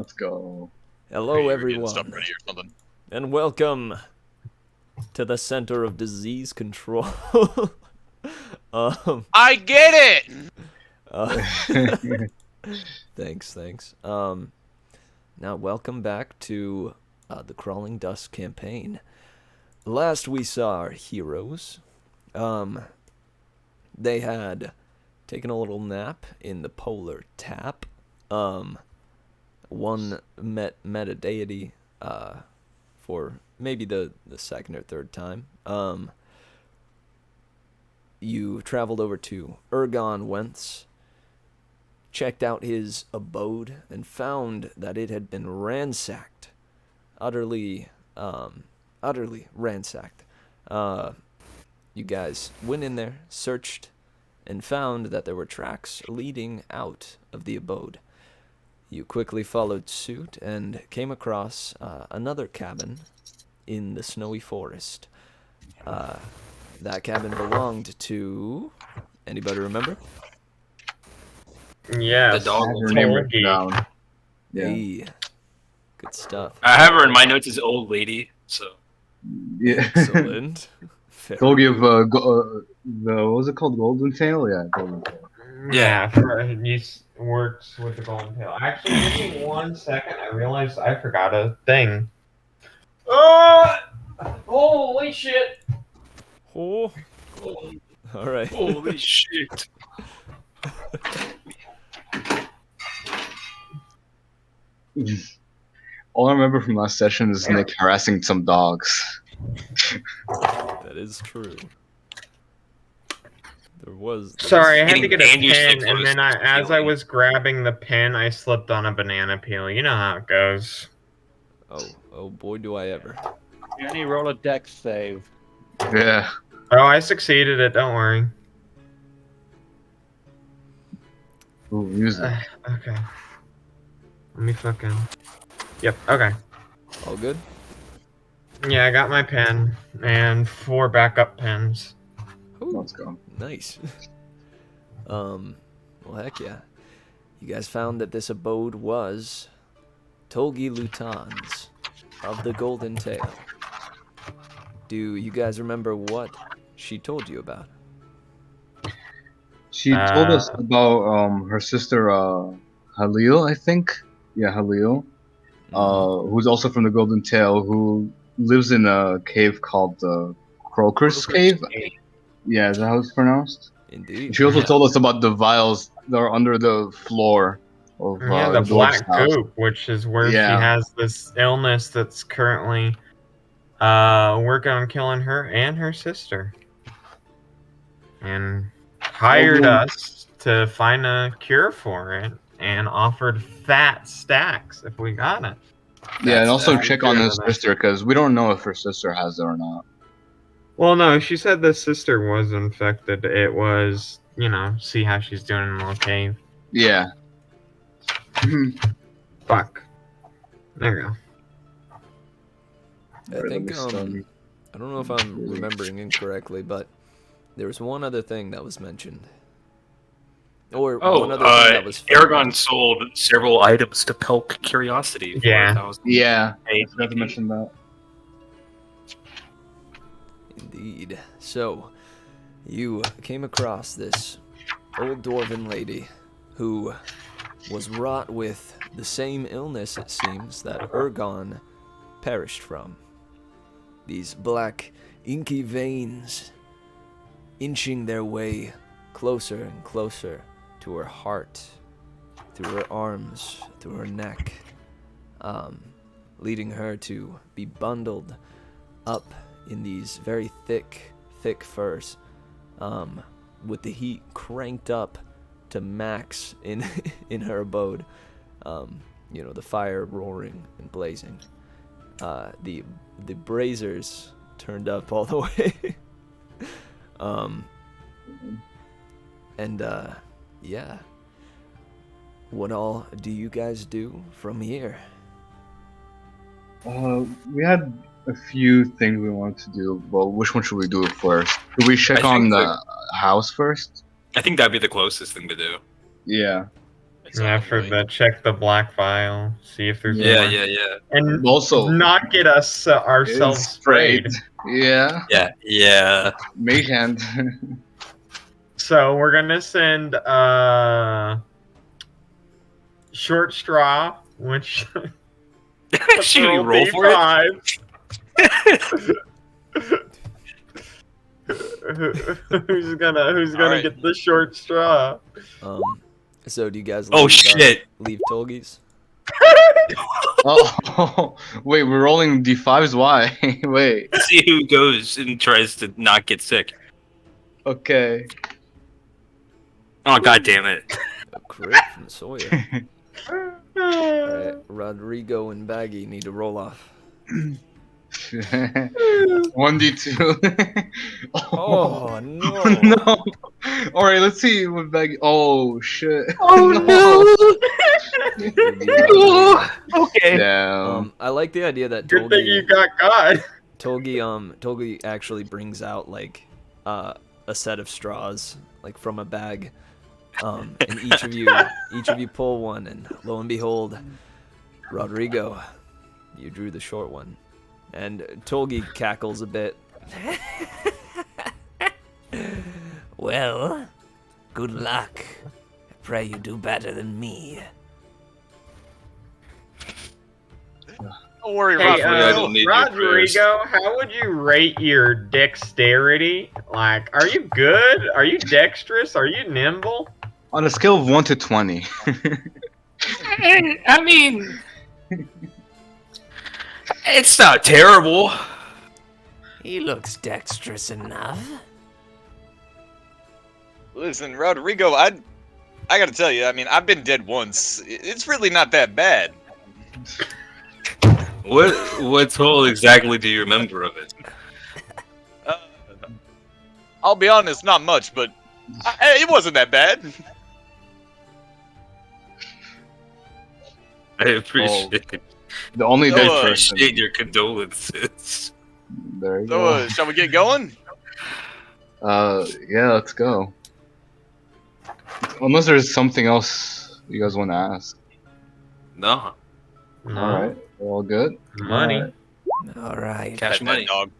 Let's go. Hello, You're getting stuff everyone, ready or something. and welcome to the Center of Disease Control. I get it. uh, thanks. Now welcome back to the Crawling Dusk campaign. Last we saw our heroes. They had taken a little nap in the polar tap. One met a deity for maybe the second or third time. You traveled over to Ergon Wentz, checked out his abode, and found that it had been ransacked. Utterly ransacked. You guys went in there, searched, and found that there were tracks leading out of the abode. You quickly followed suit and came across another cabin in the snowy forest. That cabin belonged to... Anybody remember? Yes, The dog. I have her name written Tolgi. down. Yeah. Hey, good stuff. I have her in my notes as old lady. So Yeah. Excellent. Told you of the what was it called? Golden Tail? Yeah, Golden Tail. Yeah, he works with the Golden Tail. Actually, give me 1 second. I realized I forgot a thing. Holy shit! Oh, all right. holy shit. All I remember from last session is Nick harassing some dogs. That is true. There was... Sorry, I had to get a And you stay pen, and then close. as I was grabbing the pen, I slipped on a banana peel. You know how it goes. Oh boy, do I ever. Danny, roll a dex save. Yeah. Oh, I succeeded it. Don't worry. Ooh, music. Okay. Let me fucking. Yep. Okay. All good? Yeah, I got my pen and 4 backup pens. Ooh, Let's go. nice. Well, heck yeah. You guys found that this abode was Tolgi Lutan's of the Golden Tail. Do you guys remember what she told you about? She told us about her sister Halil, I think. Yeah, Halil. Who's also from the Golden Tail, who lives in a cave called the Croker's Cave. Yeah, is that how it's pronounced? Indeed. She also told us about the vials that are under the floor of Yeah, the dwarf's black house. goop, which is where she Yeah. has this illness that's currently working on killing her and her sister. And hired us to find a cure for it and offered fat stacks if we got it. Yeah, and also That's check on good his of that. sister, because we don't know if her sister has it or not. Well, no, she said the sister was infected. It was, see how she's doing in the little cave. Yeah. Fuck. There we go. I think, I don't know if I'm remembering incorrectly, but there was one other thing that was mentioned. Or one other thing that was found. Aragon sold several items to Pelk Curiosity. For Yeah. 1,000. Yeah, I Hey, forgot to mention that. Indeed. So, you came across this old dwarven lady who was wrought with the same illness, it seems, that Ergon perished from. These black, inky veins inching their way closer and closer to her heart, through her arms, through her neck, leading her to be bundled up in these very thick furs, with the heat cranked up to max in in her abode. The fire roaring and blazing. The braziers turned up all the way. Yeah. What all do you guys do from here? We had a few things we wanted to do, but which one should we do first? Should we check I on think the house first? I think that'd be the closest thing to do. Yeah. After the check the black file, see if there's Yeah, more. yeah. And Also, not get us ourselves it's sprayed. Yeah. Yeah. Mage hand. So we're gonna send short straw, which Should we roll for it? Who's gonna get the short straw? So do you guys Oh leave, shit! leave Tolgi's? Oh, wait, we're rolling d5s. Why? Wait. See who goes and tries to not get sick. Okay. Oh god damn it! A crit from Sawyer. Alright, Rodrigo and Baggy need to roll off. 1d2. Oh no! No. All right, let's see what bag. Oh shit. Oh no. Okay. Damn. I like the idea that Good thing you got caught. Tolgi actually brings out like a set of straws like from a bag. And each of you pull one, and lo and behold, Rodrigo, you drew the short one. And Tolgi cackles a bit. Well, good luck. I pray you do better than me. Don't worry, Hey, Rodrigo. Rodrigo, how would you rate your dexterity? Like, are you good? Are you dexterous? Are you nimble? On a scale of 1 to 20. I mean, it's not terrible. He looks dexterous enough. Listen, Rodrigo, I gotta tell you, I mean, I've been dead once. It's really not that bad. What toll exactly do you remember of it? I'll be honest, not much, but it wasn't that bad. I appreciate it. The only No, dead I person. appreciate your condolences. There you So, go. shall we get going? Yeah, let's go. Unless there's something else you guys want to ask. No, Alright, we're all good? Money. Alright. All right. cash Pet money. that dog.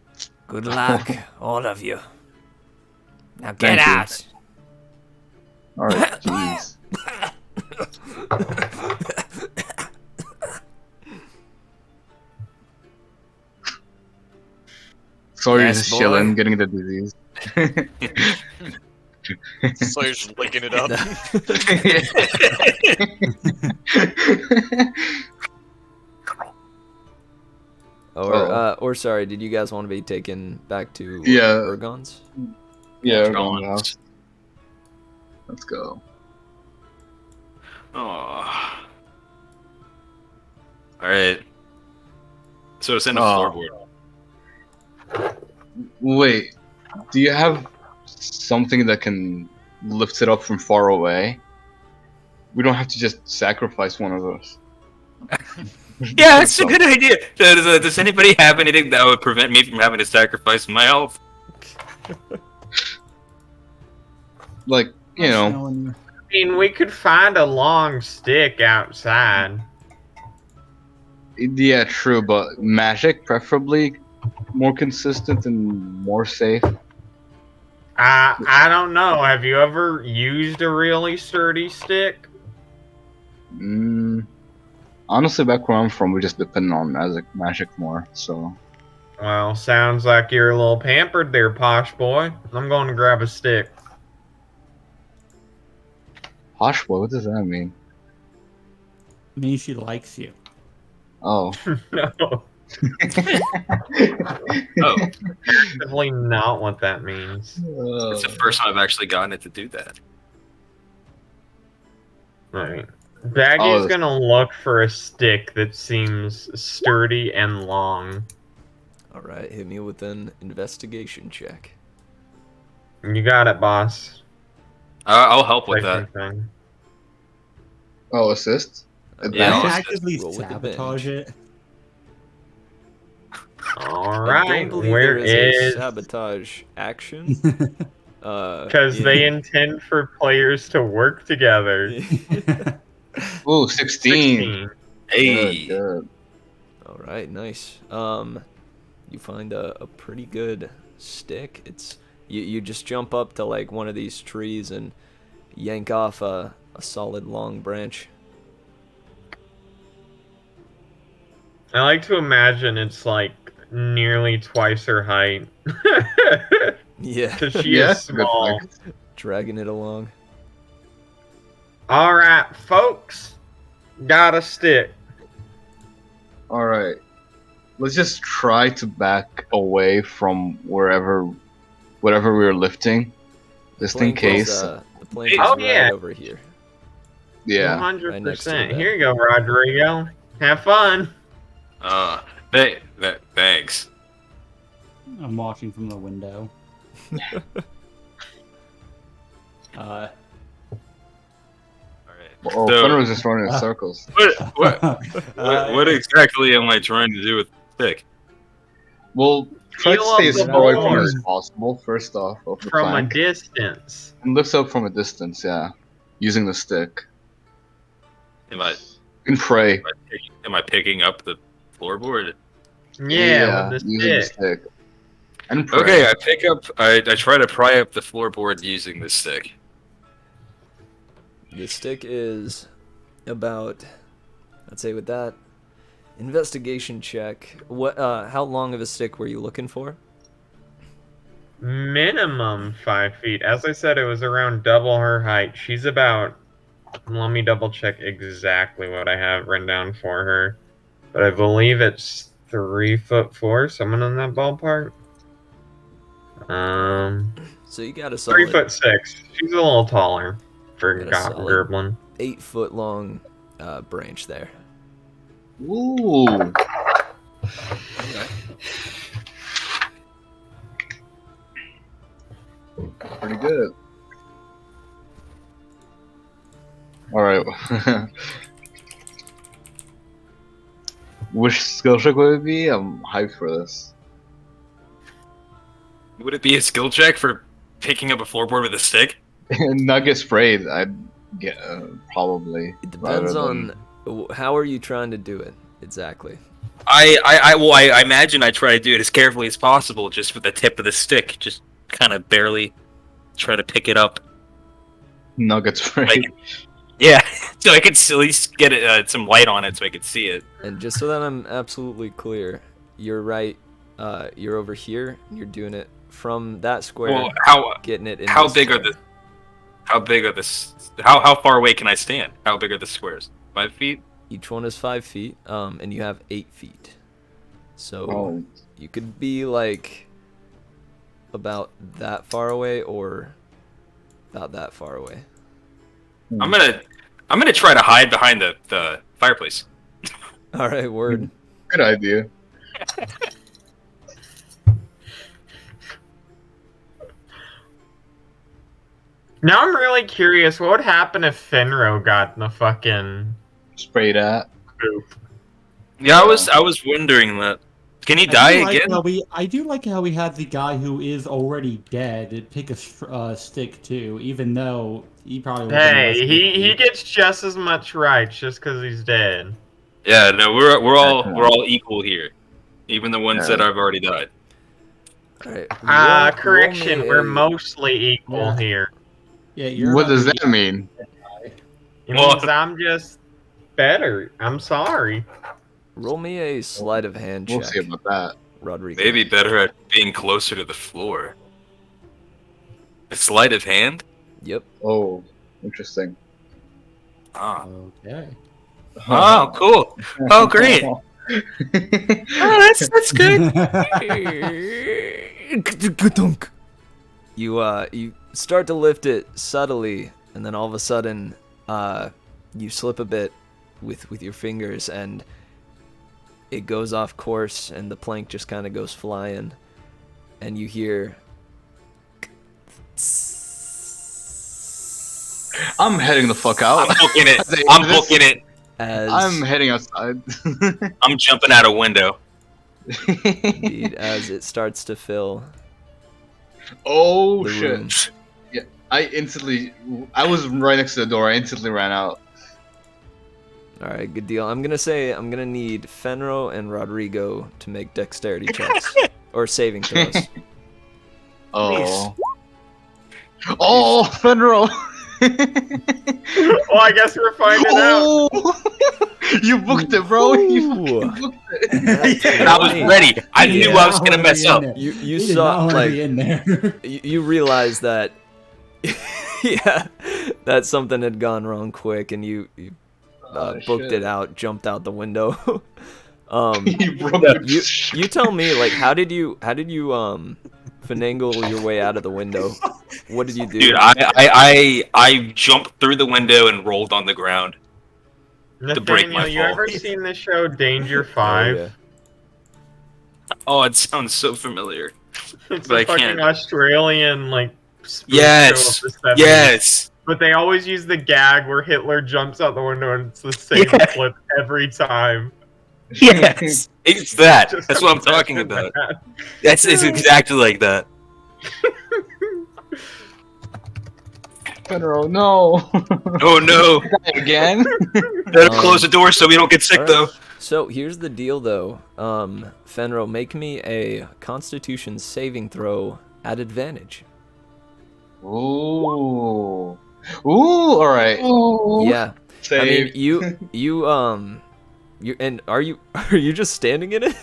Good luck, all of you. Now get Thank you. out. Alright, jeez. Sorry, Yes, just boy. chilling, getting the disease. Sawyer's just licking it up. Or sorry, did you guys want to be taken back to Yeah. Urgon's? Yeah, we're Gone. going out. Let's go. Oh. Alright. So it's in a Oh. floorboard. Wait, do you have something that can lift it up from far away? We don't have to just sacrifice one of us. Yeah, that's a good idea. Does anybody have anything that would prevent me from having to sacrifice my health? Like, you know, I mean, we could find a long stick outside. yeah, true, but magic, preferably more consistent and more safe. I don't know. Have you ever used a really sturdy stick? Honestly, back where I'm from, we just depend on magic more, so. Well, sounds like you're a little pampered there, posh boy. I'm going to grab a stick. Posh boy, what does that mean? Means she likes you. Oh. No, Oh, definitely not what that means. it's the first time I've actually gotten it to do that. Right. Baggy's Oh. gonna look for a stick that seems sturdy and long. Alright, hit me with an investigation check. You got it, boss. I'll help with that. Thing. Oh, assist? Yeah, I I'll actively roll with sabotage it. All I right, don't believe where there is a is? sabotage action. Because they intend for players to work together. Ooh, 16. 16. Hey. Good. All right, nice. You find a pretty good stick. It's you just jump up to like one of these trees and yank off a solid long branch. I like to imagine it's like nearly twice her height. Yeah, Because she Yeah, is that's a good small. flex. dragging it along. Alright, folks. Got a stick. Alright. Let's just try to back away from whatever we were lifting. Just in Plank is, case. the plank is Oh, right yeah. over here. Yeah. 100%. Right next to the bed. Here you go, Rodrigo. Have fun. Thanks. I'm watching from the window. Alright. Oh, So- Fenrir was just running in circles. What exactly am I trying to do with the stick? Well, try to Heal stay up as the far away from it as board. possible, first off, of the From a plank. distance. And lifts up from a distance, yeah. Using the stick. Am I And pray. picking up the floorboard? Yeah, with the using the stick. stick. And pray. Okay, I try to pry up the floorboard using this stick. The stick is about, I'd say with that investigation check. What? How long of a stick were you looking for? Minimum 5 feet. As I said, it was around double her height. She's about. Let me double check exactly what I have written down for her. But I believe it's 3'4", someone in that ballpark. So you got a 3'6". She's a little taller for Got a solid- Gerblin. 8-foot long branch there. Ooh. Pretty good. Alright. Which skill check would it be? I'm hyped for this. Would it be a skill check for picking up a floorboard with a stick? Not get sprayed, I'd get probably. It depends rather on how are you trying to do it exactly. I imagine I try to do it as carefully as possible, just with the tip of the stick, just kind of barely try to pick it up. not get sprayed. Like, yeah, so I could at least get it, some light on it so I could see it. And just so that I'm absolutely clear, you're right. You're over here. And you're doing it from that square. Well, how getting it in how this big are square. the how big are this? How far away can I stand? How big are the squares? 5 feet? Each one is 5 feet, and you have 8 feet. So Oh. you could be like about that far away or about that far away. I'm gonna try to hide behind the fireplace. All right, word. Good idea. Now I'm really curious, what would happen if Finro got in the fucking Sprayed at. poop? Yeah, I was wondering that. Can he die again? I do like how we had the guy who is already dead pick a stick too, even though he probably wasn't Hey, less he good. gets just as much rights just because he's dead. Yeah, no, we're all equal here, even the ones Yeah. that have already died. All right. Correction, we're mo. mostly equal Yeah. here. Yeah, you're What about does to that mean? It Well- means I'm just better. I'm sorry. Roll me a sleight of hand We'll check, see about that. Rodrigo. Maybe better at being closer to the floor. A sleight of hand? Yep. Oh, interesting. Ah. Okay. Oh, cool. Oh, great. Oh, that's good. You start to lift it subtly, and then all of a sudden, you slip a bit with your fingers, and it goes off course, and the plank just kind of goes flying, and you hear. I'm heading the fuck out. I'm booking it. I'm booking it. As I'm heading outside. I'm jumping out a window. indeed, as it starts to fill Oh the shit! room. I was right next to the door. I instantly ran out. All right, good deal. I'm gonna need Fenro and Rodrigo to make dexterity checks or saving throws. Oh. Oh, Fenro! Well, I guess we're finding out. Oh! You booked it, bro. You Ooh. fucking booked it. And I was ready. I He knew did I was not gonna wanna mess be in up. there. You He did saw not wanna like be in there. you realize that yeah, that something had gone wrong quick, and you booked shit. it out, jumped out the window. You broke it. You tell me, like, how did you finagle your way out of the window? What did you do? Dude, I jumped through the window and rolled on the ground. break my Nathaniel, you fall. ever seen the show Danger Oh, 5? yeah. Oh, it sounds so familiar. It's But I a fucking can't. Australian, like, spoof Yes. show of the 70s. Yes. But they always use the gag where Hitler jumps out the window and it's the same Yeah. clip every time. Yes. It's that. Just That's what I'm talking imagine about. that. It's exactly like that. Fenro, no. Oh no. Again? Better close the door so we don't get sick All right. though. So here's the deal, though. Fenro, make me a Constitution saving throw at advantage. Ooh. Ooh, alright. Yeah. Save. I mean, you and are you just standing in it?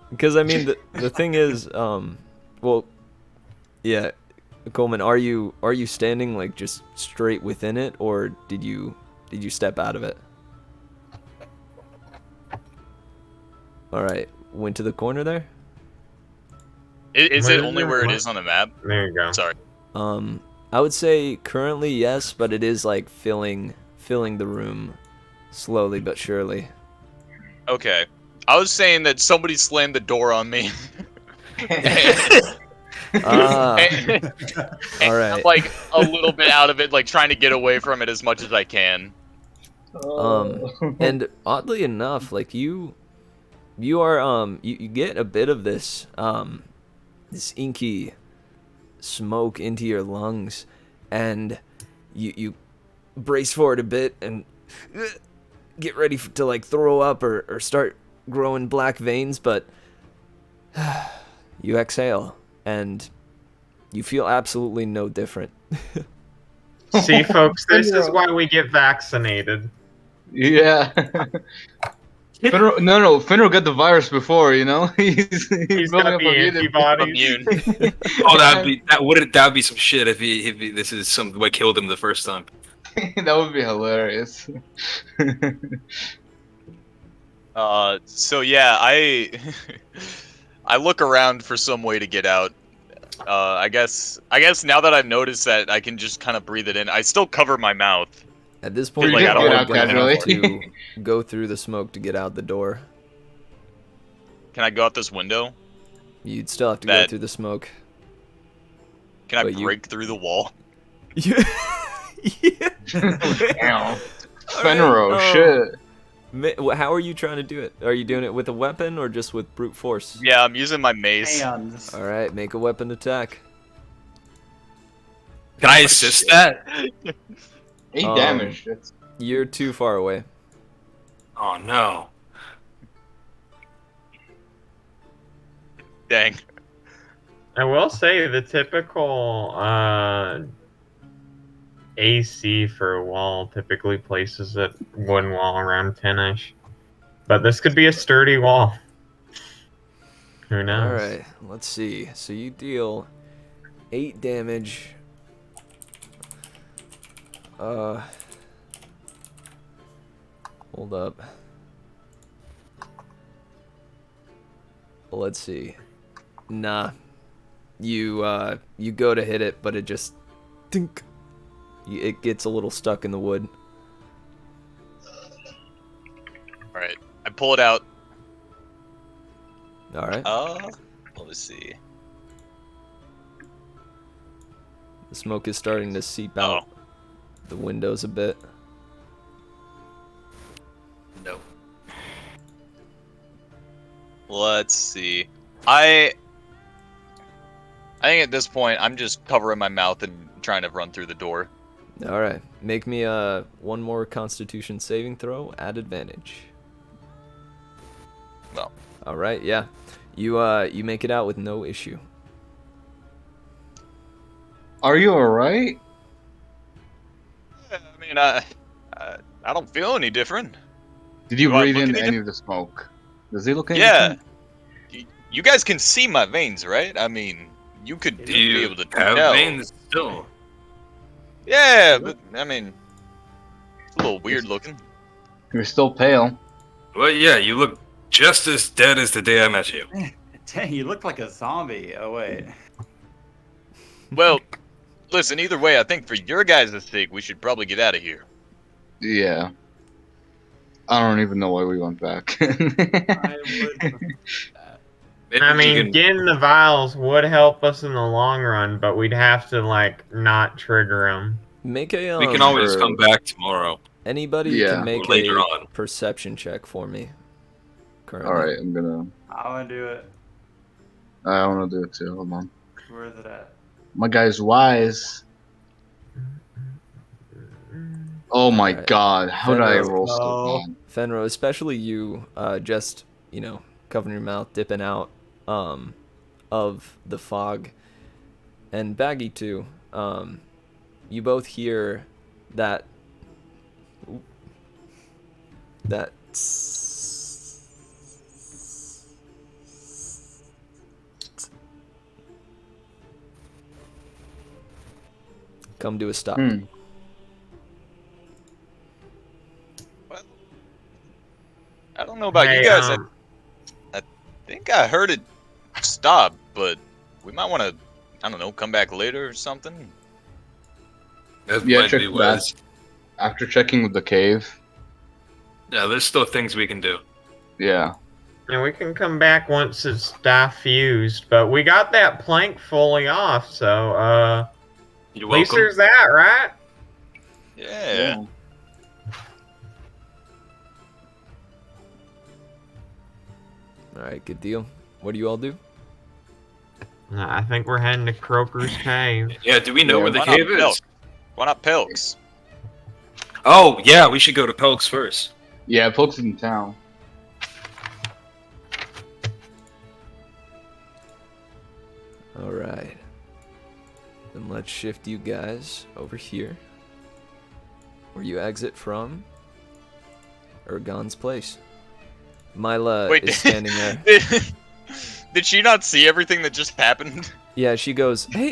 Because I mean, the thing is, well, yeah, Coleman, are you standing like just straight within it, or did you step out of it? All right, went to the corner there. Is Where it is only it? where it What? is on the map? There you go. Sorry. I would say currently yes, but it is like filling the room slowly but surely. Okay. I was saying that somebody slammed the door on me. Ah, And all I'm right. like a little bit out of it, like trying to get away from it as much as I can. And oddly enough, like you are you get a bit of this this inky smoke into your lungs, and you brace forward a bit and get ready to like throw up or start growing black veins, but you exhale and you feel absolutely no different. See, folks, this is why we get vaccinated. Yeah. Fenro, no, Fenro got the virus before, you know? He's He's building got up the antibodies. Immune. Oh, that would be some shit if he this is what killed him the first time. That would be hilarious. So yeah, I look around for some way to get out. I guess now that I've noticed that I can just kind of breathe it in, I still cover my mouth. At this point, Like, you're I don't probably wanna gonna have casually. to go through the smoke to get out the door. Can I go out this window? You'd still have to go That- through the smoke. Can I Wait, you- break through the wall? Yeah. Damn. Fenro, um, shit. How are you trying to do it? Are you doing it with a weapon or just with brute force? Yeah, I'm using my mace. Hands. All right, make a weapon attack. Can I assist that? 8 Um, damage. That's... You're too far away. Oh no. Dang. I will say the typical AC for a wall typically places a wooden wall around 10-ish. But this could be a sturdy wall. Who knows? All right, let's see. So you deal 8 damage. Hold up. Let's see. Nah. You go to hit it, but it just dink. It gets a little stuck in the wood. Alright. I pull it out. All right. Let's see. The smoke is starting to seep out the windows a bit. No. Let's see. I think at this point I'm just covering my mouth and trying to run through the door. All right, make me one more Constitution saving throw at advantage. No. All right, yeah, you make it out with no issue. Are you alright? I mean, I don't feel any different. Did you Do I breathe look in any any of the smoke? Does he look any Yeah. different? You guys can see my veins, right? I mean, you could Do be you able to have tell. veins still? Yeah, but I mean, it's a little weird looking. You're still pale. Well, yeah, you look just as dead as the day I met you. Dang, you look like a zombie. Oh wait. Well, listen, either way, I think for your guys' sake, we should probably get out of here. Yeah. I don't even know why we went back. I would. Maybe I we mean, can- getting the vials would help us in the long run, but we'd have to like not trigger them. Make a we can always come back tomorrow. anybody Yeah. can make Later a on. perception check for me. Currently. Alright, I'm gonna. I want to do it. I wanna do it too. Hold on. Where is it at? My guy's wise. Oh my Alright. god, how did I Fenrir. roll so No. bad? Fenro, especially you, just covering your mouth, dipping out of the fog, and Baggy too. You both hear that come to a stop. Well, I don't know about Hey, you guys. I think I heard it stop, but we might want to, I don't know, come back later or something. That Yeah, might check be that. wise. After checking with the cave, Yeah, there's still things we can do. yeah. And we can come back once it's diffused, but we got that plank fully off, so You're at least welcome. there's that, right? Yeah. All right, good deal. What do you all do? I think we're heading to Croker's Cave. Yeah, do we know Yeah, where the Why not cave is? Pelk? Why not Pelks? Oh, yeah, we should go to Pelk's first. Yeah, Polk's in town. All right. Then let's shift you guys over here, where you exit from Ergon's place. Mila Wait, is standing there. Did she not see everything that just happened? Yeah, she goes, "Hey,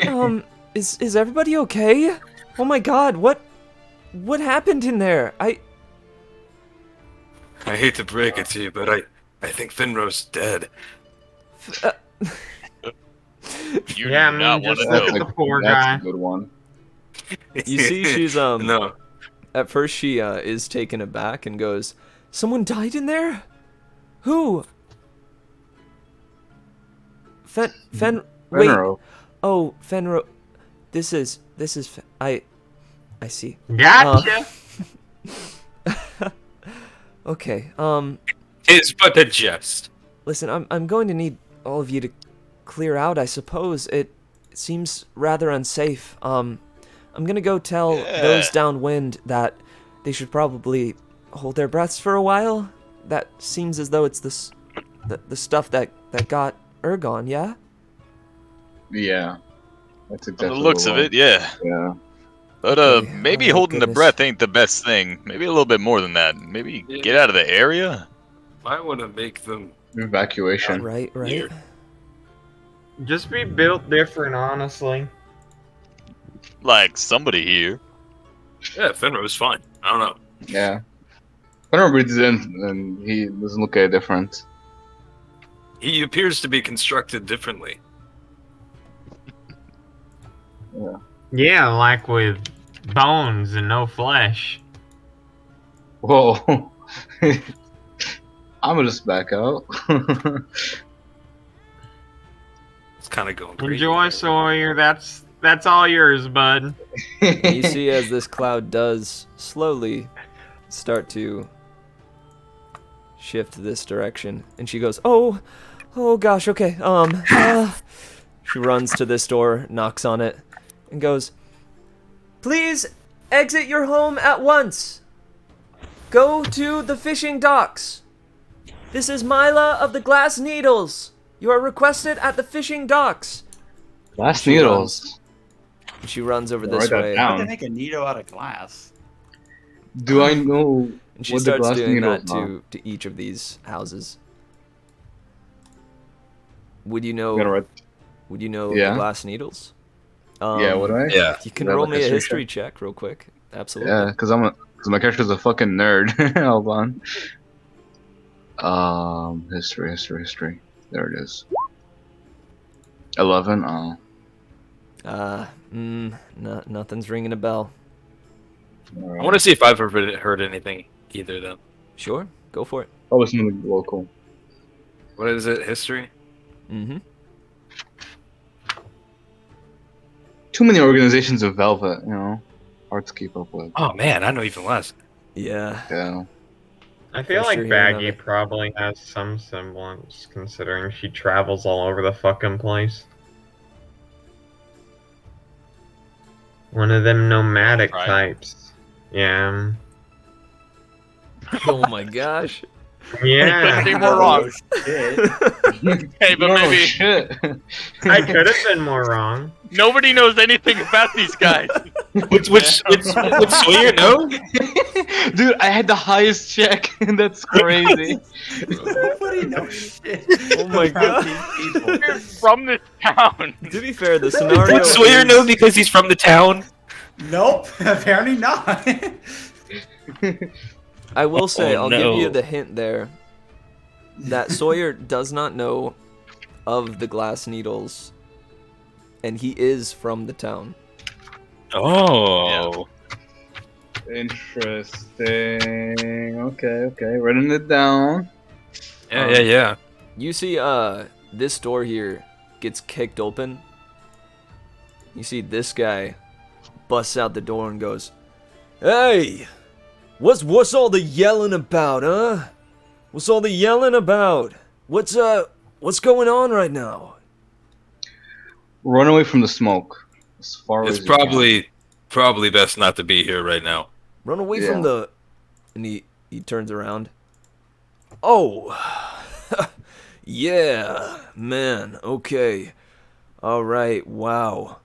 is everybody okay? Oh my God, what happened in there? I hate to break it to you, but I think Finrose dead. You Yeah, do I not mean, want just to look know. at the poor That's guy. a good one. You see, she's No. At first, she is taken aback and goes, "Someone died in there? Who? Wait. Fenro. Oh, Fenro. This is. I see. Gotcha. Okay. It's but a jest. Listen, I'm going to need all of you to clear out. I suppose it seems rather unsafe. I'm gonna go tell those downwind that they should probably hold their breaths for a while. That seems as though it's the stuff that got Ergon, yeah? Yeah. That's From exactly the looks what of it, yeah. Yeah. But Okay, maybe oh my holding the goodness. breath ain't the best thing. Maybe a little bit more than that. Maybe get out of the area. I want to make them. Evacuation. Right. Weird. Just be built different, honestly. Like somebody here. Yeah, Finrose's fine. I don't know. Yeah. Fenro breathes in and he doesn't look any different. He appears to be constructed differently. Yeah, like with bones and no flesh. Whoa. I'm gonna just back out. It's kind of going crazy. Enjoy, Sawyer. That's all yours, bud. You see as this cloud does slowly start to shift this direction, and she goes, oh gosh, okay, she runs to this door, knocks on it, and goes, please, Exit your home at once. Go to the fishing docks. This is Mila of the Glass Needles. You are requested at the fishing docks. Glass She needles. She runs over Write this that way. down. How do they make a needle out of glass? Do I know And she what the starts glass doing needles that are? to each of these houses. Would you know? I'm gonna write. Would you know Yeah. the glass needles? Yeah, would I? Yeah. You can Is that roll like me a history history check real quick. Absolutely. Yeah, because my character's a fucking nerd. Hold on. History. There it is. 11. Oh. Nothing's ringing a bell. I want to see if I've heard anything either, though. Sure, go for it. Probably something local. What is it? History? Mm-hmm. Too many organizations of Velvet, hard to keep up with. Oh man, I know even less. Yeah. Yeah. I feel First like you're hearing of Baggy it. probably has some semblance, considering she travels all over the fucking place. One of them nomadic Right. types. Yeah. Oh my gosh. Yeah. Couldn't be more wrong. Shit. Hey, but No, maybe shit. I could have been more wrong. nobody knows anything about these guys. Which Sawyer no? Dude, I had the highest check. That's crazy. Nobody knows shit. Oh my about God. these people. You're from this town. To be fair, the scenario. Would Sawyer is- know because he's from the town? Nope, apparently not. I will say, Oh, I'll give you no. the hint there that Sawyer does not know of the glass needles, and he is from the town. Oh. Interesting. Okay. Writing it down. Yeah. You see, this door here gets kicked open. You see this guy busts out the door and goes, "Hey, what's all the yelling about, huh? What's all the yelling about? What's going on right now?" Run away from the smoke. As far It's as you can. probably best not to be here right now. Run away Yeah. from the... And he turns around. Oh. Yeah, man. Okay. All right. Wow.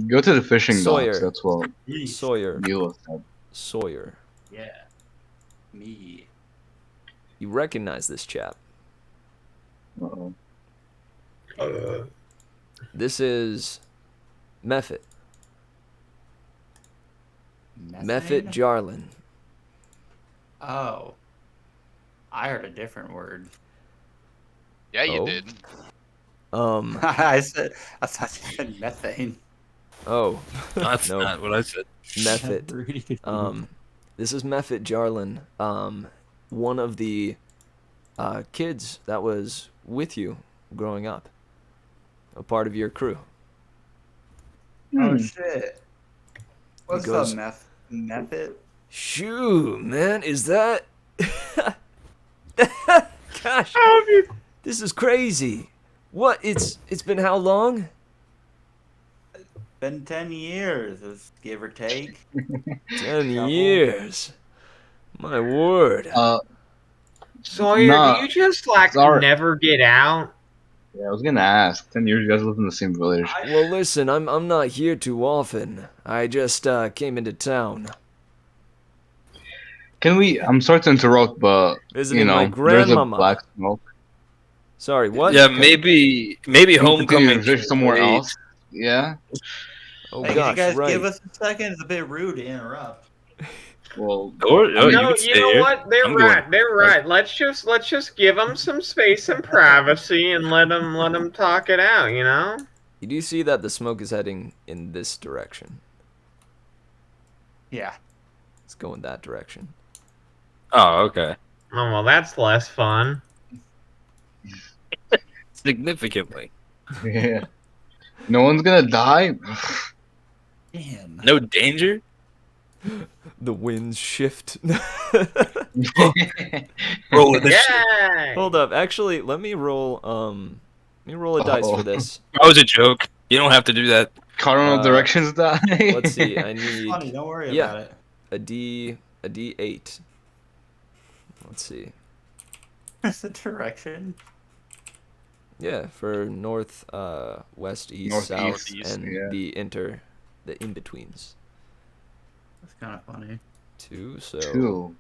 Go to the fishing Sawyer. docks. That's what Sawyer. Neil said. Sawyer. Yeah. Me. You recognize this chap. Uh-oh. This is Mephit. Mephit Jarlin. Oh. I heard a different word. Yeah, you Oh. did. I thought you said methane. Oh. That's No. not what I said. Mephit. Really confused. This is Mephit Jarlin. One of the kids that was with you growing up. A part of your crew. Oh shit. What's goes- up, method? Shoo, man, is that... Gosh, this is crazy. What? It's been how long? Been 10 years, give or take. 10 years. My word. Sawyer, Nah, do you just like sorry. never get out? Yeah, I was gonna ask. 10 years, you guys live in the same village. Well, listen, I'm not here too often. I just came into town. Can we? I'm sorry to interrupt, but Visiting my there's a grandmama. black smoke. Sorry, what? Yeah, maybe Can we continue homecoming to visit somewhere great. else? Yeah. Oh Hey, gosh, could you guys right. give us a second? It's a bit rude to interrupt. Well, Or, No, you can you stay know here. what? They're I'm right. going. They're right. Let's just give them some space and privacy and let them talk it out. You know. You do see that the smoke is heading in this direction. Yeah. It's going that direction. Oh, okay. Oh well, that's less fun. Significantly. yeah. No one's gonna die. Damn. No danger? The winds shift. Roll with this shit. Yeah. Hold up, actually, let me roll a dice for this. That was a joke. You don't have to do that. Cardinal directions die. Let's see. I It's need funny. Don't worry yeah. about it. a D8. Let's see. What's the direction? Yeah, for north, west, east, North, south, east, and yeah. the in-betweens. That's kind of funny. 2, so 2.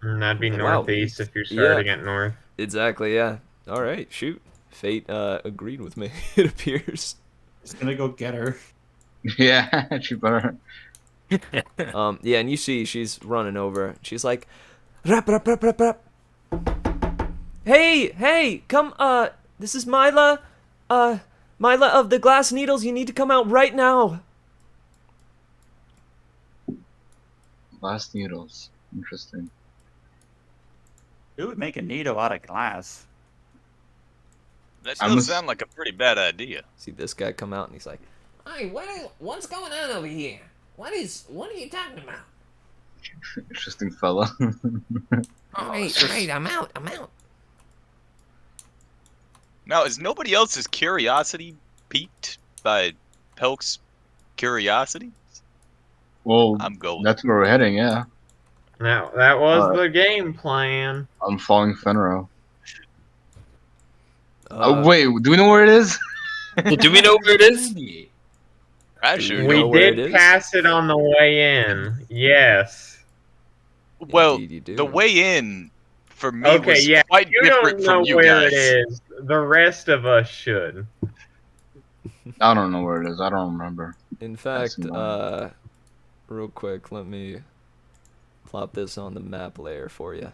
And that'd be Wow. northeast if you're Yeah. starting at north. exactly, yeah. All right, shoot. Fate agreed with me. It appears. Just gonna go get her. Yeah, she better. Yeah, and you see she's running over. She's like, rap, rap, rap, rap, rap. Hey, come, this is Mila. Mila of the Glass Needles, you need to come out right now. Glass needles. Interesting. Who would make a needle out of glass? That I does must- sound like a pretty bad idea. See this guy come out and he's like, Hey, what's going on over here? What are you talking about? Interesting fella. Alright, I'm out. Now, is nobody else's curiosity piqued by Pelk's curiosity? Well, I'm going. that's where we're heading. Yeah, Now that was Alright. the game plan. I'm following Fenro. Wait, do we know where it is? Do we know where it is? I sure you We know do. where it did is? pass it on the way in. Yes. Well, Indeed you do. the way in for me Okay, was yeah. quite You don't different know from you where guys. it is. The rest of us should. I don't know where it is. I don't remember. In fact, annoying. real quick, let me plop this on the map layer for you.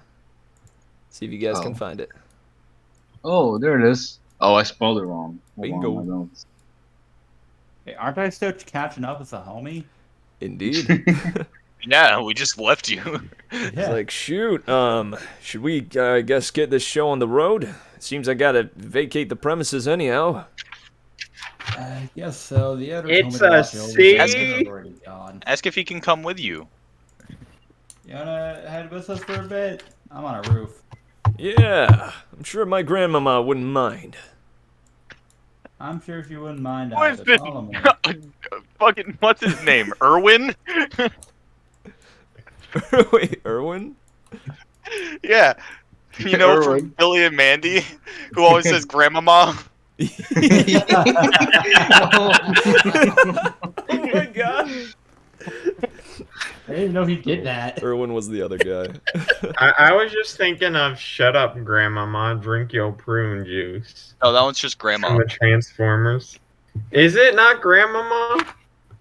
See if you guys can Oh. find it. Oh, there it is. Oh, I spelled it wrong. Hold on, Bingo. my notes. Hey, aren't I still catching up as a homie? Indeed. Yeah, we just left you. It's Yeah. like, shoot, should we, I guess, get this show on the road? Seems I gotta vacate the premises anyhow. I guess so. The other It's told me a to watch over C. the others are already gone. Ask if he can come with you. You wanna head with us for a bit? I'm on a roof. Yeah, I'm sure my grandmama wouldn't mind. I'm sure if you wouldn't mind, What is I'd this? follow me. Fucking, what's his name? Erwin? Wait, Erwin? Yeah. You know, from Erwin. Billy and Mandy, who always says grandmama. Oh my god. I didn't know he did that. Erwin was the other guy. I was just thinking of "Shut up, Grandmama, drink your prune juice" Oh, that one's just from grandma. the Transformers. Is it not Grandmama?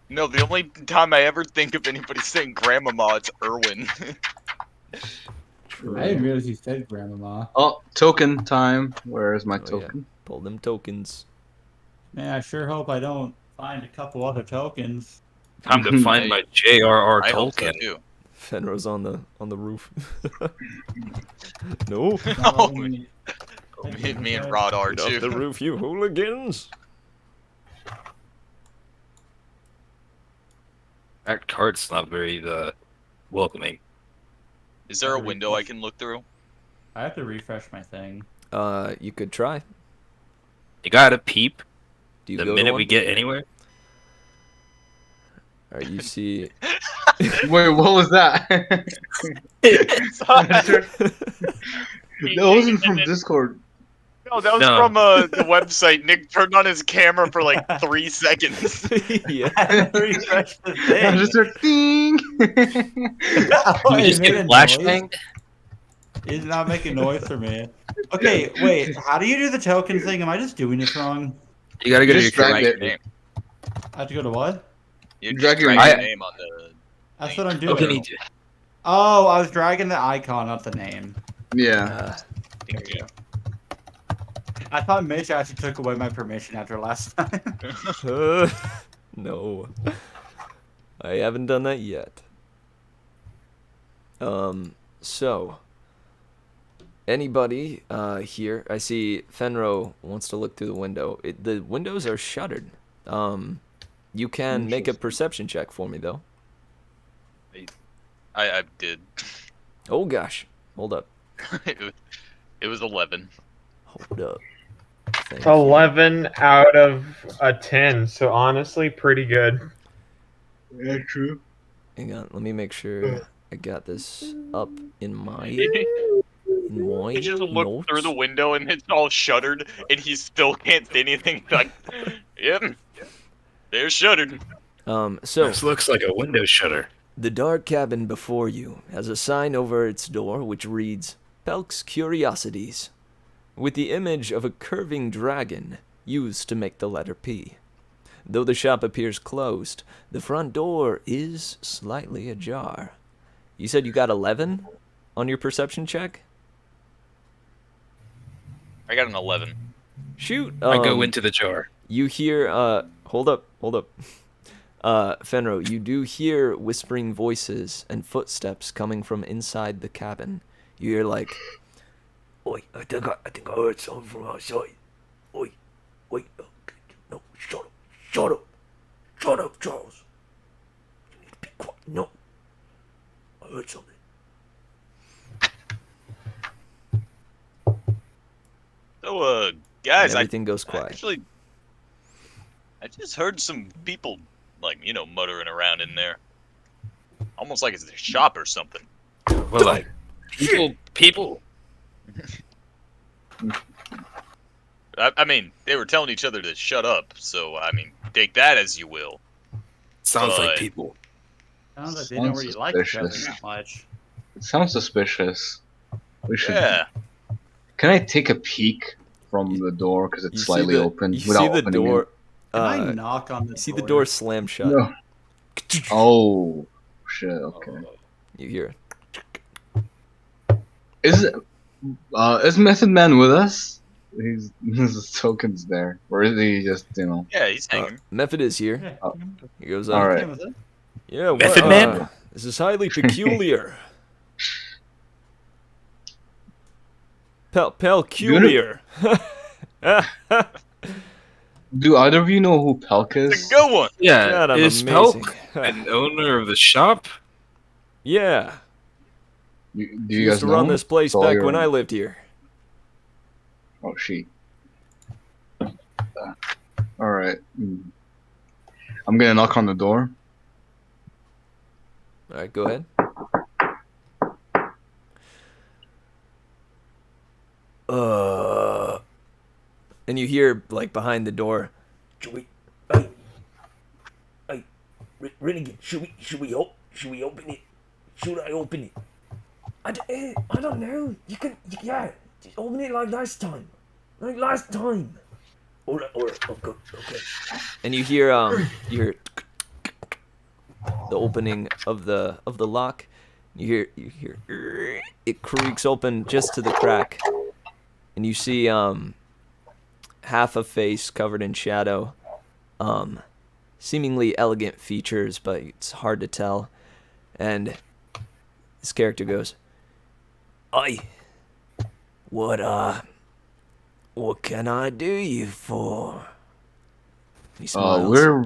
No, the only time I ever think of anybody saying grandmama, it's Erwin. I didn't realize you said grandmama. Oh, token time. Where is my Oh, yeah. token? Pull them tokens. Man, I sure hope I don't find a couple other tokens. Time to find my J.R.R. I hope so Tolkien. too. Fenro's on the roof. No. Oh, me me and Rod are Get off the too. roof, you hooligans. That card's not very welcoming. Is there a window I can look through? I have to refresh my thing. You could try. You gotta peep Do you the go to minute one? we get anywhere. All right, you see. Wait, what was that? That wasn't from Discord. No, that was No. from the website. Nick turned on his camera for like 3 seconds. Yeah. Refresh the I thing. just heard ding. Oh, You it just made get a flashbang. noise? It did not make a noise for me. Okay, wait. How do you do the token thing? Am I just doing this wrong? You gotta go to your Just drag character. it. I have to go to what? You Drag just your drag your name. name on the. That's what I'm doing. Okay, Oh, I was dragging the icon, not the name. Yeah. There we go. I thought Mitch actually took away my permission after last time. No. I haven't done that yet. So. Anybody here? I see Fenro wants to look through the window. The windows are shuttered. You can make a perception check for me, though. I did. Oh, gosh. Hold up. It was 11. Hold up. Thank you. 11 out of a 10, so honestly, pretty good. Yeah, true. Hang on, let me make sure I got this up in my He just looked notes. through the window and it's all shuttered, and he still can't say anything. Like, yep, they're shuttered. So This looks like a window shutter. the dark cabin before you has a sign over its door which reads Pelk's Curiosities, with the image of a curving dragon used to make the letter P. Though the shop appears closed, the front door is slightly ajar. You said you got 11 on your perception check? I got an 11. Shoot. I go into the jar. You hear, hold up. Fenro, you do hear whispering voices and footsteps coming from inside the cabin. You hear like, "Oi, I think I heard something from outside. Oi, wait, no, shut up, Charles. You need to be quiet. No, I heard something." So, guys, And everything goes quiet. Actually, I just heard some people, like, muttering around in there. Almost like it's their shop or something. Well, like people. I mean, they were telling each other to shut up, so, I mean, take that as you will. Sounds like But- people. Sounds like they don't really like each other suspicious. that much. It sounds suspicious. We should. Yeah. Can I take a peek from the door because You it's see slightly the- open You without see the opening door. Can I knock on the You see door? the door slam shut. No. Oh shit! Okay. You hear. Is Method Man with us? His tokens there, or is he just Yeah, he's hanging. Method is here. Yeah. He goes, All right. Yeah, what, Method Man? This is highly peculiar. Peculiar. Do either of you know who Pelk It's is? a good one. Yeah, God, I'm is amazing. Pelk an owner of the shop? Yeah. Do He you used guys to know? run this place It's all back your- when I lived here. Oh, she. All right. I'm gonna knock on the door. All right, go ahead. And you hear like behind the door. Should we, Renegade, should we open it? Should I open it? I don't know. Yeah, just open it like last time. Alright, okay. And you hear the opening of the lock. You hear it creaks open just to the crack, and you see half a face covered in shadow, seemingly elegant features, but it's hard to tell. And this character goes, Aye. What can I do you for? he smiles. We're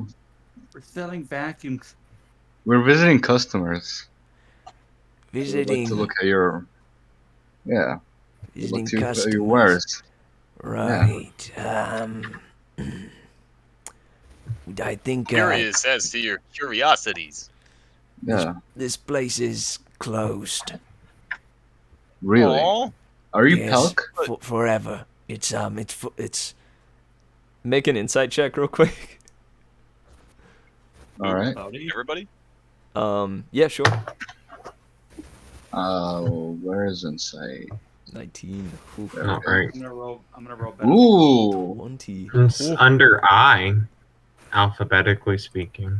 selling vacuums. visiting customers. We'd like Visiting to look at your. Yeah. We'd like visiting to look at customers. your wares. Right. I think Curious as to your curiosities. Yeah. this place is closed. Really? Aw. Are you Yes, Pelk? forever. It's Make an insight check real quick. All right. Everybody? Yeah, sure. Where is insight? 19. Oof. All right. I'm gonna roll better. Ooh. 20. It's under I, alphabetically speaking.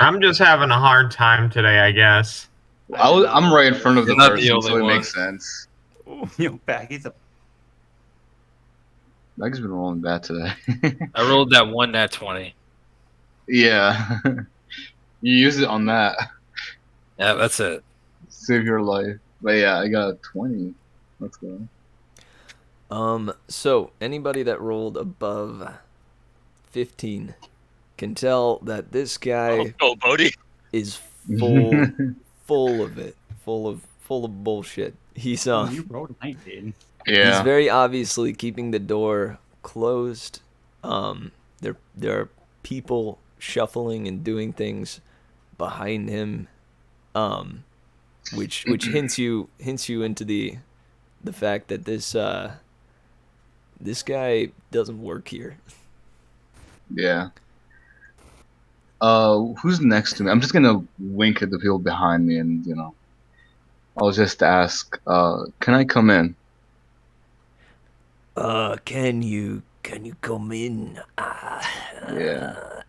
I'm just having a hard time today, I guess. I'm right in front of the You're not the person, only so it one. makes sense. Yo, Baggy's a Meg's been rolling bad today. I rolled that one nat 20. Yeah. You use it on that. Yeah, that's it. Save your life. But yeah, I got a 20. Let's go. So anybody that rolled above 15 can tell that this guy Oh, Bodhi. is full of it, full of bullshit. He's You rolled 19. He's Yeah. very obviously keeping the door closed. There are people shuffling and doing things behind him, which hints you into the fact that this guy doesn't work here. Yeah. Who's next to me? I'm just gonna wink at the people behind me, and I'll just ask, can I come in? Can you come in? Yeah.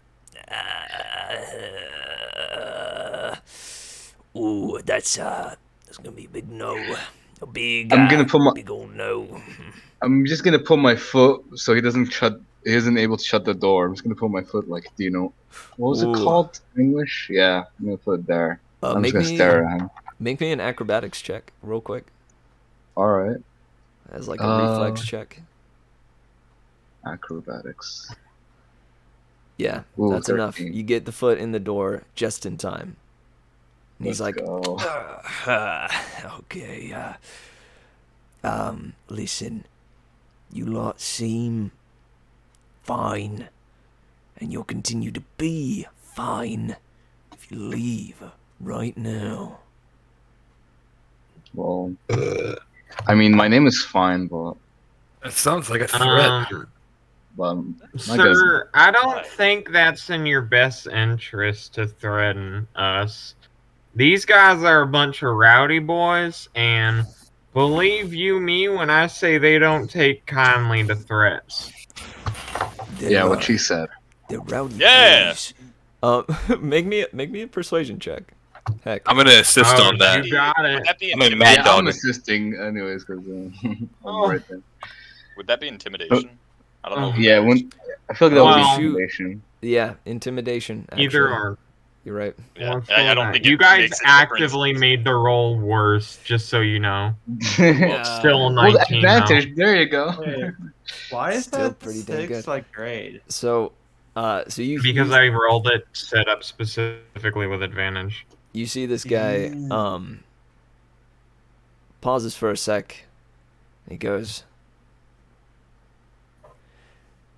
Ooh, that's gonna be a big no. A big. I'm gonna put my. big old no. I'm just gonna put my foot so he isn't able to shut the door. I'm just gonna put my foot like, what was it Ooh. called in English? Yeah, I'm gonna put it there. I'm just Make gonna me stare at him. make me an acrobatics check real quick, All right. as like a reflex check. Acrobatics. Yeah, Ooh, that's enough. 13. You get the foot in the door just in time. And he's Let's like, go. Okay. Listen. You lot seem fine, and you'll continue to be fine if you leave right now. Well, I mean, my name is fine, but That sounds like a threat. my guy's Sir, I don't think that's in your best interest to threaten us. These guys are a bunch of rowdy boys, and believe you me when I say they don't take kindly to threats. yeah, what she said. They're rowdy Yeah. boys. make me a persuasion check. Heck, I'm gonna assist Oh, on that. you got Would it. that be I'm a mad intimidation? Yeah, I'm dog. assisting anyways because I'm Oh. right there. Would that be intimidation? I don't know. If Yeah, I feel like that Well, would be intimidation. yeah, intimidation. Actually. Either or. You're right. Yeah, Let's I go don't with think that. You it guys makes a actively difference. made the roll worse, just so you know. Well, Still the 19 though. advantage. There you go. Wait, why is Still that pretty damn 6 good. like grade? So you Because I rolled it set up specifically with advantage. you see this guy pauses for a sec. He goes,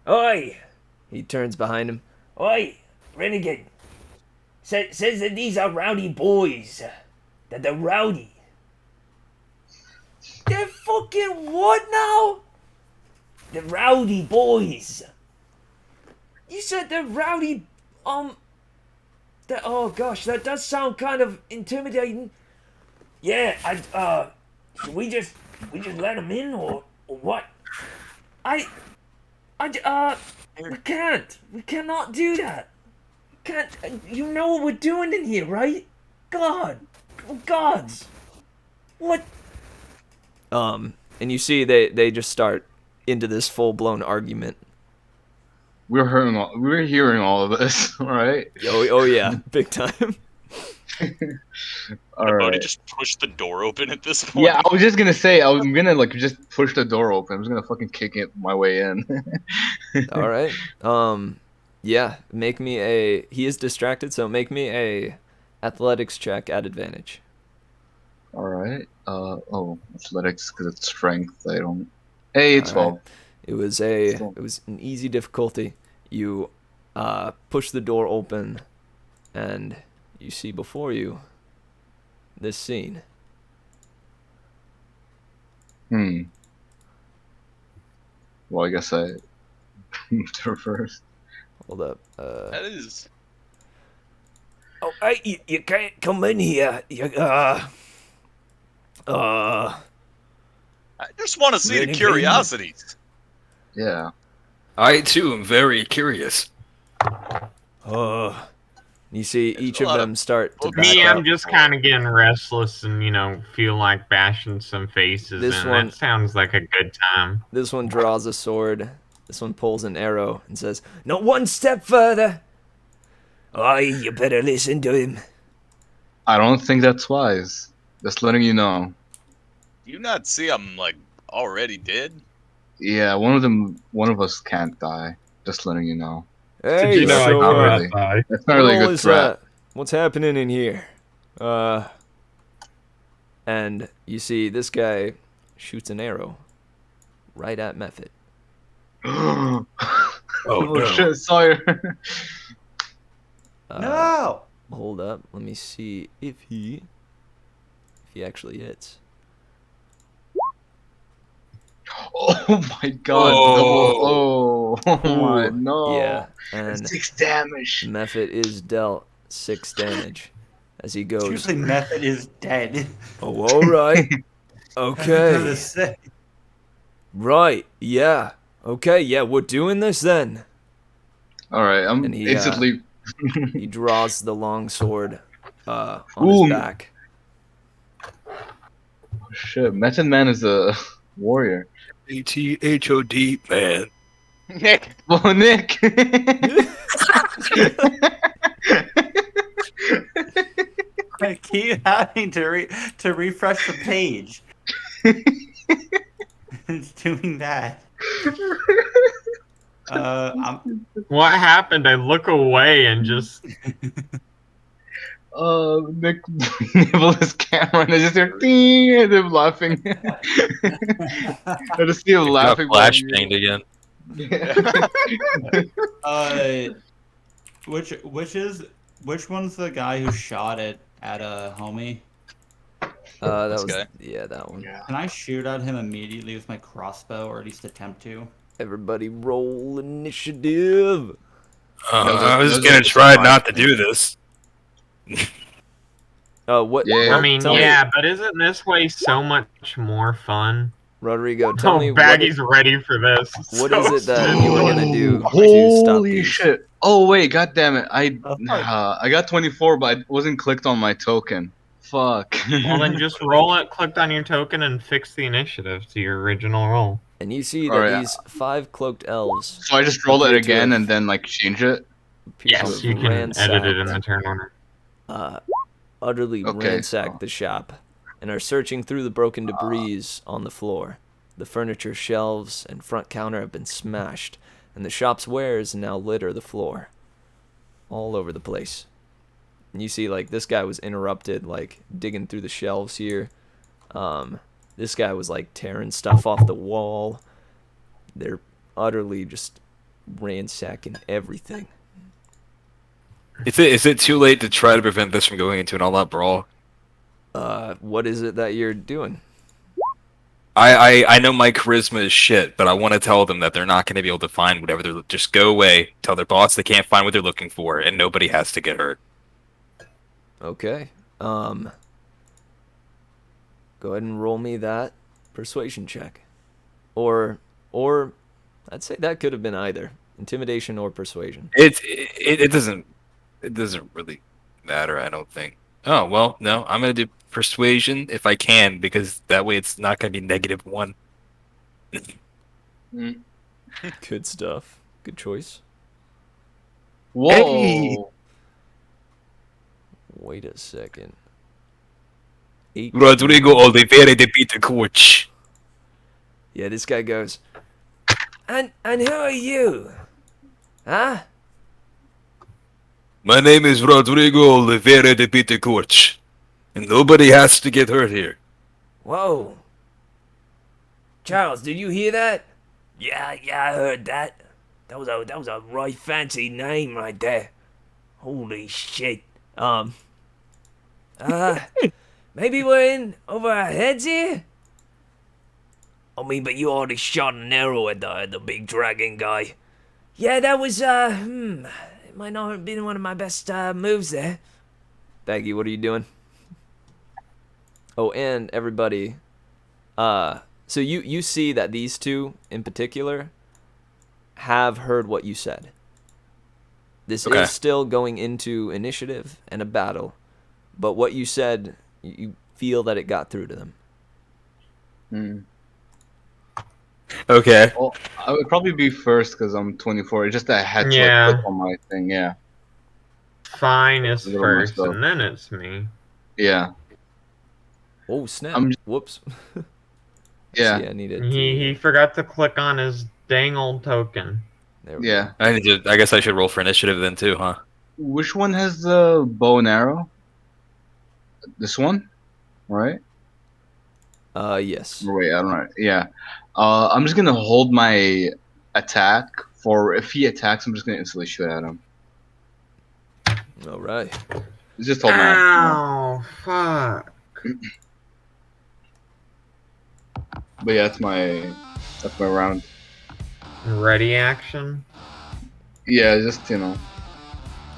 Oi! he turns behind him. Oi! Renegade! Says that these are rowdy boys. That they're rowdy. They're fucking what now? They're rowdy boys. You said they're rowdy, oh gosh, that does sound kind of intimidating. Yeah, should we just let them in or what? We cannot do that. Can't, you know what we're doing in here, right? God, gods, what? And you see they just start into this full-blown argument. We're hearing all of this, all right? Oh yeah, big time. All Bodhi right. just pushed the door open at this point. Yeah, I was just gonna say I'm gonna like just push the door open. I'm just gonna fucking kick it my way in. All right. Yeah, make me a. He is distracted, so make me a athletics check at advantage. All right. Athletics because it's strength. I don't. Hey, 12. Right. It was an easy difficulty. You push the door open, and you see before you this scene. Well, I guess I moved her first. Hold up. That is. Oh, hey, you can't come in here. I just want to see the Renegade. curiosities. Yeah. I too am very curious. You see each a of lot them of- start to Well, back Me, up. I'm just kind of getting restless and, feel like bashing some faces. This And one- that sounds like a good time. This one draws a sword. This one pulls an arrow and says, "Not one step further." Aye, you better listen to him. I don't think that's wise. Just letting you know. Do you not see I'm like already dead? Yeah, one of us can't die. Just letting you know. Hey, Did you know so, I not can't really. die? That's not really a all good is, threat. what's happening in here? And you see this guy shoots an arrow right at Method. Oh no. shit, Sawyer. No! Hold up, let me see if he actually hits. Oh my god, double. Oh my, Ooh, no. Yeah, and 6 damage. Method is dealt 6 damage as he goes. Usually Method is dead. Oh, all right. Okay. Right. Yeah. Okay. Yeah, we're doing this then. Alright, I'm And he, instantly. He draws the long sword on Ooh. his back. Shit, Method Man is a warrior. ATHOD, man. Nick. Oh, Nick! I keep having to refresh the page. It's doing that. What happened? I look away and just. Nick nibbled his camera and I just hear ding and him laughing. I just see him laughing. Got flashbanged again. Which one's the guy who shot it at a homie? That This was guy. yeah, that one. Can I shoot at him immediately with my crossbow, or at least attempt to? Everybody roll initiative. I was just gonna try not to do this. What? Yeah. I mean, tell me- yeah, but isn't this way so much more fun? Rodrigo, tell me Baggy's ready for this. what So is it that you were gonna do to stop Holy these? shit! Oh wait, god damn it! I got 24, but I wasn't clicked on my token. Fuck. Well, then just roll it, clicked on your token, and fix the initiative to your original roll. And you see that Alright. these 5 cloaked elves So I just roll it appear to again have- and then like change it. appear to Yes, have you can edit it in ransacked, the turn order. utterly Okay. ransacked the shop and are searching through the broken debris on the floor. The furniture shelves and front counter have been smashed, and the shop's wares now litter the floor. All over the place. And you see, like, this guy was interrupted, like, digging through the shelves here. This guy was, like, tearing stuff off the wall. They're utterly just ransacking everything. Is it too late to try to prevent this from going into an all-out brawl? What is it that you're doing? I know my charisma is shit, but I want to tell them that they're not going to be able to find whatever they're. Just go away. Tell their boss they can't find what they're looking for, and nobody has to get hurt. Okay. Go ahead and roll me that persuasion check. Or I'd say that could have been either intimidation or persuasion. It doesn't really matter. I don't think. Oh well, no. I'm gonna do persuasion if I can, because that way it's not gonna be -1. Good stuff. Good choice. Whoa! Hey! Wait a second. 8. Rodrigo Oliveira de Peter Coach. Yeah, this guy goes. And who are you? Huh? My name is Rodrigo Oliveira de Peter Coach, and nobody has to get hurt here. Whoa. Charles, did you hear that? Yeah, I heard that. That was a right fancy name right there. Holy shit. Maybe we're in over our heads here? I mean, but you already shot an arrow at the big dragon guy. Yeah, that was, it might not have been one of my best, moves there. Baggy, what are you doing? Oh, and everybody, so you see that these two in particular have heard what you said. This Okay. is still going into initiative and a battle, but what you said, you feel that it got through to them. Okay. Well, I would probably be first because I'm 24. It's just that I had to Yeah. like, click on my thing. Yeah. Fine is Little first, myself. and then it's me. Yeah. Oh snap! I'm- Whoops. Yeah. See, I needed He forgot to click on his dang old token. There we Yeah. I guess I should roll for initiative then too, huh? Which one has the bow and arrow? This one, right? Yes. Wait, I don't know. Yeah. I'm just gonna hold my attack for if he attacks, I'm just gonna instantly shoot at him. All right. Just hold my. Ow, fuck. But yeah, that's my round. Ready action? Yeah, just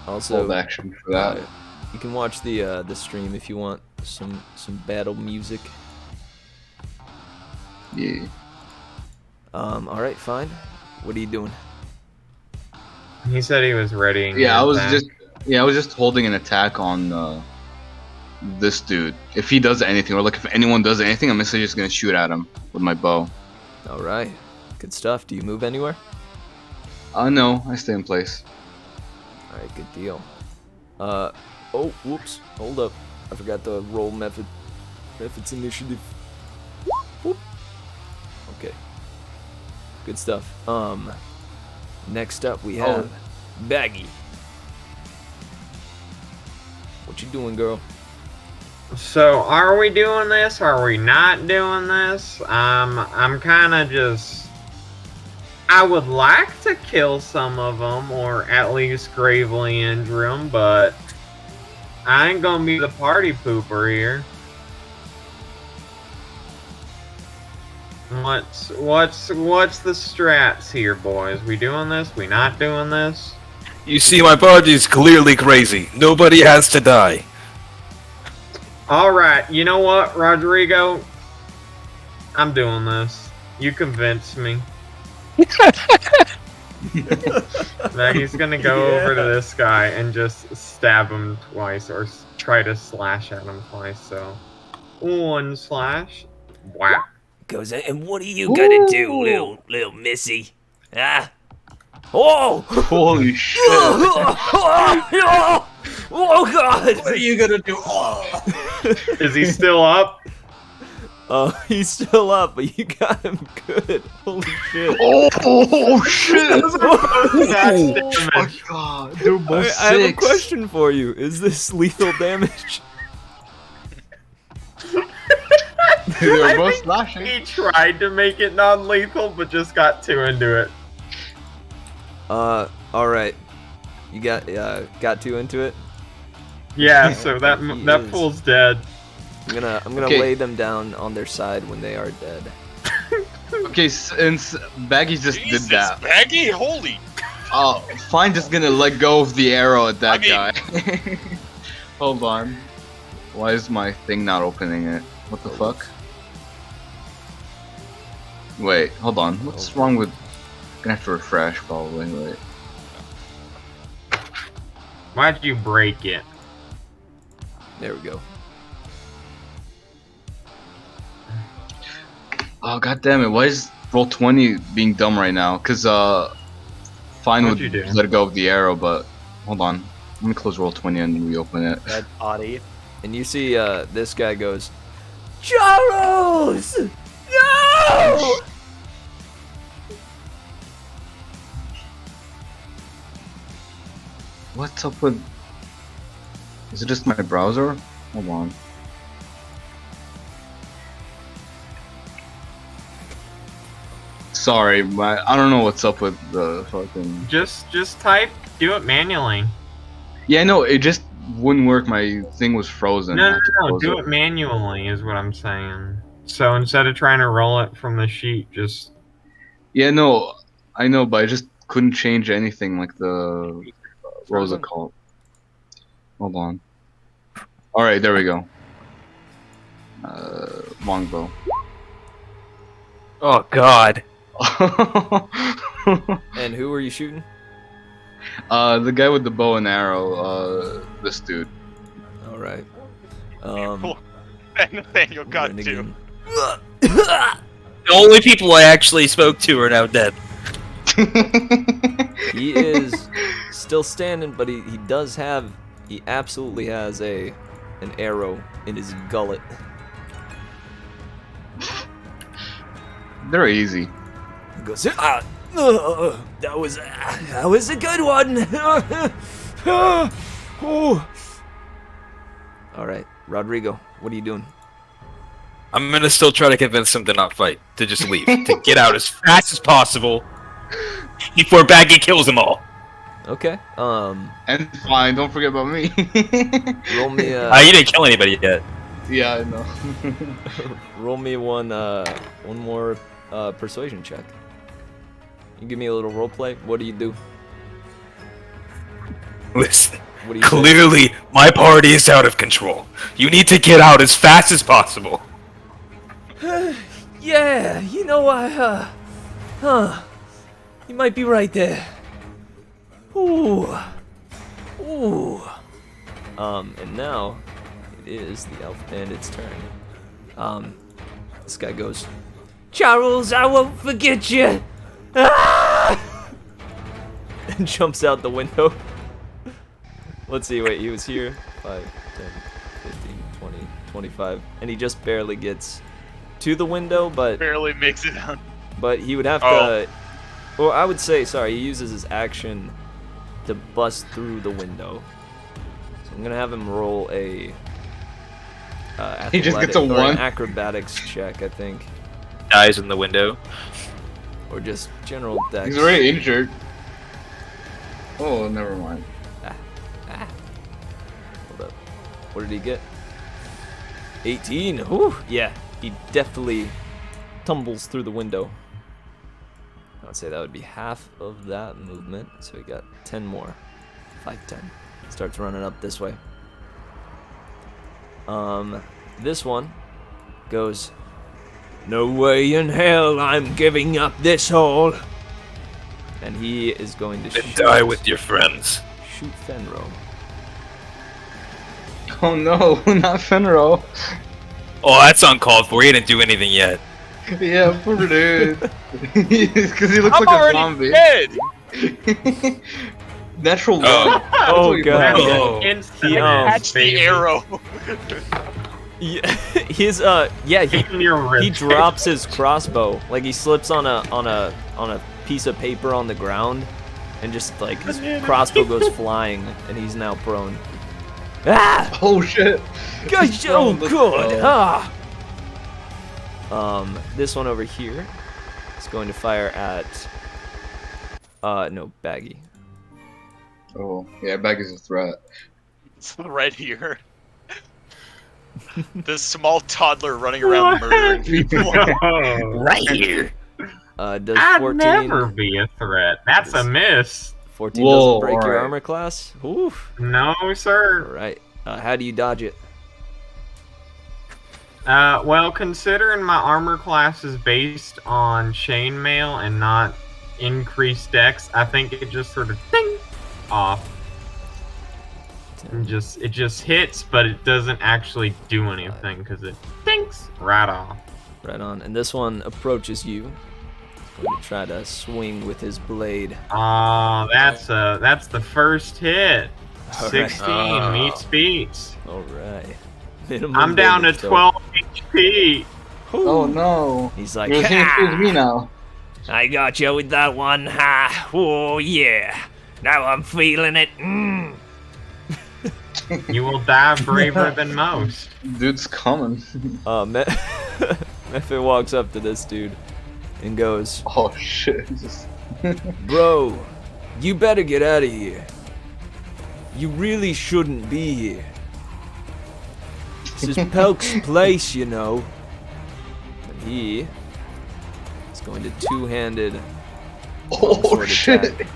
Also, hold action for that. you can watch the stream if you want some battle music. Yeah. All right, fine. What are you doing? He said he was readying. Yeah, I his was attack. just holding an attack on this dude. If he does anything, or like if anyone does anything, I'm essentially just gonna shoot at him with my bow. All right. Good stuff. Do you move anywhere? No, I stay in place. All right, good deal. Oh, whoops. Hold up. I forgot the roll method. Methods initiative. Whoop. Okay. Good stuff. Next up we have Baggy. What you doing, girl? So, are we doing this? Are we not doing this? I'm kind of just. I would like to kill some of them, or at least gravely injure them, but I ain't gonna be the party pooper here. What's the strats here, boys? We doing this? We not doing this? You see, my party's clearly crazy. Nobody has to die. Alright, you know what, Rodrigo? I'm doing this. You convinced me. Maggie's gonna go over to this guy and just stab him twice, or try to slash at him twice, so... One slash. Wow. Goes, and what are you gonna do, little missy? Ah? Oh! Holy shit! Oh God! What are you gonna do? Is he still up? He's still up, but you got him good. Holy shit! Oh shit! Oh my god, they're both I have a question for you. Is this lethal damage? They're both think slashing. He tried to make it non-lethal, but just got too into it. All right. You got too into it. Yeah, so that is. fool's dead. I'm gonna Okay. lay them down on their side when they are dead. Okay, since Baggy just Jesus, did that, Baggy, holy. Fine, just gonna let go of the arrow at that I mean- guy. Hold on. Why is my thing not opening it? What the fuck? Wait, hold on. What's wrong with? Gonna have to refresh probably. Wait. Why'd you break it? There we go. Oh god damn it! Why is roll 20 being dumb right now? Cause Fine What'd would you do? let go of the arrow, but hold on. Let me close roll 20 and reopen it. Dead body. And you see this guy goes, Charles! No! What's up with? Is it just my browser? Hold on. Sorry, I don't know what's up with the fucking. Just type. Do it manually. Yeah, no, it just wouldn't work. My thing was frozen. I No, had to no, close do it manually is what I'm saying. So instead of trying to roll it from the sheet, just Yeah, no, I know, but I just couldn't change anything like the. What was it called? Hold on. All right, there we go. Longbow. Oh God. And who are you shooting? The guy with the bow and arrow. This dude. All right. Nathaniel got Renegade. two. The only people I actually spoke to are now dead. He is still standing, but he absolutely has an arrow in his gullet. They're easy. He goes, that was a good one. Oh. All right, Rodrigo, what are you doing? I'm gonna still try to convince him to not fight, to just leave, to get out as fast as possible before Baggy kills them all. Okay. And fine, don't forget about me. Roll me You didn't kill anybody yet. Yeah, I know. roll me one more persuasion check. You give me a little role play. What do you do? Listen, What do you say? clearly my party is out of control. You need to get out as fast as possible. Yeah, you know, you might be right there. Ooh. Ooh. And now it is the elf bandit's turn. This guy goes, Charles, I won't forget you. Ah! and jumps out the window. Let's see, wait, he was here. 5, 10, 15, 20, 25. And he just barely gets to the window, but Barely makes it out. he would have Oh. to, or I would say, sorry, he uses his action to bust through the window. So I'm gonna have him roll a He just gets a athletic- or 1? an acrobatics check, I think, Dies in the window. or just general dex. He's already injured. Oh, never mind. Hold up. What did he get? 18. Whew. Yeah, he definitely tumbles through the window. I would say that would be half of that movement. So we got 10 more. 5, 10. Starts running up this way. This one goes, No way in hell I'm giving up this hole. and he is going to Then shoot, die with your friends. shoot Fenro. Oh no, not Fenro. Oh, that's uncalled for. He didn't do anything yet. Yeah, poor dude. Because he looks I'm like a already zombie. dead. Natural one. Oh. That's Oh, what he God. put. Oh. Instant Catch the baby. arrow. Yeah, his yeah, In your he ribcage. drops his crossbow. Like he slips on a piece of paper on the ground, and just like his crossbow goes flying, and he's now prone. Ah! Oh shit. Gosh, oh good. Ah! This one over here is going to fire at no, Baggy. Oh, yeah, Baggy's a threat. It's right here. This small toddler running around murdering people. Right here. Does I'd 14 never be a threat. That's a miss. 14 Whoa, doesn't break your alright. armor class? Oof. No, sir. Alright. How do you dodge it? Well, considering my armor class is based on chainmail and not increased dex, I think it just sort of ding off. And it just hits, but it doesn't actually do anything because it dings right off. Right on. And this one approaches you. He's going to try to swing with his blade. Oh, that's the first hit. All 16 right. meets beats. Alright. Minimum I'm down to damage, though. 12 HP. Oh no. He's like, You're the same speed as me now. I got you with that one. Ha! Oh yeah. Now I'm feeling it. Mm. You will die braver than most. Dude's coming. Mefe walks up to this dude and goes, Oh shit. Just- Bro, you better get out of here. You really shouldn't be here. This is Pelk's place, you know. And he is going to two-handed Oh sword shit. attack.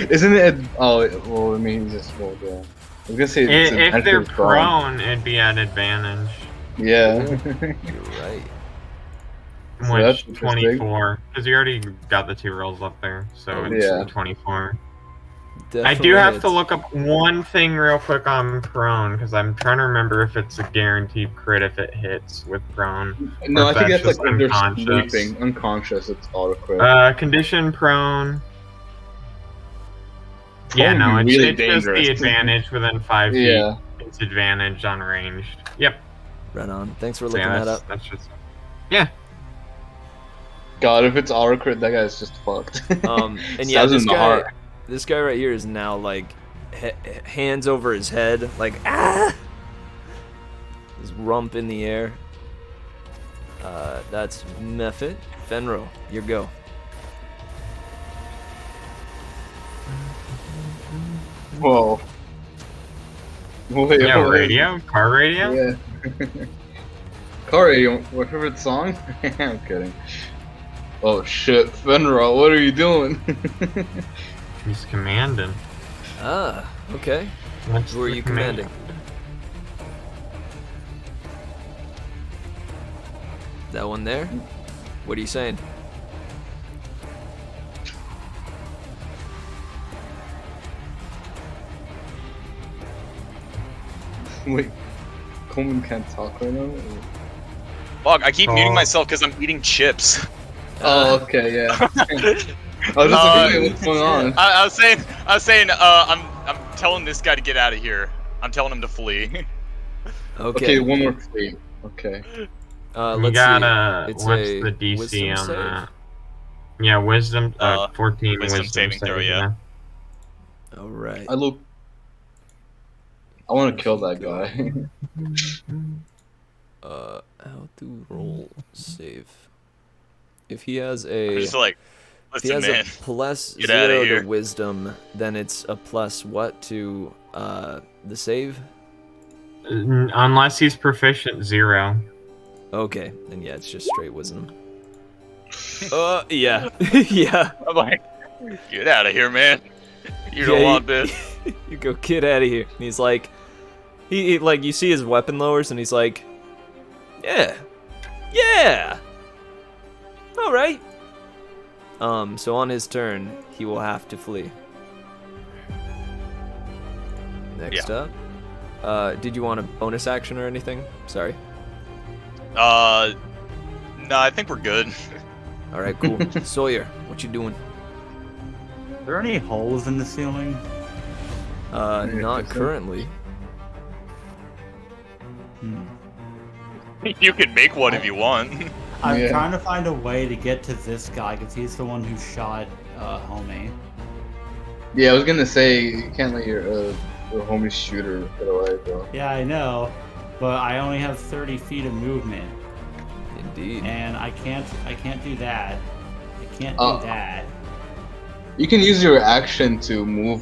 Isn't it? Oh, well, I mean, he just rolled. Yeah. I was gonna say it's an If they're active prone. prone, it'd be at advantage. Yeah. You're right. So that's Which interesting. 24? Because you already got the 2 rolls up there, so it's Yeah. 24. Definitely I do have to hits. look up one thing real quick on prone because I'm trying to remember if it's a guaranteed crit if it hits with prone. No, Or I if think that's that's like just under unconscious. sleeping. Unconscious, it's auto crit. Condition prone. Yeah, no, Probably it's, really it's just the dangerous. advantage within 5 feet. Yeah. It's advantage on ranged. Yep. Right on. Thanks for So looking yeah, that that's, up. that's just. Yeah. God, if it's auto crit, that guy's just fucked. And yeah, Stabs him in the heart. this guy right here is now like hands over his head, like ah, his rump in the air. That's Mephit. Fenro, your go. Whoa. Wait, Yeah, wait. radio? Car radio? Yeah. Car radio, my favorite song? I'm kidding. Oh shit, Fenra, what are you doing? He's commanding. Ah, okay. What's Who are the you command? commanding? That one there? What are you saying? Wait, Coleman can't talk right now? Fuck, I keep muting Oh. myself because I'm eating chips. Oh, okay, yeah. I was just like, wait, what's going on? I was saying, I'm telling this guy to get out of here. I'm telling him to flee. Okay, one more plate. Okay. You Let's gotta. see. It's What's a the DC wisdom on save. that? Yeah, wisdom. 14 wisdom wisdom saving throw, save, yeah. All right. I want to kill that guy. How to roll save? If he has I'm a just like, if he listen, has man. a plus Get outta 0 here. to wisdom, then it's a plus what to the save? Unless he's proficient 0. Okay, then yeah, it's just straight wisdom. Yeah, yeah. I'm like, get out of here, man. You don't Yeah, want this. You go, get out of here. And he's like, he like, you see his weapon lowers, and he's like, yeah, yeah. All right. So on his turn, he will have to flee. Next up, did you want a bonus action or anything? Sorry. No, I think we're good. All right, cool. Sawyer, what you doing? Are there any holes in the ceiling? Not currently. You can make one if you want. I'm Yeah. trying to find a way to get to this guy because he's the one who shot homie. Yeah, I was gonna say, you can't let your homie shooter get away, bro. Yeah, I know, but I only have 30 feet of movement, Indeed. and I can't do that. I can't do that. You can use your action to move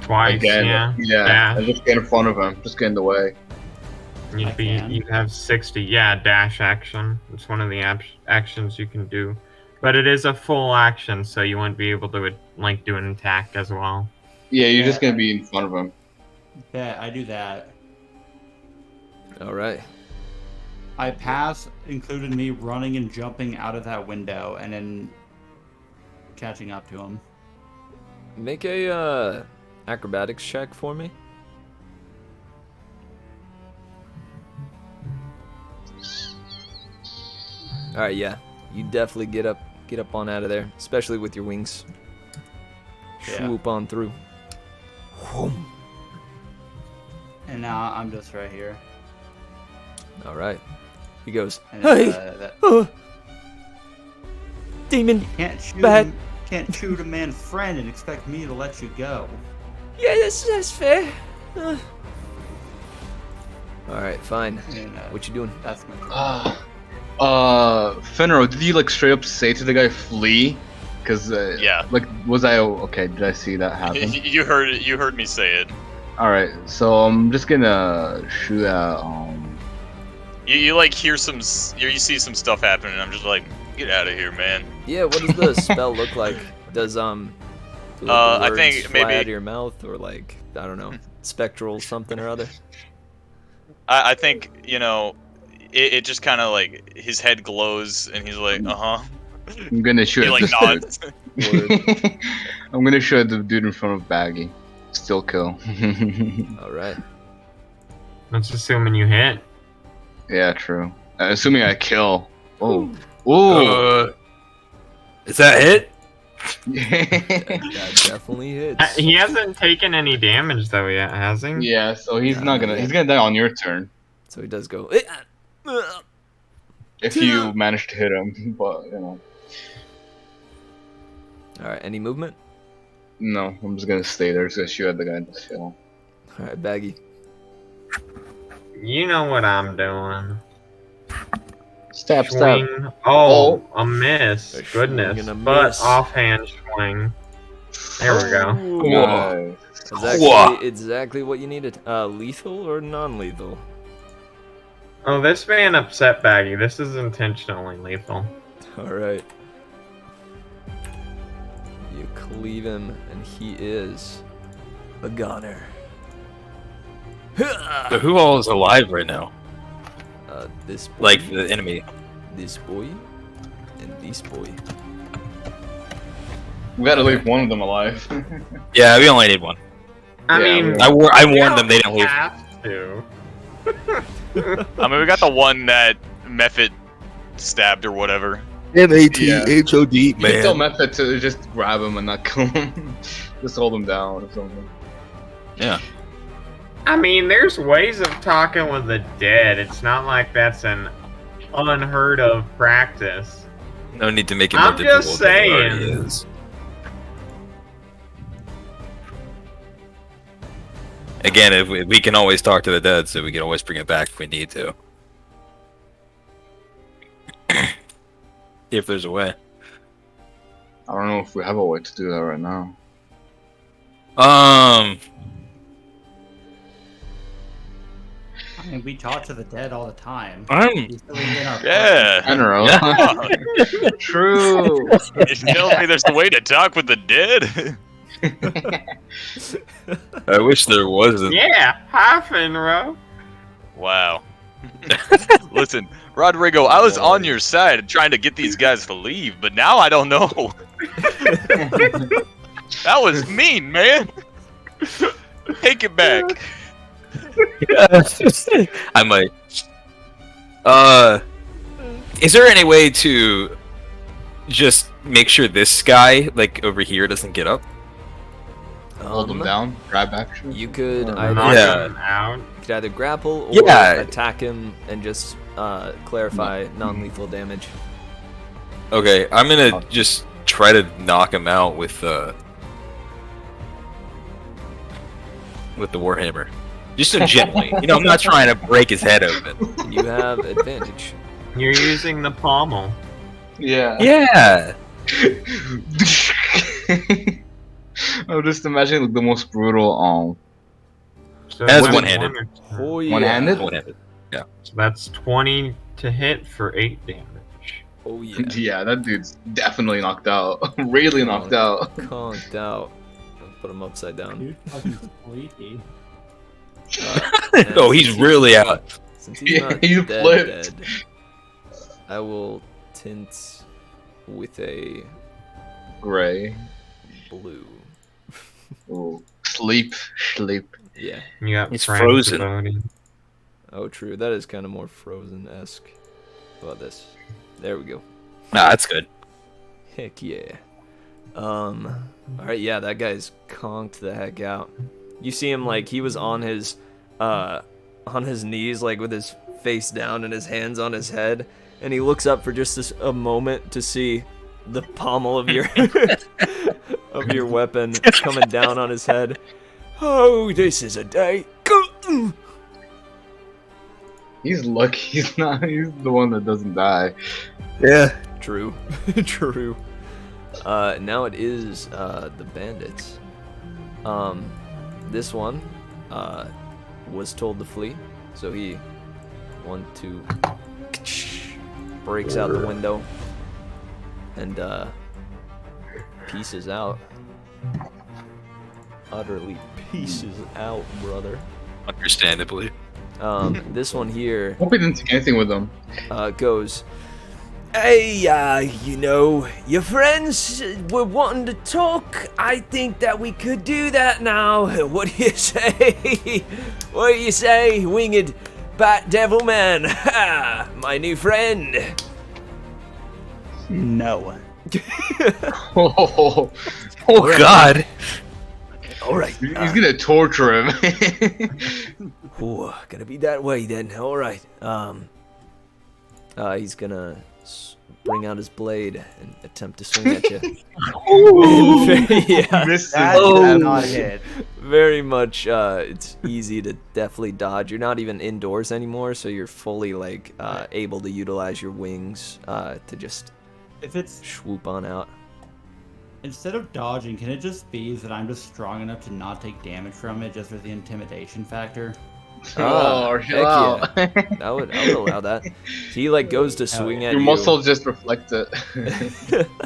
Twice, again. yeah. And Dash. just get in front of him. Just get in the way. You'd have 60. Yeah, dash action. It's one of the actions you can do. But it is a full action, so you wouldn't be able to like do an attack as well. Yeah, you're just gonna be in front of him. Yeah, I do that. All right. I pass included me running and jumping out of that window and then catching up to him. Make a acrobatics check for me. All right, yeah. You definitely get up on out of there, especially with your wings. Yeah. Swoop on through. Whoom. And now I'm just right here. All right. He goes, And hey, demon. can't shoot Bad. can't shoot a man's friend and expect me to let you go. Yeah, that's fair. All right, fine. And, What you doing? that's my turn. Fenro, did you like straight up say to the guy flee? Cause Yeah. like was I okay? Did I see that happen? You heard me say it. All right, so I'm just gonna shoot at You like hear you see some stuff happening, and I'm just like, get out of here, man. Yeah, what does the spell look like? Does do, like, the I words think fly maybe- out of your mouth, or like, I don't know, spectral something or other? I think, it just kind of like his head glows, and he's like, uh-huh. I'm gonna shoot He at like this nods. dude. I'm gonna shoot at the dude in front of Baggy. Still kill. All right. That's assuming you hit. Yeah, true. Assuming I kill. Oh. Ooh. Is that hit? That definitely hits. He hasn't taken any damage though yet, has he? Yeah, so he's not gonna. He's gonna die on your turn So he does go. if you manage to hit him. But All right. Any movement? no, I'm just gonna stay there. Just gonna shoot at the guy in the field. All right, Baggy. You know what I'm doing. Stab. Swing. Oh, a miss. A swing Goodness. and a But miss. offhand swing. There we go. Nice. That's actually exactly what you needed. Lethal or non-lethal? Oh, this man upset Baggy. This is intentionally lethal. Alright. You cleave him, and he is a goner. So who all is alive right now? This boy, Like the enemy. this boy, and this boy. We gotta leave one of them alive. Yeah, we only need one. I Yeah, mean, I we warned them they didn't leave. have to. I mean, we got the one that Method stabbed or whatever. M-A-T-H-O-D, You can tell Method to just grab him and not kill him. Just hold him down or something. Yeah. I mean, there's ways of talking with the dead. It's not like that's an unheard of practice. No need to make it I'm more difficult just than it already saying. is. Again, if we can always talk to the dead, so we can always bring it back if we need to. If there's a way. I don't know if we have a way to do that right now. I mean, we talk to the dead all the time. He's still in our Yeah. General. Yeah. True. You telling me there's a way to talk with the dead? I wish there wasn't. Yeah, hi, Finro. Wow. Listen, Rodrigo, I was on your side trying to get these guys to leave, but now I don't know. That was mean, man. Take it back. I might. Is there any way to just make sure this guy, like over here, doesn't get up? Hold him down. Grab action. You could Or either, Knock Yeah. him out. you could either grapple or Yeah. attack him and just clarify non-lethal damage. Okay, I'm gonna just try to knock him out with the warhammer, just so gently. You know, I'm not trying to break his head open. You have advantage. You're using the pommel. Yeah. Yeah. I'm just imagining like, the most brutal. So That's what is one-handed. one or two? Oh yeah. One-handed? One-handed. So that's 20 to hit for 8 damage. Oh yeah. Yeah, that dude's definitely knocked out. Really knocked out. Conked out. I'll put him upside down. You're fucking sleepy. Oh, he's really out. Since he's not He's dead, flipped. I will tint with a Gray. blue. Ooh. Sleep. Yeah. You got It's Frank's frozen. ability. Oh, true. That is kind of more Frozen-esque. How about this? There we go. Nah, that's good. Heck yeah. Alright, yeah, that guy's conked the heck out. You see him like he was on his knees, like with his face down and his hands on his head, and he looks up for just a moment to see the pommel of your of your weapon coming down on his head. Oh, this is a day. He's lucky he's not. He's the one that doesn't die. Yeah. True. True. Now it is the bandits. This one was told to flee, so he 1, 2 breaks out the window and pieces out. Utterly pieces out, brother. Understandably. This one here Hope he didn't take anything with him. goes, hey, you know, your friends were wanting to talk. I think that we could do that now. What do you say? What do you say, winged bat devil man? Ha! My new friend. No. Oh, Oh God. All right. he's gonna torture him. Ooh, gonna be that way then. All right. He's gonna bring out his blade and attempt to swing at you. Yeah, Misses. That did not hit. very much. It's easy to definitely dodge. You're not even indoors anymore, so you're fully like able to utilize your wings to just If it's swoop on out. instead of dodging, can it just be that I'm just strong enough to not take damage from it, just with the intimidation factor? Oh, heck chill out. I would allow that. He like goes to swing at Your you. muscles just reflect it.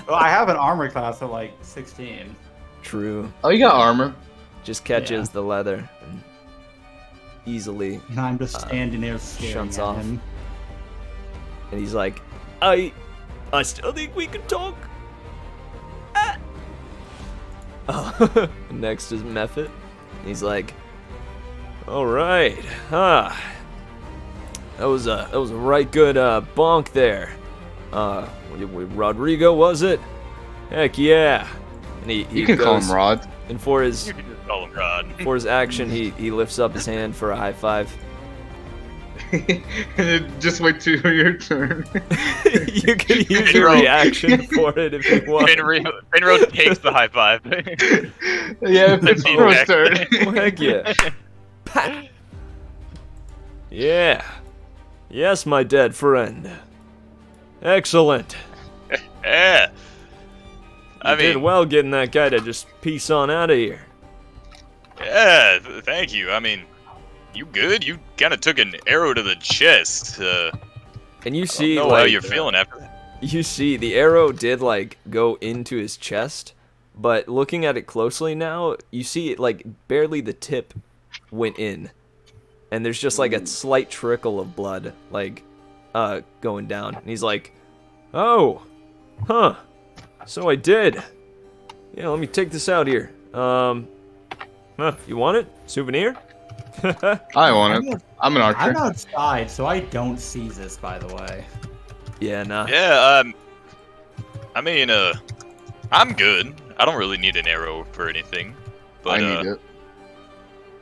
Well, I have an armor class of like 16. True. Oh, you got armor. Just catches the leather and easily, And I'm just standing there staring shunts at off. him. and he's like, I still think we can talk. Ah. Oh, next is Mephit. He's like, all right, that was a right good bonk there. Rodrigo, was it? Heck yeah. And he You can call him Rod. And for his You can just call him Rod. action, he lifts up his hand for a high five. Just wait till your turn. You can use your reaction for it if you want. Finro takes the high five. Yeah, it's Finro's turn. Oh, heck yeah. Pat. Yeah. Yes, my dead friend. Excellent. Yeah. You did well getting that guy to just peace on out of here. Yeah, thank you. I mean, you good? You kind of took an arrow to the chest. And you see, I don't know how you're feeling after that. You see, the arrow did like go into his chest, but looking at it closely now, you see it like barely the tip went in, and there's just like a slight trickle of blood like going down. And he's like, "Oh, huh? So I did. Yeah, let me take this out here. You want it? Souvenir?" I want it. I'm an archer. I'm outside, so I don't see this, by the way. Yeah, nah. Yeah, I mean, I'm good. I don't really need an arrow for anything. But, I need it.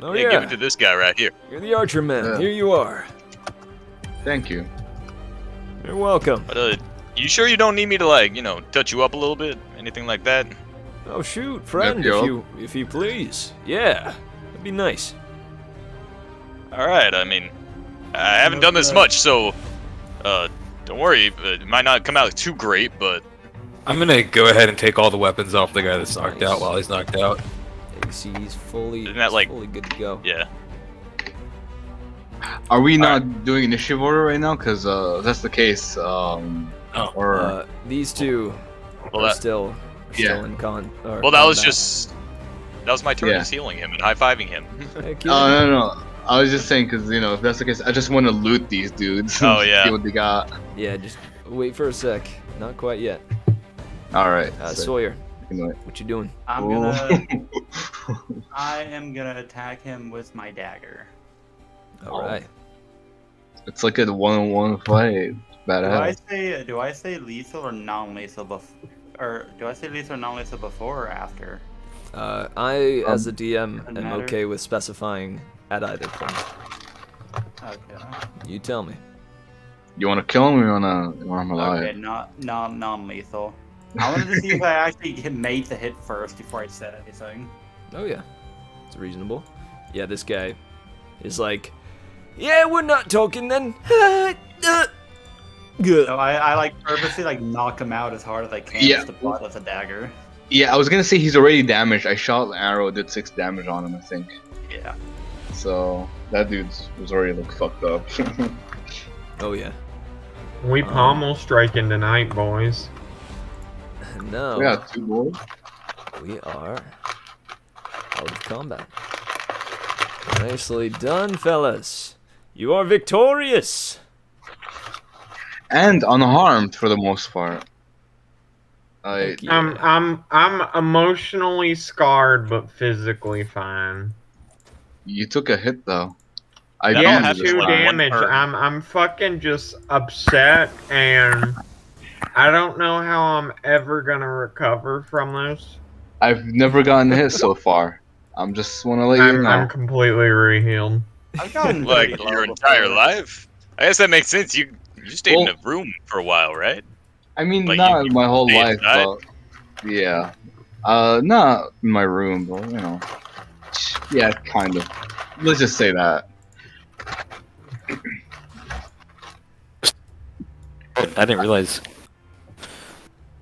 Oh yeah, give it to this guy right here. You're the archer man. Yeah. Here you are. Thank you. You're welcome. But, you sure you don't need me to, like, you know, touch you up a little bit? Anything like that? Oh shoot, friend, Yep, if you please. Yeah, that'd be nice. Alright, I mean, I haven't done this much, so, don't worry. It might not come out too great, but... I'm gonna go ahead and take all the weapons off the guy that's knocked out while he's knocked out. You see, he's fully, Isn't that, like- fully good to go. Yeah. Are we not doing initiative order right now? Because if that's the case, or These two Well, are that- still Yeah. in con. Or Well, that was combat. just... That was my turn, Yeah. just healing him and high-fiving him. Heck Oh yeah. no. I was just saying because if that's the case, I just want to loot these dudes. Oh, yeah. See what they got. Yeah, just wait for a sec. Not quite yet. All right. Sawyer, You know it. what you doing? I am gonna attack him with my dagger. All right. It's like a one-on-one fight. Badass. Do I say lethal or non-lethal before or after? I, as a DM, doesn't am matter. okay with specifying at either point. Okay. You tell me. You want to kill him or you want him alive? Okay, non-lethal. I wanted to see if I actually made the hit first before I said anything. Oh yeah, it's reasonable. Yeah, this guy is like, yeah, we're not talking then. Good. So I like purposely like knock him out as hard as I can Yeah. with the butt with a dagger. Yeah, I was gonna say he's already damaged. I shot an arrow, did 6 damage on him, I think. Yeah. So that dude was already like fucked up. Oh yeah. We pommel striking tonight, boys. No. We got 2 boys. We are out of combat. Nicely done, fellas. You are victorious. And unharmed for the most part. Heck yeah. I'm emotionally scarred, but physically fine. You took a hit though. Yeah, beat you this 2 time. damage. I'm fucking just upset, and I don't know how I'm ever gonna recover from this. I've never gotten hit so far. I'm just want to let you know. I'm completely re-healed. I've gotten Like, pretty low your entire before. life? I guess that makes sense. You You stayed in a room for a while, right? I mean, Like, not you my whole stay life, inside? but yeah. Not in my room, but you know. Yeah, kind of. Let's just say that. I didn't realize.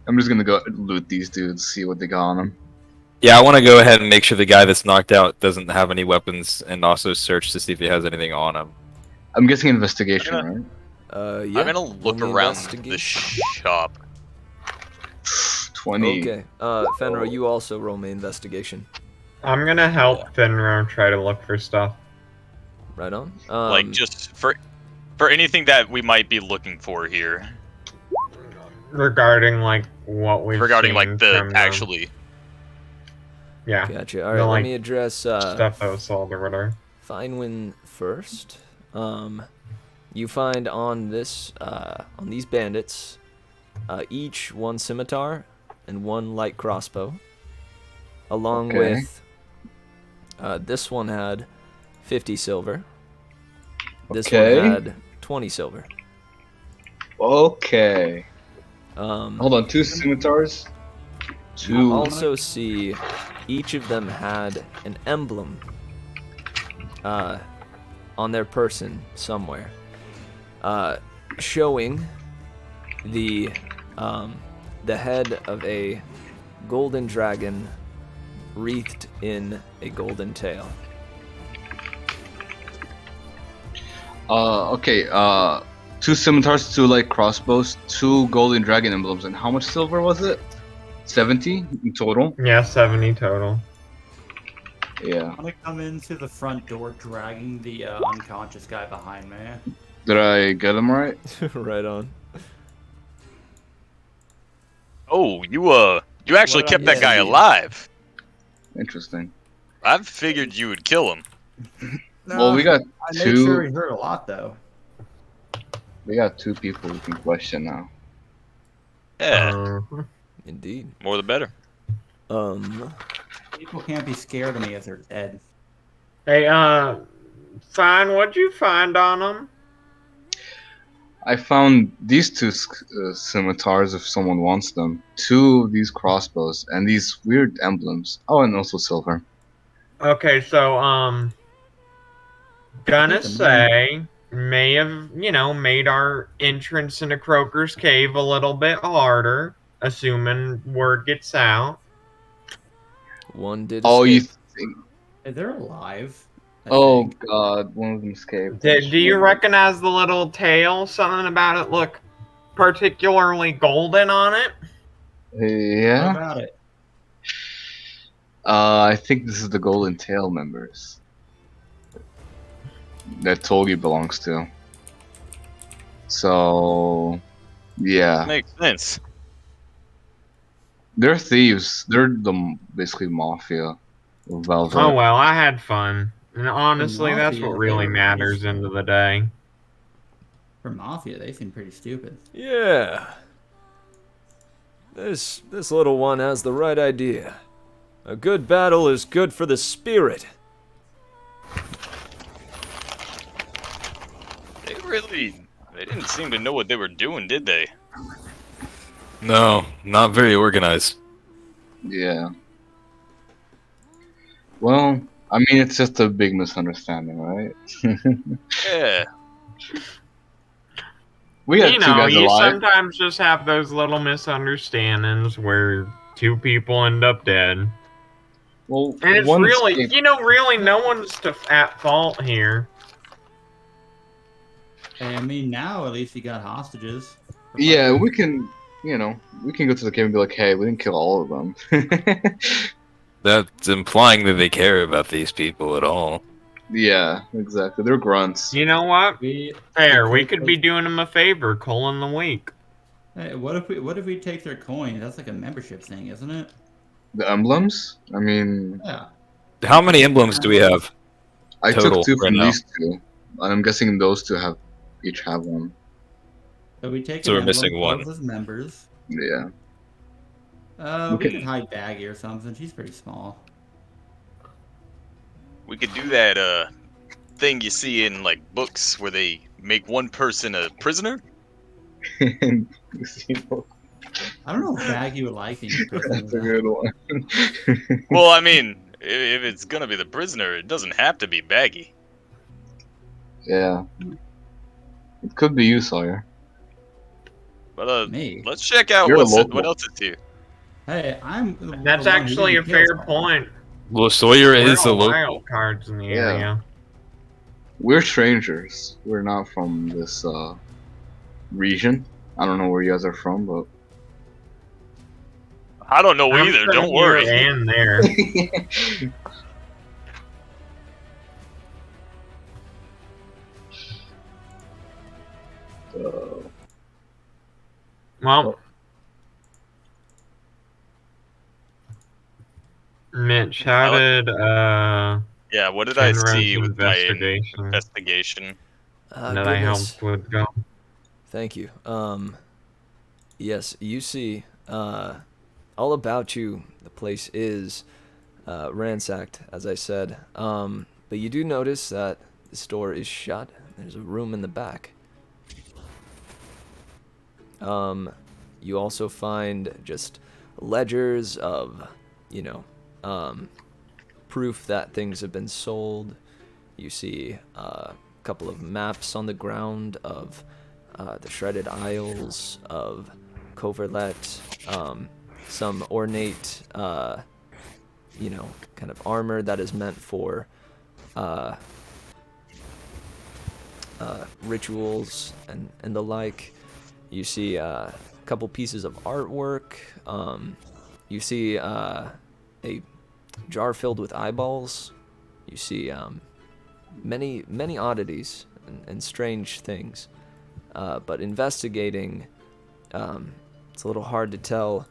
I'm just gonna go loot these dudes, see what they got on them. Yeah, I want to go ahead and make sure the guy that's knocked out doesn't have any weapons, and also search to see if he has anything on him. I'm guessing investigation, I'm right? Yeah. I'm gonna look roll me around the investigation. shop. 20. Okay. Fenrir, you also roll me investigation. I'm gonna help Finro try to look for stuff. Right on. Like, just for anything that we might be looking for here. Regarding, like, what we've Regarding, seen like, the from actually... Yeah. Gotcha. All right, The, let like, me address stuff that was sold or whatever. Feinwin first. You find on this on these bandits each one scimitar and one light crossbow, along Okay. with this one had 50 silver. This Okay. one had 20 silver. Okay. Hold on, 2 scimitars? You 2. also see each of them had an emblem on their person somewhere, showing the head of a golden dragon wreathed in a golden tail. Okay, 2 scimitars, 2 light crossbows, 2 golden dragon emblems, and how much silver was it? 70 in total? Yeah, 70 total. Yeah. I'm gonna come in through the front door, dragging the unconscious guy behind me. Did I get them right? Right on. Oh, you actually What kept I that guy did. alive. Interesting. I figured you would kill him. Well, we got I made sure 2. he hurt a lot, though. We got 2 people we can question now. Yeah, Indeed. more the better. People can't be scared of me if they're dead. Hey, Fine, what'd you find on them? I found these 2 scimitars if someone wants them. 2 of these crossbows and these weird emblems. Oh, and also silver. Okay, so, gonna Take them say, may have, made our entrance into Croker's Cave a little bit harder, assuming word gets out. One did Oh, you escape. think? They're alive. I Oh think. God, one of them escaped. Do you recognize the little tail? Something about it look particularly golden on it? What Yeah. about it? I think this is the Golden Tail members that Togi belongs to. So, yeah, Makes sense. they're thieves. They're basically mafia of Velvet. Oh well, I had fun. And honestly, that's Mafia, what they really were matters nice. end of the day. For Mafia, they seem pretty stupid. Yeah. This little one has the right idea. A good battle is good for the spirit. They didn't seem to know what they were doing, did they? No, not very organized. Yeah. Well, I mean, it's just a big misunderstanding, right? Yeah. We got 2 guys You alive. sometimes just have those little misunderstandings where 2 people end up dead. Well, And it's one really, escaped. really no one's at fault here. Hey, I mean, now at least you got hostages. Yeah, we can, we can go to the cave and be like, hey, we didn't kill all of them. That's implying that they care about these people at all. Yeah, exactly. They're grunts. You know what? We Fair. We could be doing them a favor, calling the week. Hey, what if we take their coin? That's like a membership thing, isn't it? The emblems? I mean, Yeah. How many emblems do we have? I Total took 2 right from now. these 2. And I'm guessing those 2 each have one. So we take So an we're emblem, missing one. pose as members. Yeah. We Okay. could hide Baggy or something. She's pretty small. We could do that thing you see in like books where they make one person a prisoner. And you see, I don't know if Baggy would like being prisoner. that's a good one. Well, I mean, if it's gonna be the prisoner, it doesn't have to be Baggy. Yeah. It could be you, Sawyer. But Me. let's check out You're a what local. else is here. Hey, I'm. That's the one who actually a didn't kill fair someone. point. Well, Sawyer We're is a all local. wild cards in the Yeah. area. We're strangers. We're not from this region. I don't know where you guys are from, but I don't know I'm either. from Don't here worry. and there. Well, Mitch, how did Yeah, what did I Kenra's see with my investigation investigation? that I Goodness. helped with go? Thank you. Yes, you see, all about you. The place is ransacked, as I said. But you do notice that the store is shut. There's a room in the back. You also find just ledgers of, proof that things have been sold. You see a couple of maps on the ground of the shredded isles of Coverlet, some ornate, kind of armor that is meant for rituals and the like. You see a couple pieces of artwork. You see a jar filled with eyeballs. You see many oddities and strange things. But investigating, it's a little hard to tell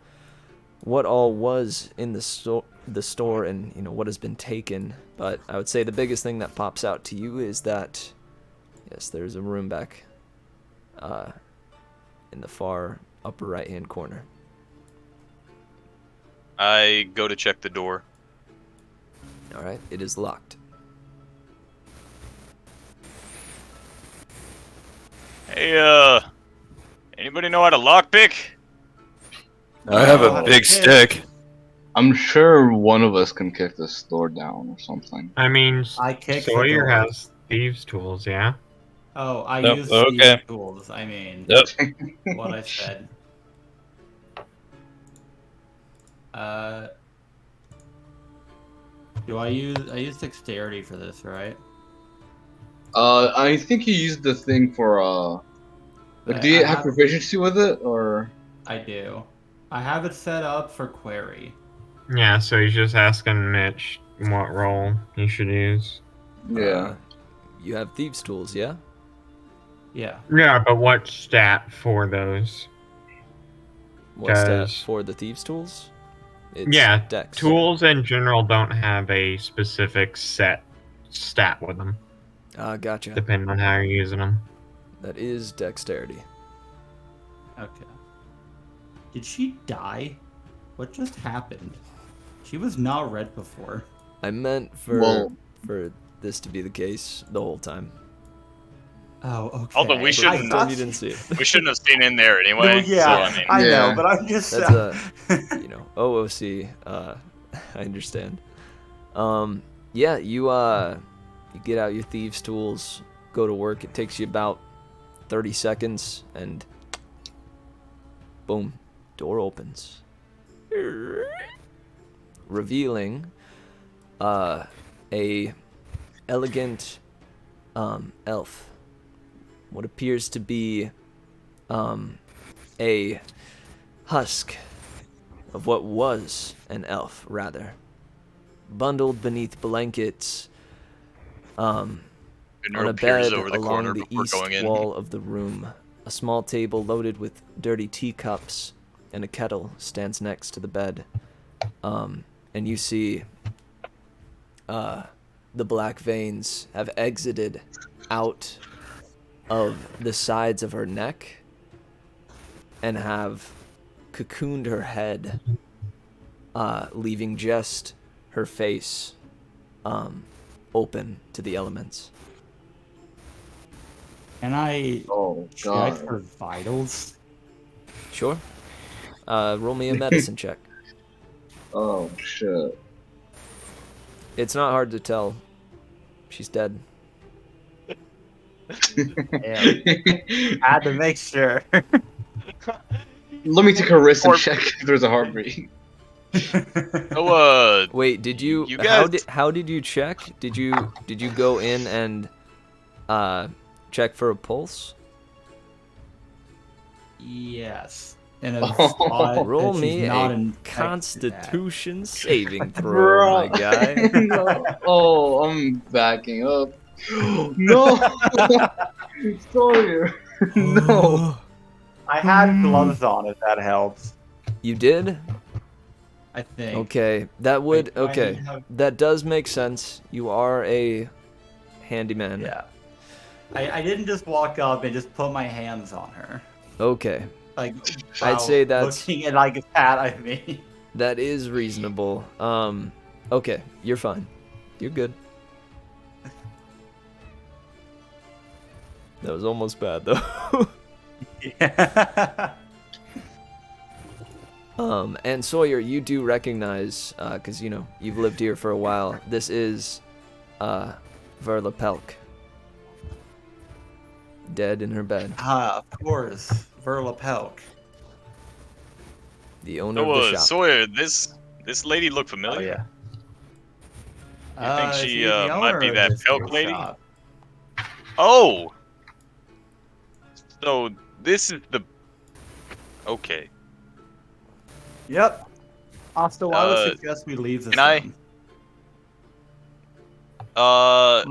what all was in the store and what has been taken. But I would say the biggest thing that pops out to you is that yes, there's a room back in the far upper right hand corner. I go to check the door. All right, it is locked. Hey, anybody know how to lockpick? I have Oh, a big okay. stick. I'm sure one of us can kick this door down or something. I mean, I kicked the Sawyer door. has thieves' tools, yeah? Oh, I Nope, use okay. these tools. I mean, Yep. what I said. Do I use dexterity for this, right? I think you used the thing for like, do you have proficiency with it or? I do. I have it set up for query. Yeah, so he's just asking Mitch what role he should use. Yeah. You have thieves' tools, yeah? Yeah. Yeah, but what stat for those? What stat 'Cause- for the thieves' tools? It's Yeah, Dex. tools in general don't have a specific set stat with them, Gotcha. depending on how you're using them. That is dexterity. Okay. Did she die? What just happened? She was not red before. I meant for this to be the case the whole time. Oh, okay. Although we shouldn't, Pretend you didn't see it. we shouldn't have seen in there anyway. No, yeah, So, I mean, I know, Yeah. but I'm just. That's OOC. I understand. Yeah, you get out your thieves' tools, go to work. It takes you about 30 seconds, and boom, door opens, revealing a elegant elf. What appears to be a husk of what was an elf, rather. Bundled beneath blankets on Finro a peers bed over the along corner the before east going in. wall of the room. A small table loaded with dirty teacups and a kettle stands next to the bed. And you see the black veins have exited out of the sides of her neck and have cocooned her head, leaving just her face open to the elements. Can I Oh check god. for vitals? Sure. Roll me a medicine check. Oh shit. It's not hard to tell. She's dead. Had to make sure. Let me take a wrist and Or- check if there's a heartbeat. Oh, Wait, did you? You How guys- did you check? Did you go in and check for a pulse? Yes. And a Oh. spot Roll that me she's not a infected at. Constitution saving throw, my guy. No. Oh, I'm backing up. No. Sorry. No. I had gloves on, if that helps. You did? I think. Okay, that would Wait, do I okay. need to have- That does make sense. You are a handyman. Yeah. I didn't just walk up and just put my hands on her. Okay, Like, I'd say that's- looking at like a cat. I mean, that is reasonable. Okay, you're fine. You're good. That was almost bad though. yeah. And Sawyer, you do recognize, because you know you've lived here for a while. This is, Verla Pelk, dead in her bed. Of course, Verla Pelk. The owner of the shop. Sawyer, this lady look Oh familiar. yeah. You think she she's the might owner be of that this Pelk gift lady? shop. Oh! So, this is the... Okay. Yep. Asta, I would Uh, suggest we leave this. can I- room.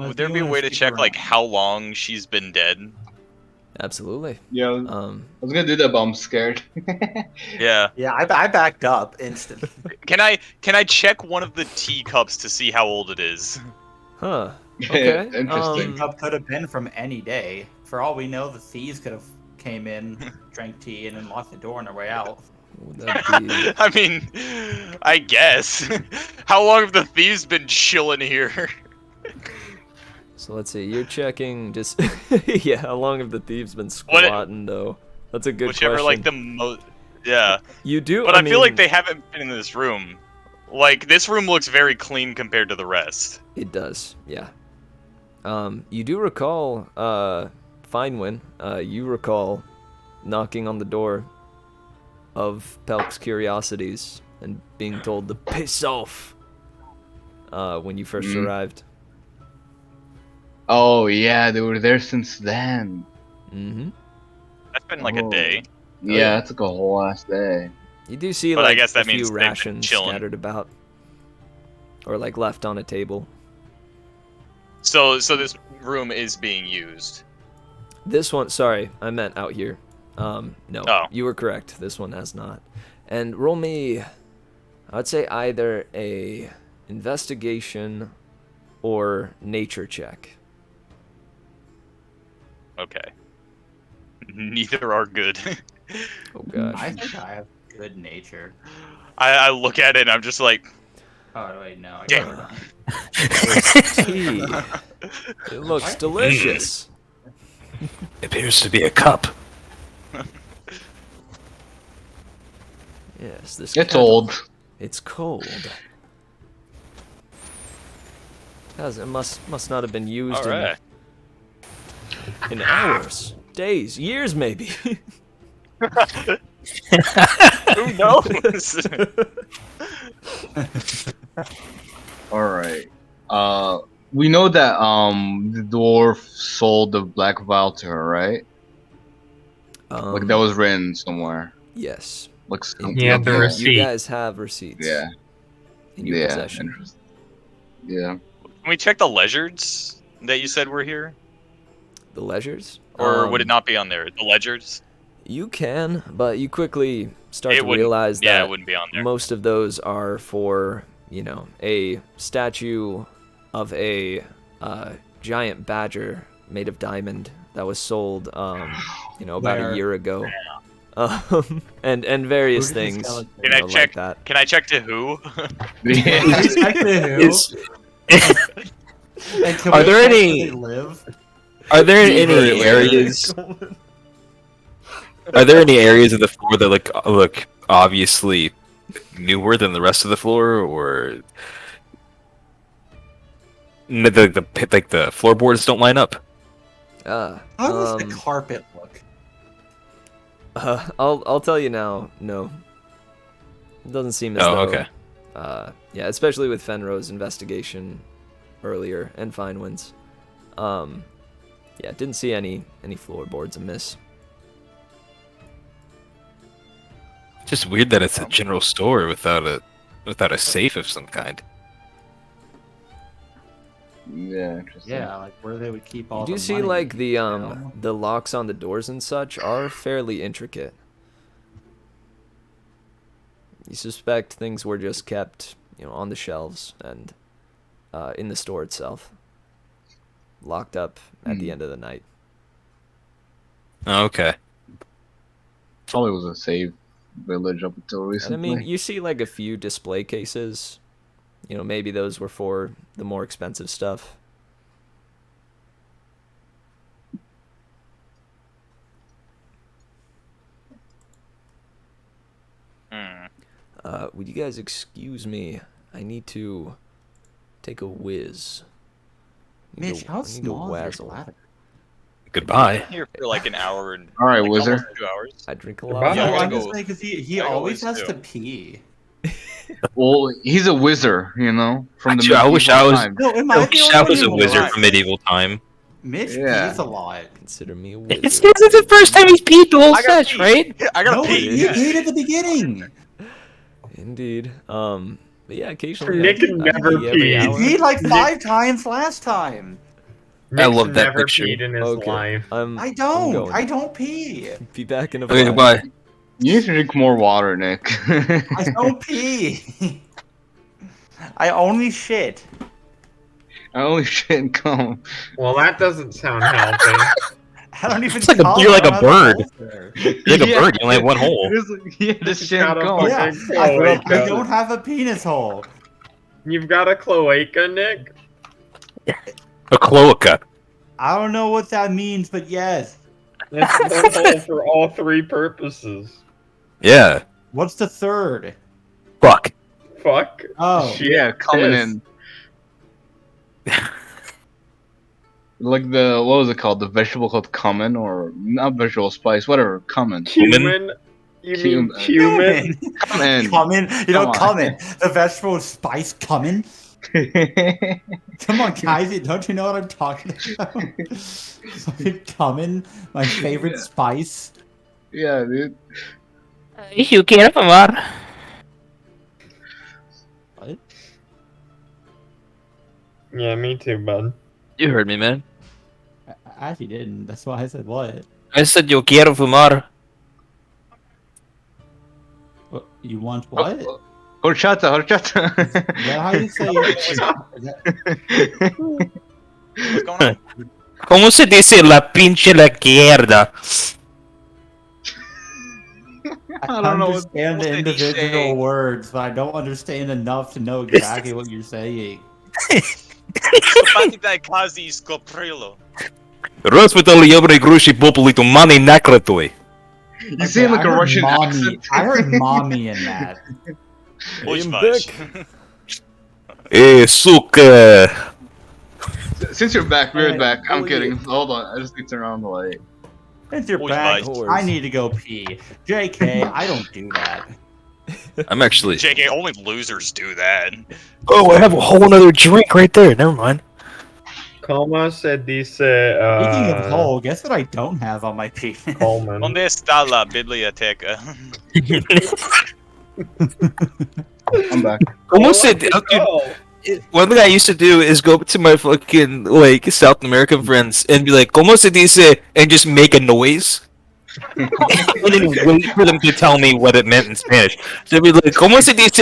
Would there you be a wanna way to stick check, like, around. how long she's been dead? Absolutely. Yeah, I was gonna do that, but I'm scared. Yeah. Yeah, I backed up instantly. Can I check one of the teacups to see how old it is? Huh. Okay. Interesting. Cup could have been from any day. For all we know, the thieves could have came in, drank tea, and then locked the door on their way out. Would that be? I mean, I guess. How long have the thieves been chilling here? So let's see. You're checking just. Yeah. How long have the thieves been squatting though? That's a good Whichever, question. like, the most... Yeah. You do. But I feel like mean, they haven't been in this room. Like, this room looks very clean compared to the rest. It does. Yeah. You do recall, Finewin. You recall knocking on the door of Pelk's Curiosities and being told to piss off when you first arrived. Oh yeah, they were there since then. Mm-hmm. That's been like a Oh. day. Yeah, that took a whole ass day. You do see But I like guess that a means few they've been rations chilling. scattered about, or like left on a table. So this room is being used. This one, sorry, I meant out here. No, Oh. you were correct. This one has not. And roll me, I would say either a investigation or nature check. Okay. Neither are good. Oh gosh. I think I have good nature. I look at it and I'm just like, Oh wait, no. I Damn. can't. Tea. It looks delicious. Appears to be a cup. Yes, this. It's kettle. old. It's cold. It must not have been used alright. in hours, days, years maybe. Who knows? Alright. We know that the dwarf sold the black vial to her, right? Like that was written somewhere. Yes. Like Yeah, the okay. receipt. You guys have receipts. Yeah. In your Yeah. possession. Interesting. Yeah. Can we check the ledgers that you said were here? The ledgers. Or would it not be on there? The ledgers? You can, but you quickly start It to wouldn't- realize yeah, that it wouldn't be on there. most of those are for, you know, a statue of a giant badger made of diamond that was sold, you know, about Where? a year ago. And various Who did the things skeleton- Can you I know, check? like that. Can I check to who? Exactly who? Is- And can Are we there check where any- they live? Are there any areas? Are there any areas of the floor that look obviously newer than the rest of the floor, or the floorboards don't line up? How does the carpet look? I'll tell you now. No, it doesn't seem as though. Okay. Yeah, especially with Fenro's investigation earlier and Finewind's. Yeah, didn't see any floorboards amiss. Just weird that it's a general store without a safe of some kind. Yeah, interesting. Yeah, like where they would keep all. You do the see money, like the you know? the locks on the doors and such are fairly intricate. You suspect things were just kept, on the shelves and in the store itself, locked up at the end of the night. Okay. Probably was a save village up until And recently. I mean, you see like a few display cases. Maybe those were for the more expensive stuff. Would you guys excuse me? I need to take a whiz. Mitch, how I need to small is wazzle. your bladder? Goodbye. Here for like an hour and All right, like Wizard. almost 2 hours. I drink a Goodbye. lot. Yeah, No, I I'm gotta just go. saying because he I always always has do. to pee. Well, he's a wizard, from the Dude, I wish I medieval was- times. No, am I I the wish only I one was a who wizard knows? from medieval time. Mitch Yeah. pees a lot. Consider me a It's wizard. the first time he's peed the whole I gotta session, pee. right? I gotta No, pee. he peed at the beginning. Indeed. But yeah, occasionally Nick I never pee every pees. He hour. peed like 5 times last time. Nick's love that never picture. peed in his Okay, life. I I'm don't. going. I don't pee. Be back in a Okay, flash. goodbye. You need to drink more water, Nick. I don't pee. I only shit. I only shit and come. Well, that doesn't sound healthy. I don't even. It's like come, you're like I a don't have bird. holes there. You're like a bird. You only have one hole. It is just shit and Gotta come. fucking Yeah, cloaca. I don't have a penis hole. You've got a cloaca, Nick? A cloaca. I don't know what that means, but yes. That's one hole for all 3 purposes. Yeah. What's the third? Fuck. Fuck. Oh, Shit, Yeah, coming piss. in. Like what was it called? The vegetable called cumin, or not vegetable spice, whatever, cumin. Cumin? You mean cumin? Cumin. Cumin? You know, Come on. cumin. The vegetable spice cumin? Come on, guys. Don't you know what I'm talking about? Fucking cumin, my favorite spice. Yeah, dude. You care for what? What? Yeah, me too, bud. You heard me, man. I actually didn't. That's why I said what. I said you quiero fumar. What? You want what? Horchata, horchata. Is that how you say it? Is that- What's going on? ¿Cómo se dice la pinche la izquierda? I don't know what- understand the what did he individual say? words, but I don't understand enough to know exactly what you're saying. Spati kazi skoprilo. Rozvitali jebrej gruši populitu mani nakratoj. You seem like I a heard Russian mommy. accent. I heard mommy in that. Ojvaj. Suka. Since you're back, we're Alright, back. I'm Billy. kidding. Hold on, I just need to turn on the light. Since you're Oj, back, Mike. I need to go pee. JK, I don't do that. I'm actually. JK, only losers do that. Oh, I have a whole other drink right there. Never mind. Como se dice, Speaking of hole, guess what I don't have on my penis? Coleman. Donde está la biblioteca? I'm back. ¿Cómo se? Dude, one thing I used to do is go to my fucking South American friends and be like, "Cómo se dice?" and just make a noise. And then wait for them to tell me what it meant in Spanish. So I'd be like, ¿Cómo se dice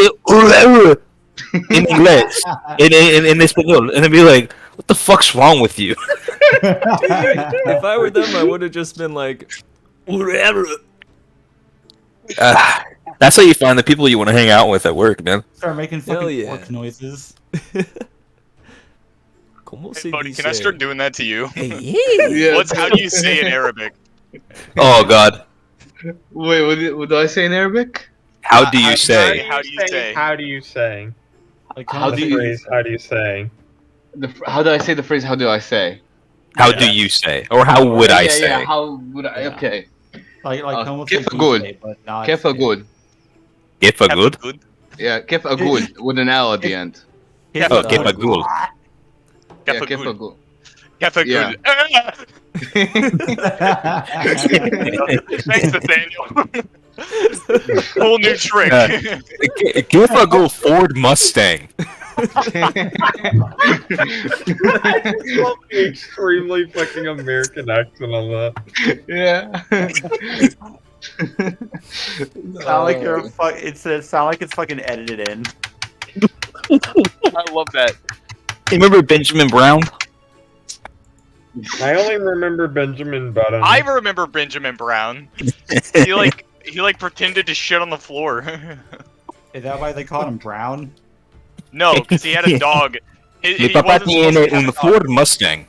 in English? In español. And I'd be like, what the fuck's wrong with you? If I were them, I would have just been like, whatever. That's how you find the people you want to hang out with at work, man. Start making Hell fucking yeah. fork noises. ¿Cómo Hey, se buddy, dice? can I start doing that to you? Yeah. How do you say in Arabic? Oh God. Wait, what do I say in Arabic? How do you say? How do you say? How do you say? Like, How The do you- phrase, how do you say? How do I say the phrase? How do I say? How do you say? Or how would I yeah, say? Yeah, how would I? Yeah. Okay. like almost Kif like a good. DJ, but not. Kef a good. If a good? Good. Yeah, kef a good with an L at the end. Kif Oh, a kif a good. good. Yeah, Kef a kef a good. good. Kef a Yeah. good. Thanks, Nathaniel. Whole new trick. Give a go Ford Mustang. Extremely fucking American accent on that. Yeah. Sound like you're sound like it's fucking edited in. I love that. You remember Benjamin Brown? I only remember Benjamin Button. I remember Benjamin Brown. He like pretended to shit on the floor. Is that why they called him Brown? No, because he had a dog. Mi He papá wasn't supposed tiene to have un a dog. Ford Mustang.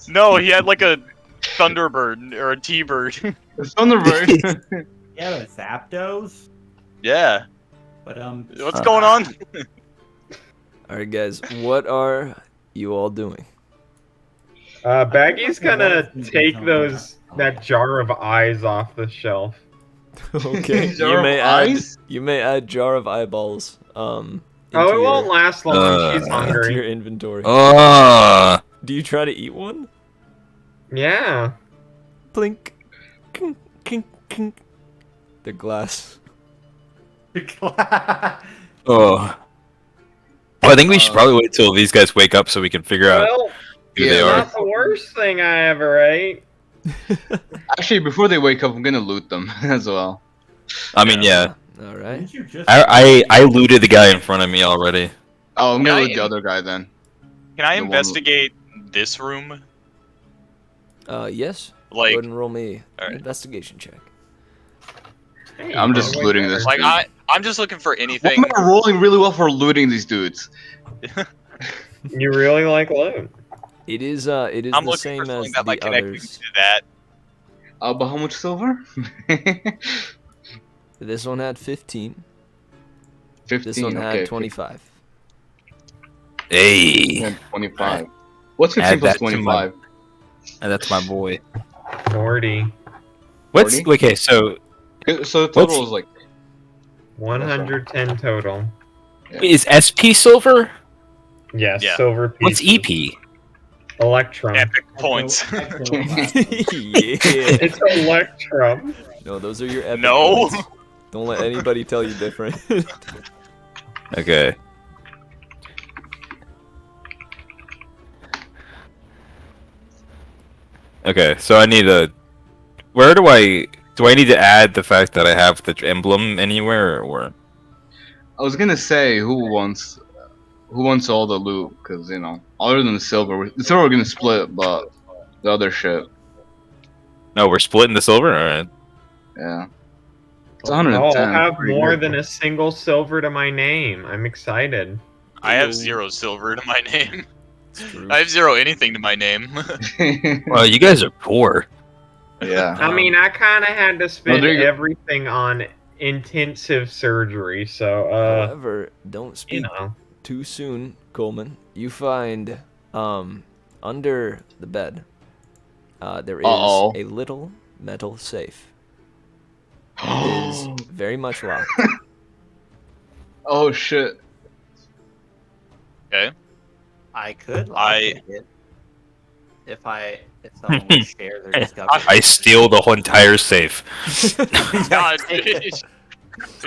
No, he had like a Thunderbird or a T-bird. Thunderbird. Yeah, the Zapdos. Yeah. But What's going on? All right, guys. What are you all doing? Baggy's gonna take that jar of eyes off the shelf. Okay. Jar of eyes? You may add jar of eyeballs. Oh, it won't last long. She's into your hungry. inventory. Oh. Do you try to eat one? Yeah. Plink. Kink, kink, kink. The glass. Oh. Well, I think we should probably wait till these guys wake up so we can figure out Well, who yeah, they are. not the worst thing I ever ate. Actually, before they wake up, I'm gonna loot them as well. I mean, yeah. All right. Didn't you just I looted the guy in front of me already. Oh, I'm Can gonna I loot the other guy then. Can I The one- investigate this room? Yes. Go Like, ahead and roll me an Alright. investigation check. Hey, I'm just wait looting there. this. like dude. I'm just looking for Why anything. am I rolling really well for looting these dudes? You really like loot. It is I'm the looking same for as something that might the connect me others. to that. But how much silver? This one had 15. 15. This one had okay. 25. Hey. And 25. What's 15 Add plus that to my- 25? And that's my boy. 40. What's 40? okay? So So the total What's- is like 110 total. is SP silver? Yes, Yeah. silver piece. What's EP? Electrum. Epic points. Yeah. It's Electrum. No, those are your epic No. points. Don't let anybody tell you different. Okay. Okay, so I need a. Where do I need to add the fact that I have the emblem anywhere or? I was gonna say who wants all the loot, because you know, other than the silver we're gonna split, but the other shit, No, we're splitting the silver. All right. yeah, it's Oh, 110. I'll have pretty more good. than a single silver to my name. I'm excited. I have 0 silver to my name. It's true. I have 0 anything to my name. Well, you guys are poor. Yeah. I mean, I kind of had to spend there you go. everything on intensive surgery, so, However, don't you speak know. too soon, Coleman. You find under the bed there is Uh-oh. a little metal safe. It is very much locked. Oh shit. Okay. I could I- lockpick it if someone would share their discovery. I steal the whole entire safe. God, it's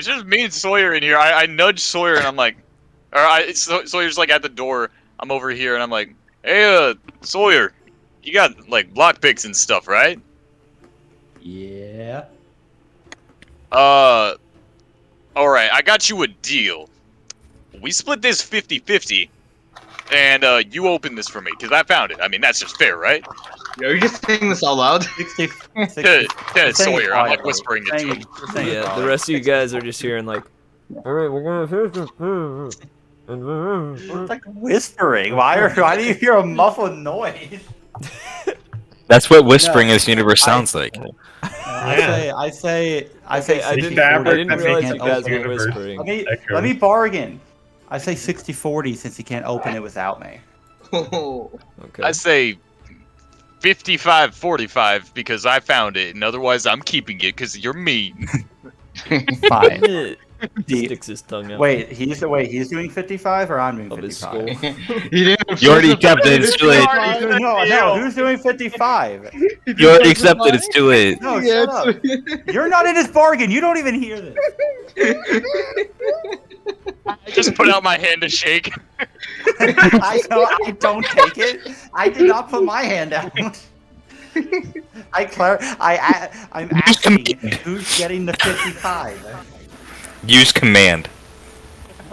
just me and Sawyer in here. I nudge Sawyer and I'm like, Sawyer's like at the door. I'm over here and I'm like, hey, Sawyer, you got like lockpicks and stuff, right? Yeah. All right, I got you a deal. We split this 50-50, and you open this for me because I found it. I mean, that's just fair, right? Are you just saying this out loud? 60, To Sawyer, I'm like whispering it to him. Yeah, the rest of you guys are just hearing like, all right, we're gonna finish this. It's like whispering. Why do you hear a muffled noise? That's what whispering in this universe sounds like. I say I 60-40. didn't realize Can't you guys open were it. whispering. Let me bargain. I say 60-40 since he can't open it without me. Okay. I say 55-45 because I found it, and otherwise I'm keeping it because you're mean. Fine. Sticks his tongue out. Wait, he's doing 55 or I'm doing Of his 55? skull. You already accepted it. It's too late. No, who's doing 55? You already accepted it. It's too late. No, shut up. You're not in his bargain. You don't even hear this. I just put out my hand to shake. I don't take it. I did not put my hand out. I'm asking who's getting the 55. Use command.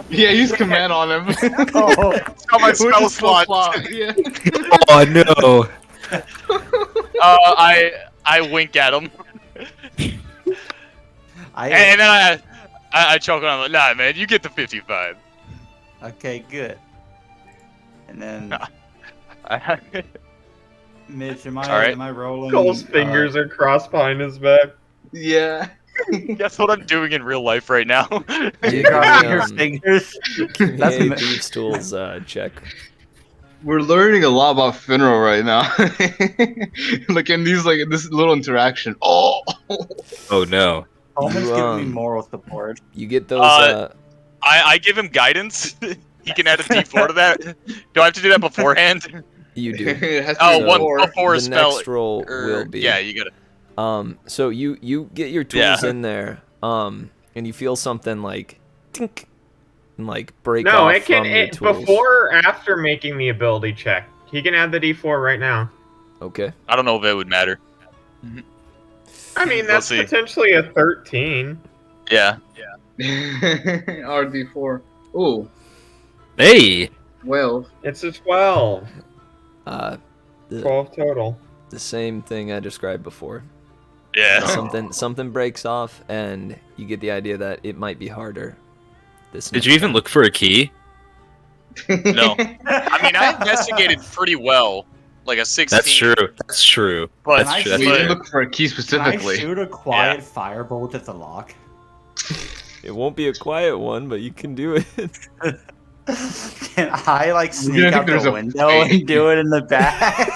Yeah, use command on him. That's how my spell slot. Yeah. Oh no. I wink at him. And then I choke on him like, nah, man, you get the 55. Okay, good. And then, Mitch, am I rolling? Cole's fingers are crossed behind his back. Yeah. That's what I'm doing in real life right now. You got your fingers. That's a Thieves' Tools check. We're learning a lot about Finral right now. Like in this little interaction. Oh. Oh no. Almost giving me moral support. You get those. I give him guidance. He can add a D4 to that. Do I have to do that beforehand? You do. One before a the spell. next roll will be. Yeah, you got it. So you get your tools in there, and you feel something like tink, and like break off it can from your tools. before or after making the ability check. He can add the D4 right now. Okay. I don't know if it would matter. I mean, that's potentially a 13. Yeah. RD4. Ooh. Hey. 12. It's a 12. 12 total. The same thing I described before. Yeah. Something breaks off, and you get the idea that it might be harder. Did you even look for a key? No. I mean, I investigated pretty well. Like a 16. That's true. That's true. But That's true. We didn't look for a key specifically. Can I shoot a quiet firebolt at the lock? It won't be a quiet one, but you can do it. Can I sneak out the window and do it in the back?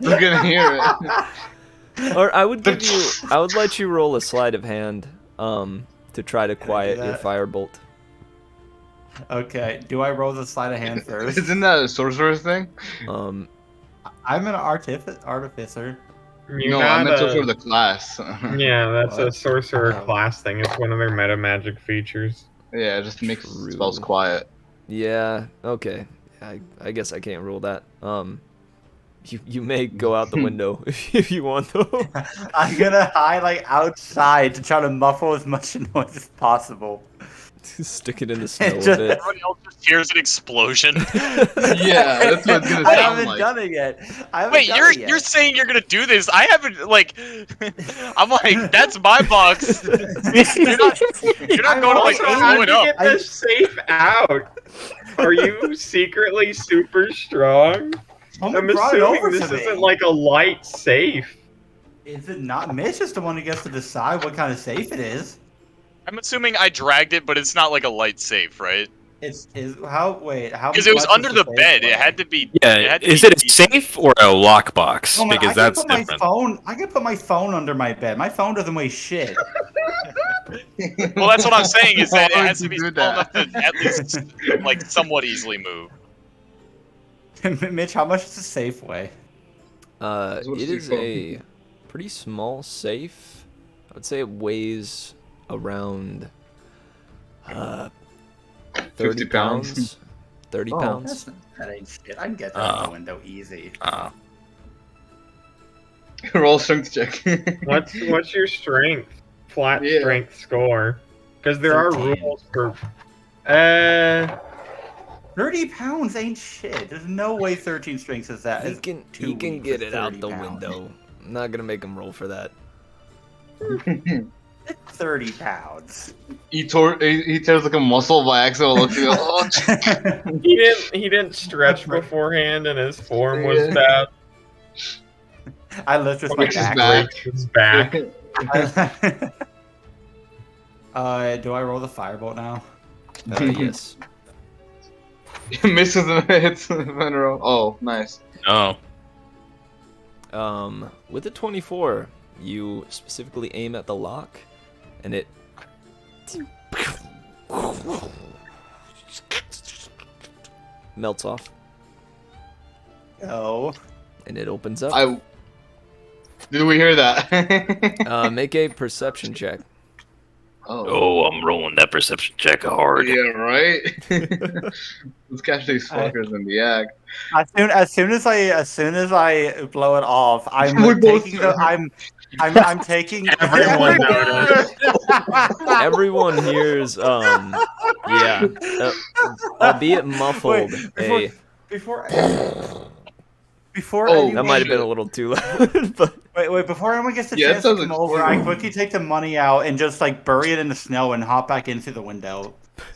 We're gonna hear it. Or I would let you roll a sleight of hand, to try to quiet your firebolt. Okay. Do I roll the sleight of hand first? Isn't that a sorcerer thing? I'm an artificer. No, I meant sorcerer the class. Yeah, that's a sorcerer class thing. It's one of their meta magic features. Yeah, it just makes spells quiet. Yeah. Okay. I guess I can't rule that. You may go out the window if you want though. I'm gonna hide outside to try to muffle as much noise as possible. Stick it in the snow a bit. Everybody else just hears an explosion. Yeah, that's what it's gonna sound I haven't like. done it yet. Wait, you're saying you're gonna do this? I haven't I'm like, that's my box. You're not going to How blow it did you up. get this safe out? Are you secretly super strong? I'm assuming this isn't a light safe. Is it not? Mitch is the one who gets to decide what kind of safe it is. I'm assuming I dragged it, but it's not like a light safe, right? Because it was under the bed. It had to be. Yeah. Is it a safe or a lockbox? Oh, because that's different. I can put my phone under my bed. My phone doesn't weigh shit. Well, that's what I'm saying. Is that it has to be small enough to at least somewhat easily move. Mitch, how much does a safe weigh? It is a pretty small safe. I would say it weighs around 30 pounds. 30 pounds. That ain't shit. I can get that out the window easy. Roll strength check. What's your strength? Flat strength score? Because there are rules for. 30 pounds ain't shit. There's no way 13 strength is that. He can get it out the window. I'm not gonna make him roll for that. It's 30 pounds. he tears like a muscle by accident. Oh, He didn't stretch beforehand, and his form was bad. I lift with my breaks his back. back. Breaks his back. Do I roll the firebolt now? Yes. Misses and hits Fenro. Oh, nice. Oh. With a 24, you specifically aim at the lock, and it melts off, Oh. and it opens up. Did we hear that? Make a perception check. Oh, I'm rolling that perception check hard. Yeah, right. Let's catch these fuckers in the act. As soon as I blow it off, I'm We both taking do. I'm taking Everyone noticed. Everyone hears, yeah, albeit muffled, Wait, before Oh, anyone, that might have been a little too loud, but wait, before anyone gets the Yeah, it chance to sounds come like- over, I quickly take the money out and just like bury it in the snow and hop back in through the window.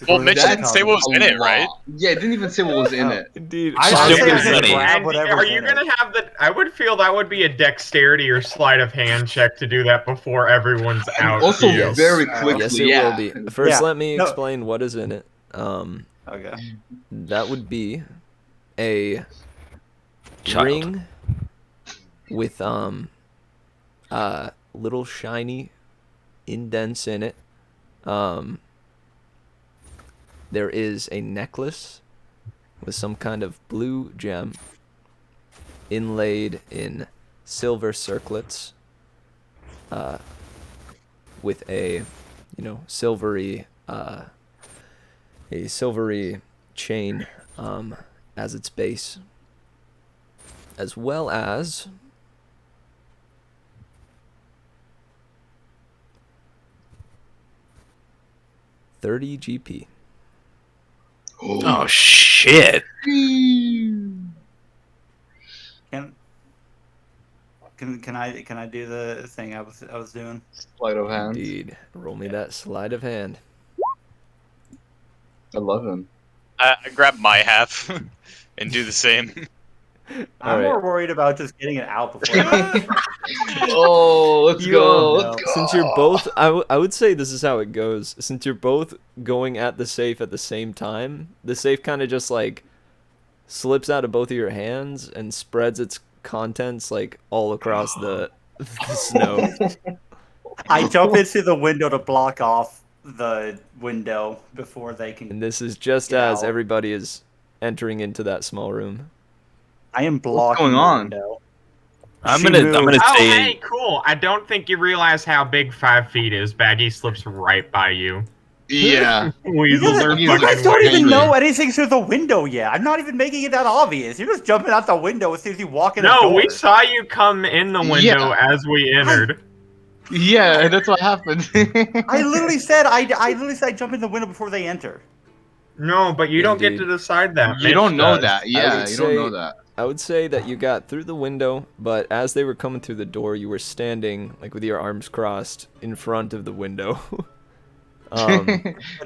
Well, Mitch That's didn't say what was in it, right? Yeah, it didn't even say what was in it. indeed, I Just say simply I just money. grab And whatever's are you in gonna it. have the? I would feel that would be a dexterity or sleight of hand check to do that before everyone's out. Also, here. very quickly. yes, it yeah. will be. First, Yeah. let me No. explain what is in it. Okay. That would be a Child. ring with little shiny indents in it. There is a necklace with some kind of blue gem inlaid in silver circlets, with a silvery chain as its base, as well as $30 GP. Oh shit! Can I do the thing I was doing? Sleight of hand. Indeed. Roll me that sleight of hand. I love him. I grab my half and do the same. I'm Alright. more worried about just getting it out before. Oh, let's go. no. Let's go. Since you're both, I would say this is how it goes. Since you're both going at the safe at the same time, the safe kind of just like slips out of both of your hands and spreads its contents like all across the snow. I jump into the window to block off the window before they can. And this is just Get as out. everybody is entering into that small room. I am blocking going the on? window. I'm She gonna moved. Oh, say hey, cool. I don't think you realize how big 5 feet is. Baggy slips right by you. Yeah. Weasels are You You guys fucking don't even angry. know anything through the window yet. I'm not even making it that obvious. You're just jumping out the window as soon as you walk in the No, door. we saw you come in the window Yeah. as we entered. Yeah, that's what happened. I literally said I jump in the window before they enter. No, but you don't get Indeed. to decide that. You Mitch don't know does. that. Yeah, would you don't know say- that. I would say that you got through the window, but as they were coming through the door, you were standing like with your arms crossed in front of the window.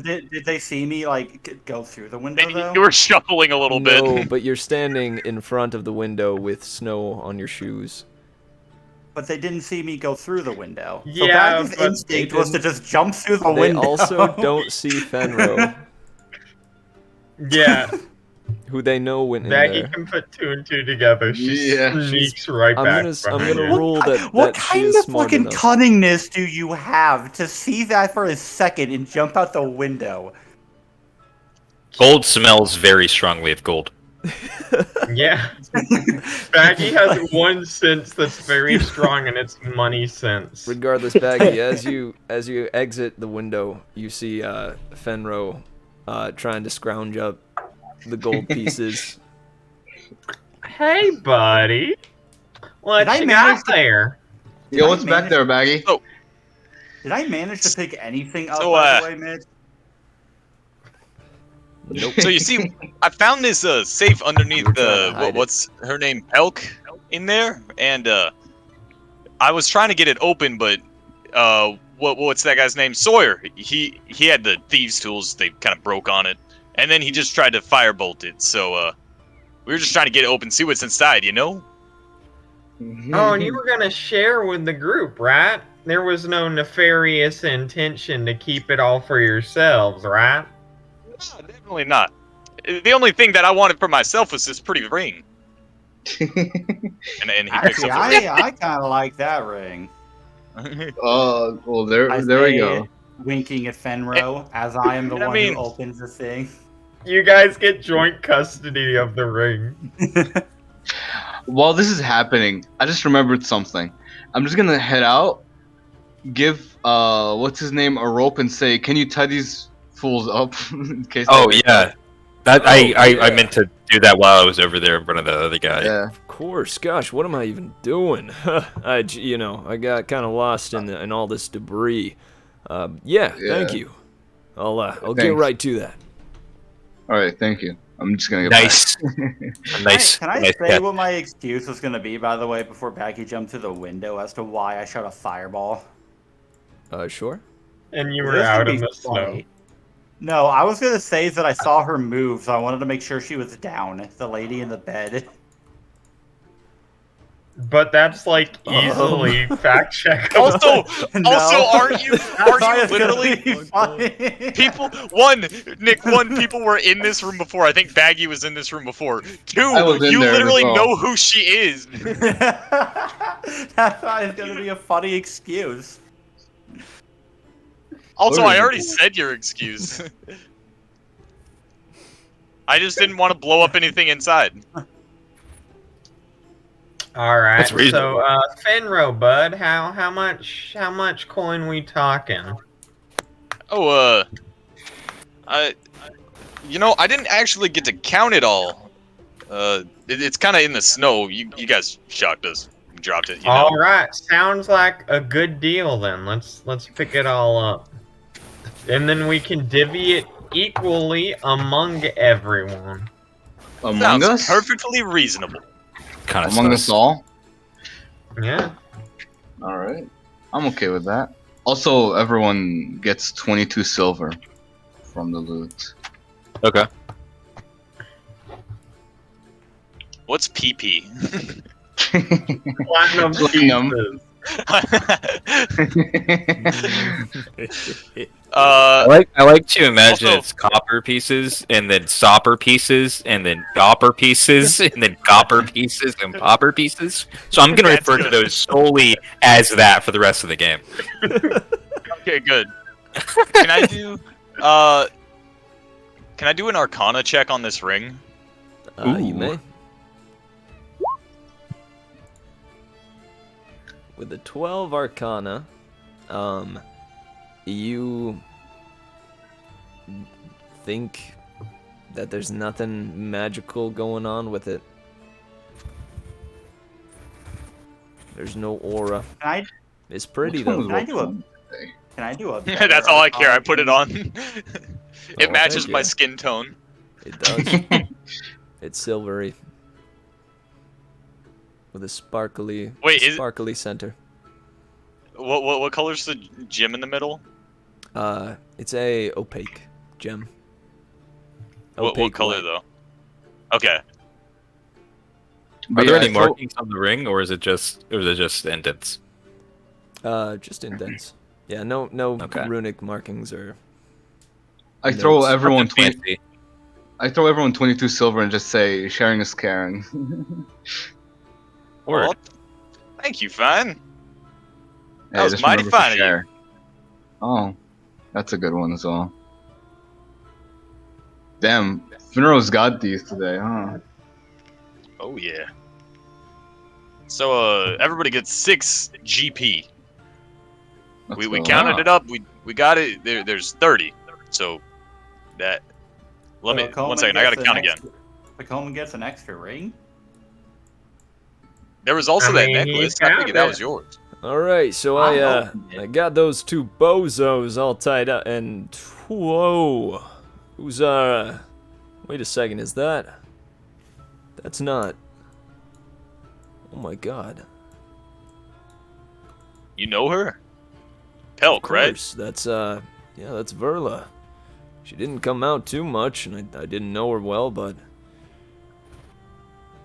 Did they see me like go through the window though? You were shuffling a little No, bit. but you're standing in front of the window with snow on your shoes. But they didn't see me go through the window. So Yeah, Baggy's but instinct they was to didn't- just jump through the They window. also don't see Fenro, Yeah, who they know went in Baggy there. can put 2 and 2 together. She Yeah. sneaks right I'm back gonna behind gonna you. rule that What that she kind is of smart fucking enough. cunningness do you have to see that for a second and jump out the window? gold smells very strongly of gold. Yeah. Baggy has one sense that's very strong, and it's money sense. Regardless, Baggy, as you exit the window, you see Fenro trying to scrounge up the gold pieces. Hey, buddy. What I you manage got there? Yo, what's back there, Baggy? Did I manage to pick anything up, So, by the way, Mitch? Nope. So you see, I found this safe underneath were trying to hide it. what's her name, Pelk, in there, and I was trying to get it open, but what's that guy's name? Sawyer. He had the thieves' tools. They kind of broke on it, and then he just tried to firebolt it. So we were just trying to get it open, see what's inside, you know? Oh, and you were gonna share with the group, right? There was no nefarious intention to keep it all for yourselves, right? No, definitely not. The only thing that I wanted for myself was this pretty ring. And he picks Actually, up the ring. I kind of like that ring. Well, there I we say, go. winking at Fenro, as I am the I one mean- who opens the thing. You guys get joint custody of the ring. While this is happening, I just remembered something. I'm just gonna head out, give what's his name a rope, and say, "Can you tie these fools up in case?" Oh they wake yeah, up?" that I yeah. meant to do that while I was over there in front of the other guy. Yeah. Of course. Gosh, what am I even doing? I got kind of lost in all this debris. Yeah, thank Yeah. you. I'll get Thanks. right to that. All right. Thank you. I'm just gonna get Nice, back. nice. Can I nice say catch. what my excuse was going to be, by the way, before Becky jumped through the window as to why I shot a fireball? Sure. And you were This out would in be the snow. funny. No, I was going to say that I saw her move, so I wanted to make sure she was down. The lady in the bed. But that's like easily fact checkable. Also, No. aren't you That's why it's gonna literally be funny. people? Nick, people were in this room before. I think Baggy was in this room before. Two, I was in you there as literally well. know who she is. That's why it's going to be a funny excuse. Also, Where is I it? already said your excuse. I just didn't want to blow up anything inside. All right. That's reasonable. So, Fenro, bud, how much coin we talking? Oh, I didn't actually get to count it all. It's kind of in the snow. You guys shocked us. You dropped it. You know? All right. Sounds like a good deal then. Let's pick it all up, and then we can divvy it equally among everyone. Among Sounds us? perfectly reasonable. Kind of Among us all? Yeah. All right. I'm okay with that. Also, everyone gets 22 silver from the loot. Okay. What's PP? Platinum Platinum. pieces. I like to imagine Also- it's copper pieces, and then stopper pieces, and then gopper pieces, and then copper pieces, and popper pieces. So I'm going to That's refer to good. those solely as that for the rest of the game. Okay, good. Can I do an Arcana check on this ring? You Ooh. may. With the 12 Arcana, you think that there's nothing magical going on with it. There's no aura. It's pretty Which one though. was Can I do a- what today? Can I do a? That's all I care. I put it on. It Oh, matches thank my you. skin tone. It does. It's silvery. With a sparkly sparkly center. What color's the gem in the middle? It's a opaque gem. What color white. though? Okay. But Are there yeah, any markings on the ring, or is it just indents? Just indents. Yeah, no Okay. runic markings or. I throw notes. everyone Nothing 20. fancy. I throw everyone 22 silver and just say sharing is caring. Word. Well, thank you, Fine. That Hey, was just mighty remember to fine of you. share. Oh, that's a good one as well. Damn, Finro's got these today, huh? Oh yeah. So everybody gets 6 GP. Let's We go. counted it up. We got it. There's 30. So that. Let me So 1 second. I gotta count again. The Coleman gets an extra ring. There was also I that mean, he necklace. I found figured that it. was yours. All right, so I I opened it. got those two bozos all tied up, and whoa, who's wait a second, is that? That's not. Oh my God. You know her? Pelk, Of right? course, that's that's Verla. She didn't come out too much, and I didn't know her well, but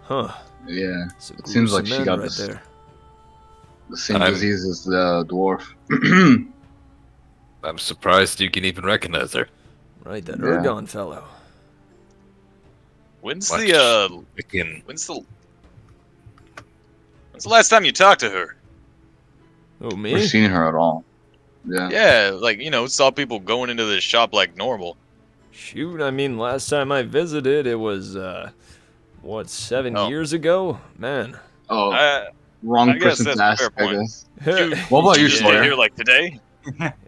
Yeah, it's a it seems like gruesome she end got right there. the same I'm- disease as the dwarf. I'm surprised you can even recognize her. Right, that Yeah. Ergon fellow. When's Watch. the Again. when's the last time you talked to her? Oh, Never me? seen her at all. Yeah. Yeah, like, saw people going into the shop like normal. Shoot, I mean, last time I visited, it was, 7 Oh. years ago? Man. Oh, I wrong I guess person that's to a ask, fair I point. guess. You, What about you you, just Sawyer? get here like today?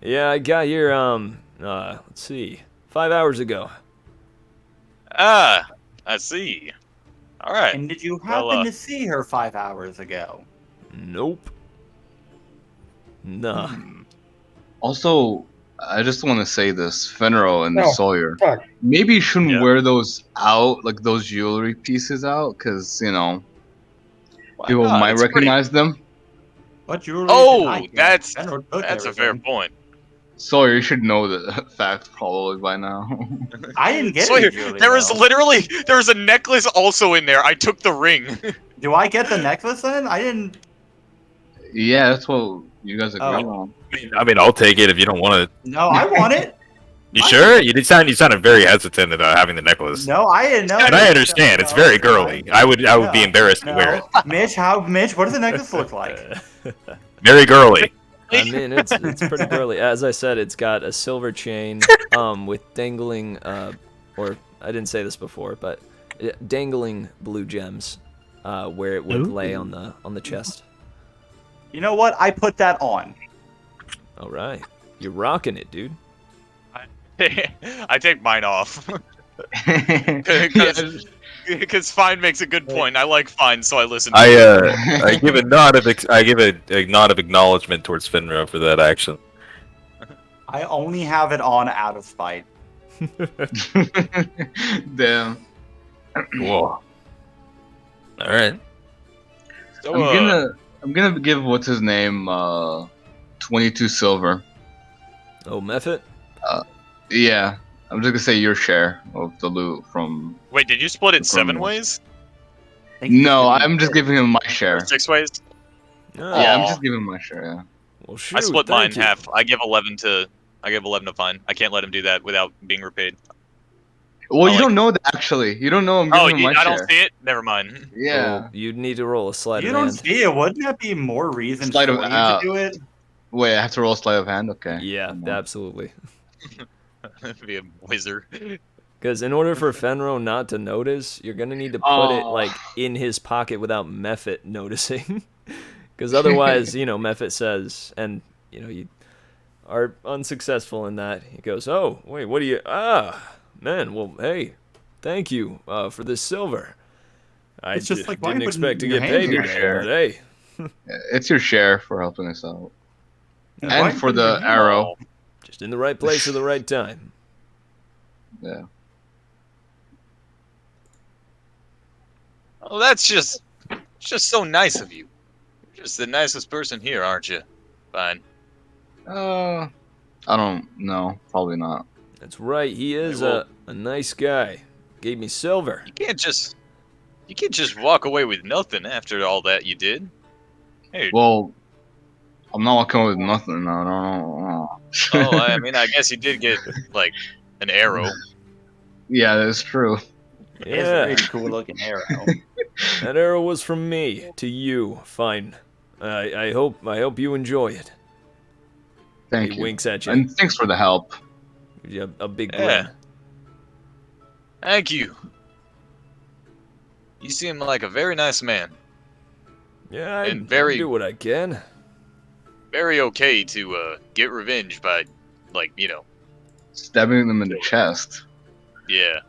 Yeah, I got here, let's see, 5 hours ago. Ah, I see. All right. And did you Well, happen to see her 5 hours ago? Nope. Nah. Also, I just want to say this, Fenro and Oh, Sawyer. fuck. Maybe you shouldn't Yeah. wear those out, like those jewelry pieces out, because, Why people not? might It's pretty- recognize them. What jewelry Oh, did I get? that's Fenrir took a fair everything. point. Sawyer, you should know the fact probably by now. I didn't get Sawyer, any jewelry. there was though. literally a necklace also in there. I took the ring. Do I get the necklace then? I didn't. Yeah, that's what you guys agreed Oh. on. I mean, I'll take it if you don't want it. No, I want it. You sure? You sounded very hesitant about having the necklace. No, I didn't know. And I understand. It's very girly. I would be embarrassed to wear it. Mitch, Mitch, what does the necklace look like? Very girly. I mean, it's pretty girly. As I said, it's got a silver chain, with dangling, or I didn't say this before, but dangling blue gems, where it would lay on the chest. You know what? I put that on. All right, you're rocking it, dude. I take mine off. Yeah, Because Fine makes a good point. I like Fine, so I listen. To I give a nod of acknowledgement towards Finra for that action. I only have it on out of spite. Damn. Whoa. All right. So, I'm gonna give what's his name 22 silver. Oh, Mephit? Yeah, I'm just gonna say your share of the loot from. wait, did you split it from- 7 ways? No, I'm just giving him my share. Or 6 ways? Oh, Yeah, I'm Aw. just giving him my share. Yeah. well, shoot, I split mine thank you. half. I give 11 to Fine. I can't let him do that without being repaid. Well, I you like- don't know that actually. You don't know I'm giving Oh, him my I share. don't see it. Never mind. Yeah. Oh, you'd need to roll a sleight You of don't hand. see it. Wouldn't that be more reason Sleight for of- you to do it? Wait, I have to roll a sleight of hand. Okay. Yeah, Come on. absolutely. Be a wizard. Because in order for Fenro not to notice, you're gonna need to put it Oh. like in his pocket without Mephit noticing. Because otherwise, Mephit says, and you are unsuccessful in that. He goes, "Oh, wait, what do you? Man, well, hey, thank you for this silver. I It's just like, why didn't you putting expect to your get hand paid in my today, share? but hey, It's your share for helping us out, Why you and for putting the your hand- arrow. just in the right place at the right time." Yeah. Oh, that's just so nice of you. You're just the nicest person here, aren't you? Fine. I don't know. Probably not. That's right. He is well- a nice guy. Gave me silver. You can't just walk away with nothing after all that you did. Hey, Well, I'm not walking with nothing. No, no. oh, I mean, I guess you did get like an arrow. Yeah, that's true. It's a Yeah, really cool looking arrow. that arrow was from me to you. Fine. I hope you enjoy it. Thank He you. winks at you. And thanks for the help. Gives you a big Yeah. grin. Thank you. You seem like a very nice man. Yeah, I And very- do what I can. Very okay to get revenge by, like, Stabbing them in the chest yeah.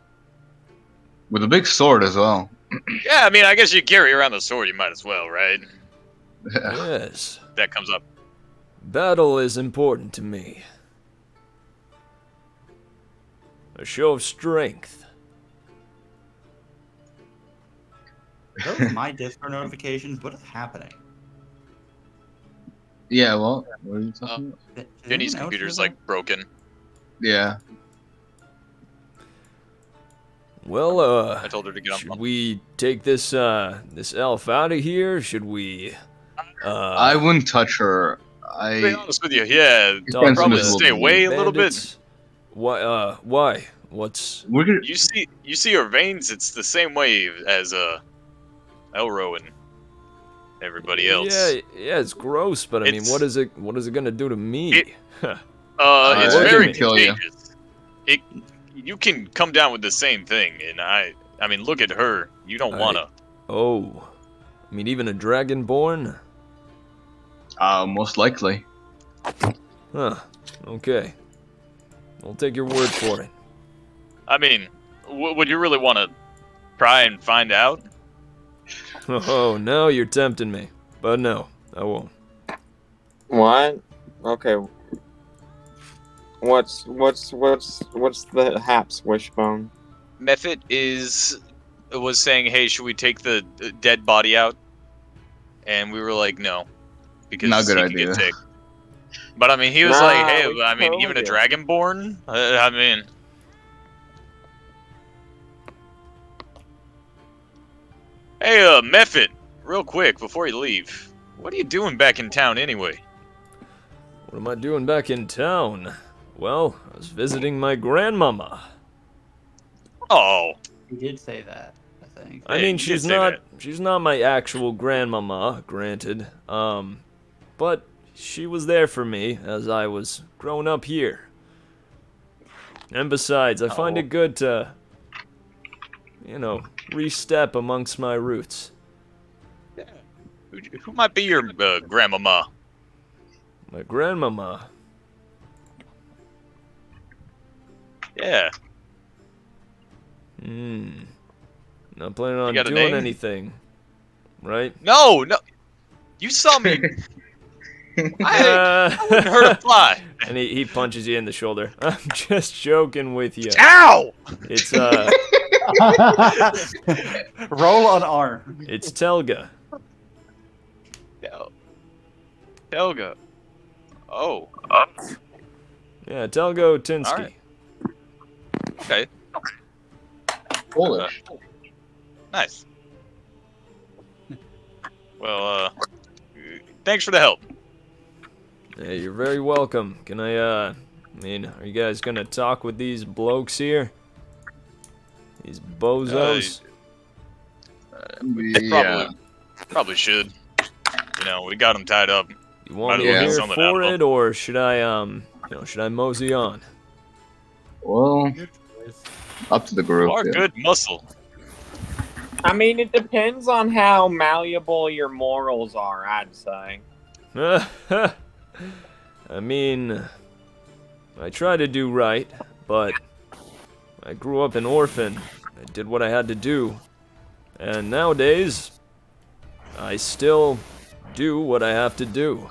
with a big sword as well. Yeah, I mean, I guess you carry around the sword, you might as well, right? Yes. That comes up. Battle is important to me. A show of strength. Those are my Discord notifications. What is happening? Yeah, well, what are you talking about? Jenny's computer's like broken. Yeah. Well, I told her to get on. should we take this this elf out of here? Should we? I wouldn't touch her. To be honest with you, yeah, talk probably to stay the away a little bit. bandits? Why? Why? What's? We're gonna. You see her veins. It's the same way as Elro and everybody else. Yeah, it's gross, but I mean, what is it gonna do to me? It's Look at very me kill you. contagious. You can come down with the same thing, and I mean, look at her. You don't wanna. Oh, I mean, even a dragonborn? Most likely. Huh. Okay. I'll take your word for it. I mean, would you really want to try and find out? Oh, now you're tempting me. But no, I won't. What? Okay. What's the Haps wishbone? Mephit was saying, "Hey, should we take the dead body out?" And we were like, "No, because Not a good he could idea. get sick." But I mean, he was Nah, like, "Hey, we I mean, told even a you. dragonborn? I mean." Hey, Mephit, real quick before you leave, what are you doing back in town anyway? What am I doing back in town? Well, I was visiting my grandmama. Oh, He did say that, I think. I Hey, mean, you did she's say not that. she's not my actual grandmama, granted. But she was there for me as I was growing up here. And besides, I find Oh. it good to, re-step amongst my roots. Who might be your grandmama? My grandmama. Yeah. Not planning on got a doing name? anything, right? No. You saw me. I wouldn't hurt a fly. And he punches you in the shoulder. I'm just joking with you. Ow! It's Roll an arm. it's Telga. Helga. Oh. Yeah, Telgo Tinsky. Alright. Okay. Polish. Nice. Well, thanks for the help. Hey, you're very welcome. Can I mean, are you guys gonna talk with these blokes here? These bozos? Yeah. Probably should. We got them tied up. You want me might as well get here something out for of it, or should I should I mosey on? Well, up to the group. You are yeah. good muscle. I mean, it depends on how malleable your morals are, I'd say. I mean, I try to do right, but I grew up an orphan. I did what I had to do. And nowadays, I still do what I have to do.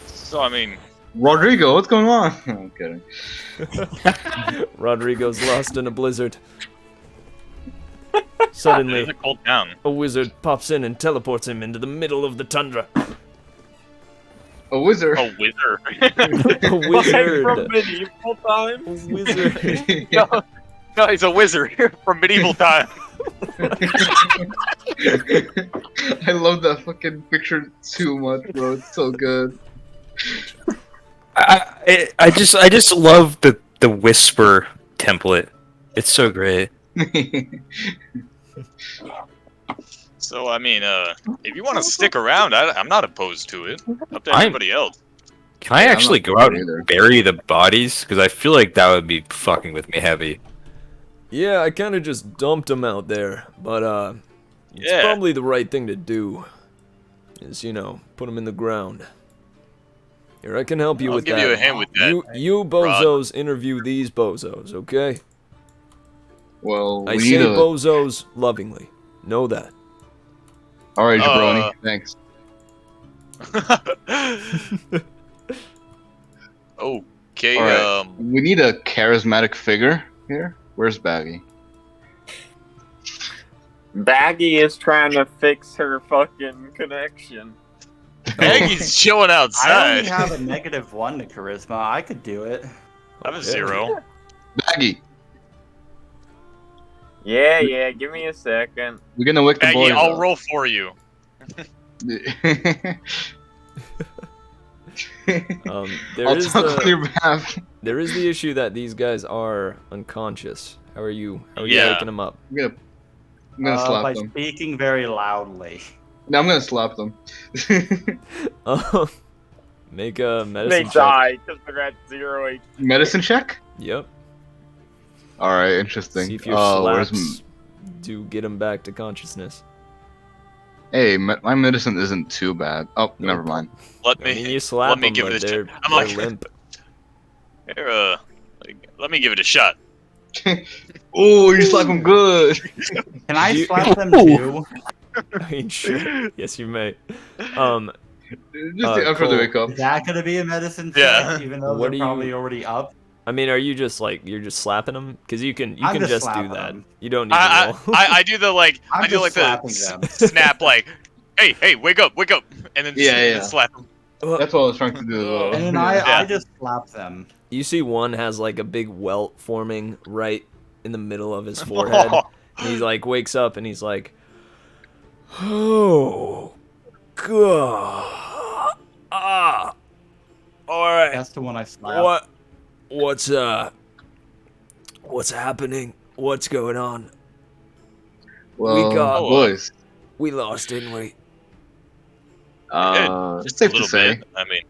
So, I mean, Rodrigo, what's going on? I'm kidding. Rodrigo's lost in a blizzard. it's Suddenly, a cold town. a wizard pops in and teleports him into the middle of the tundra. A wizard. A wizard. A wizard. From medieval A times? wizard. No, he's a wizard from medieval time. I love that fucking picture too much, bro. It's so good. I just love the whisper template. It's so great. So, I mean, if you want to stick around, I'm not opposed to it. Up to I'm- everybody else. Can I Yeah, I'm actually not go out either. and bury the bodies? Because I feel like that would be fucking with me heavy. Yeah, I kind of just dumped him out there, but it's Yeah. probably the right thing to do. Is put him in the ground. Here, I can help you I'll with give that. you a hand with that. You bozos interview these bozos, okay? Well, I we say need a. bozos lovingly. Know that. All right, jabroni. Thanks. Okay, All right. We need a charismatic figure here. Where's Baggy? Baggy is trying to fix her fucking connection. Maggie's chilling I outside. only have a -1 to charisma. I could do it. I have a 0. Baggy, Yeah, give me a second. we're gonna wake the Maggie, boys I'll up. roll for you. There I'll is talk on the your behalf. there is the issue that these guys are unconscious. How are you? How are you Yeah. waking them up? I'm gonna slap By them. speaking very loudly. No, I'm gonna slap them. Make a They medicine check. die because they're at 0 HP. Medicine check? Yep. All right, interesting. See if your Where's slaps to get them back to consciousness. Hey, my medicine isn't too bad. Oh, never mind. Let I me. mean, you slap let me them, give but it a they're, shot. I'm they're like, limp. here, let me give it a shot. Oh, you slap him good. Can I You- slap them too? I mean, sure. Yes, you may. Just the effort to Cole, wake up. Is that gonna be a medicine check? Yeah. Even though What they're do probably you- already up. I mean, are you just like you're just slapping them? Because you can I'm just do slapping that. them. You don't need to I, roll. I do the like. I'm I do like just the slapping them. snap like, hey, wake up, and then Yeah, and yeah. then slap him. That's what I was trying to do as well. And then Yeah. I just slap them. You see, one has like a big welt forming right in the middle of his forehead. And he like wakes up and he's like, "Oh, God, ah, all right. That's the one I slap. What's happening? What's going on? Well, got- boys. We lost, didn't we? It's Just safe a to little say bit. I mean,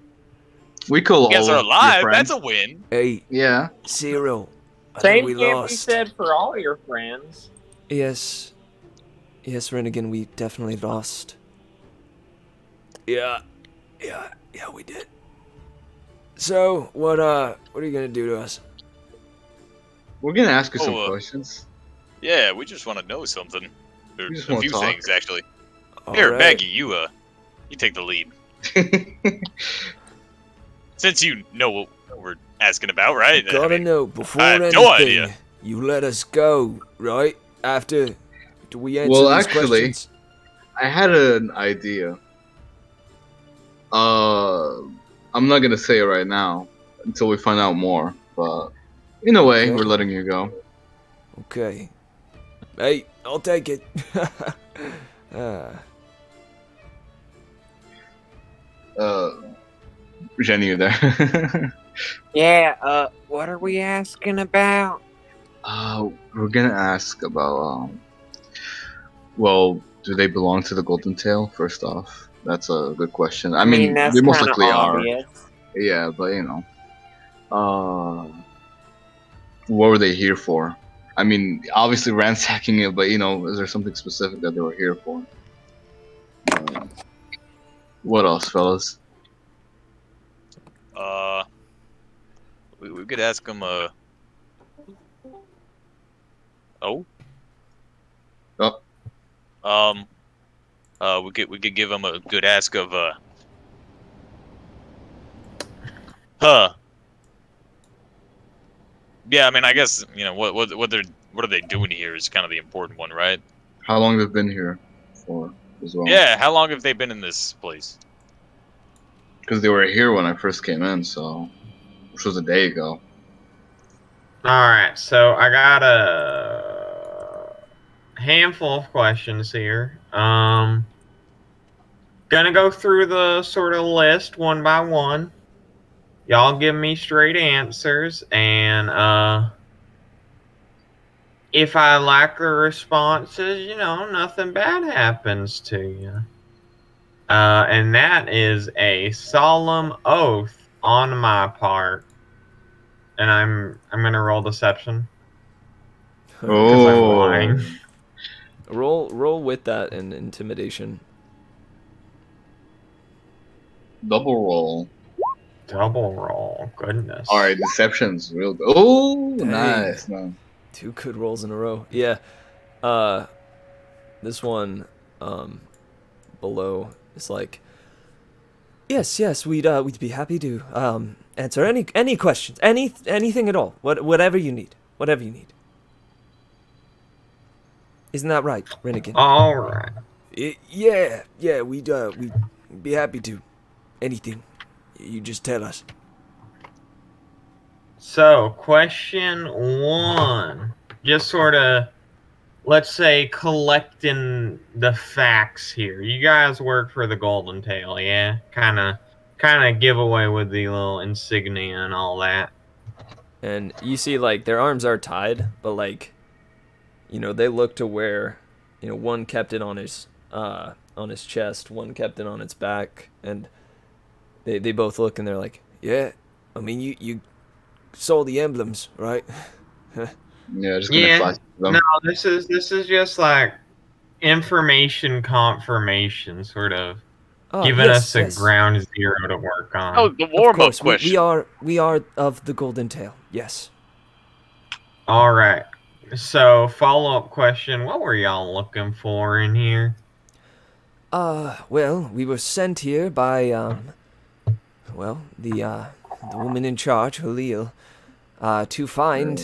we kill you all guys are of your alive. friends. That's a win. Hey, Yeah. Cyril, I Same think we can't be lost. said for all your friends. Yes, Rennigan, we definitely lost. Yeah, we did. So, what are you gonna do to us? We're gonna ask you some Oh, questions. Yeah, we just want to know something. Or We just a wanna few talk. things actually. All Here, right. Maggie, you take the lead. Since you know what we're asking about, right? I Gotta mean, know before I have anything. no idea. You let us go, right? After we answer Well, these actually- questions. I had an idea. I'm not gonna say it right now until we find out more. But in a way, Okay. we're letting you go. Okay. Hey, I'll take it. Jenny, you there? Yeah, what are we asking about? We're gonna ask about. Well, do they belong to the Golden Tail? First off, that's a good question. I mean, that's they most kinda likely obvious. are. Yeah, but you know, what were they here for? I mean, obviously ransacking it, but you know, is there something specific that they were here for? What else, fellas? We could ask them. Oh. Oh. We could give them a good ask of Huh. Yeah, I mean, I guess you know what are they doing here is kind of the important one, right? How long they've been here for as well? Yeah, how long have they been in this place? Because they were here when I first came in, so which was a day ago. Alright, so I got a handful of questions here. Gonna go through the sort of list one by one. Y'all give me straight answers, and if I like the responses, you know, nothing bad happens to you. And that is a solemn oath on my part. And I'm gonna roll deception. Because I'm lying. Roll with that and intimidation. Double roll. Double roll. Goodness. All right, deception's real good. Oh, Dang. nice. No. 2 good rolls in a row. Yeah. This one, below is like, yes, we'd be happy to answer any questions, anything at all, whatever you need. Isn't that right, Renegade? All right. Yeah, we'd be happy to. Anything. You just tell us. So, question 1. Just sort of, let's say, collecting the facts here. You guys work for the Golden Tail, yeah? Kind of giveaway with the little insignia and all that. And you see, like, their arms are tied, but, like, you know, they look to where, you know, one kept it on his chest, one kept it on its back, and they both look and they're like, yeah, I mean, you saw the emblems, right? Yeah, just gonna flash them. No, this is just like information confirmation, sort of giving us a ground zero to work on. Oh, the Of warm-up course, question. we are of the Golden Tail. Yes. All right. So, follow-up question: what were y'all looking for in here? Well, we were sent here by well, the woman in charge, Halil, to find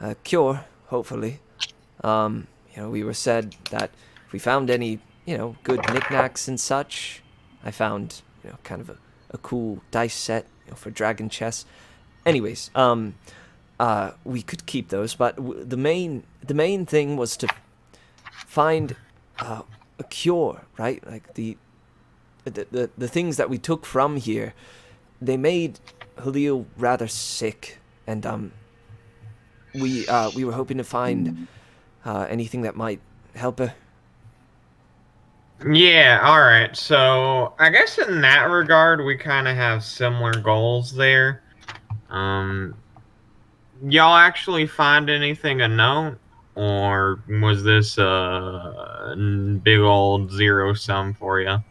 a cure, hopefully. You know, we were said that if we found any, you know, good knickknacks and such, I found, you know, kind of a cool dice set, you know, for dragon chess. Anyways, we could keep those, but the main thing was to find a cure, right? Like the things that we took from here, they made Halil rather sick, and we were hoping to find anything that might help her. Yeah, alright. So, I guess in that regard, we kind of have similar goals there. Y'all actually find anything of note? Or was this a big old zero sum for you?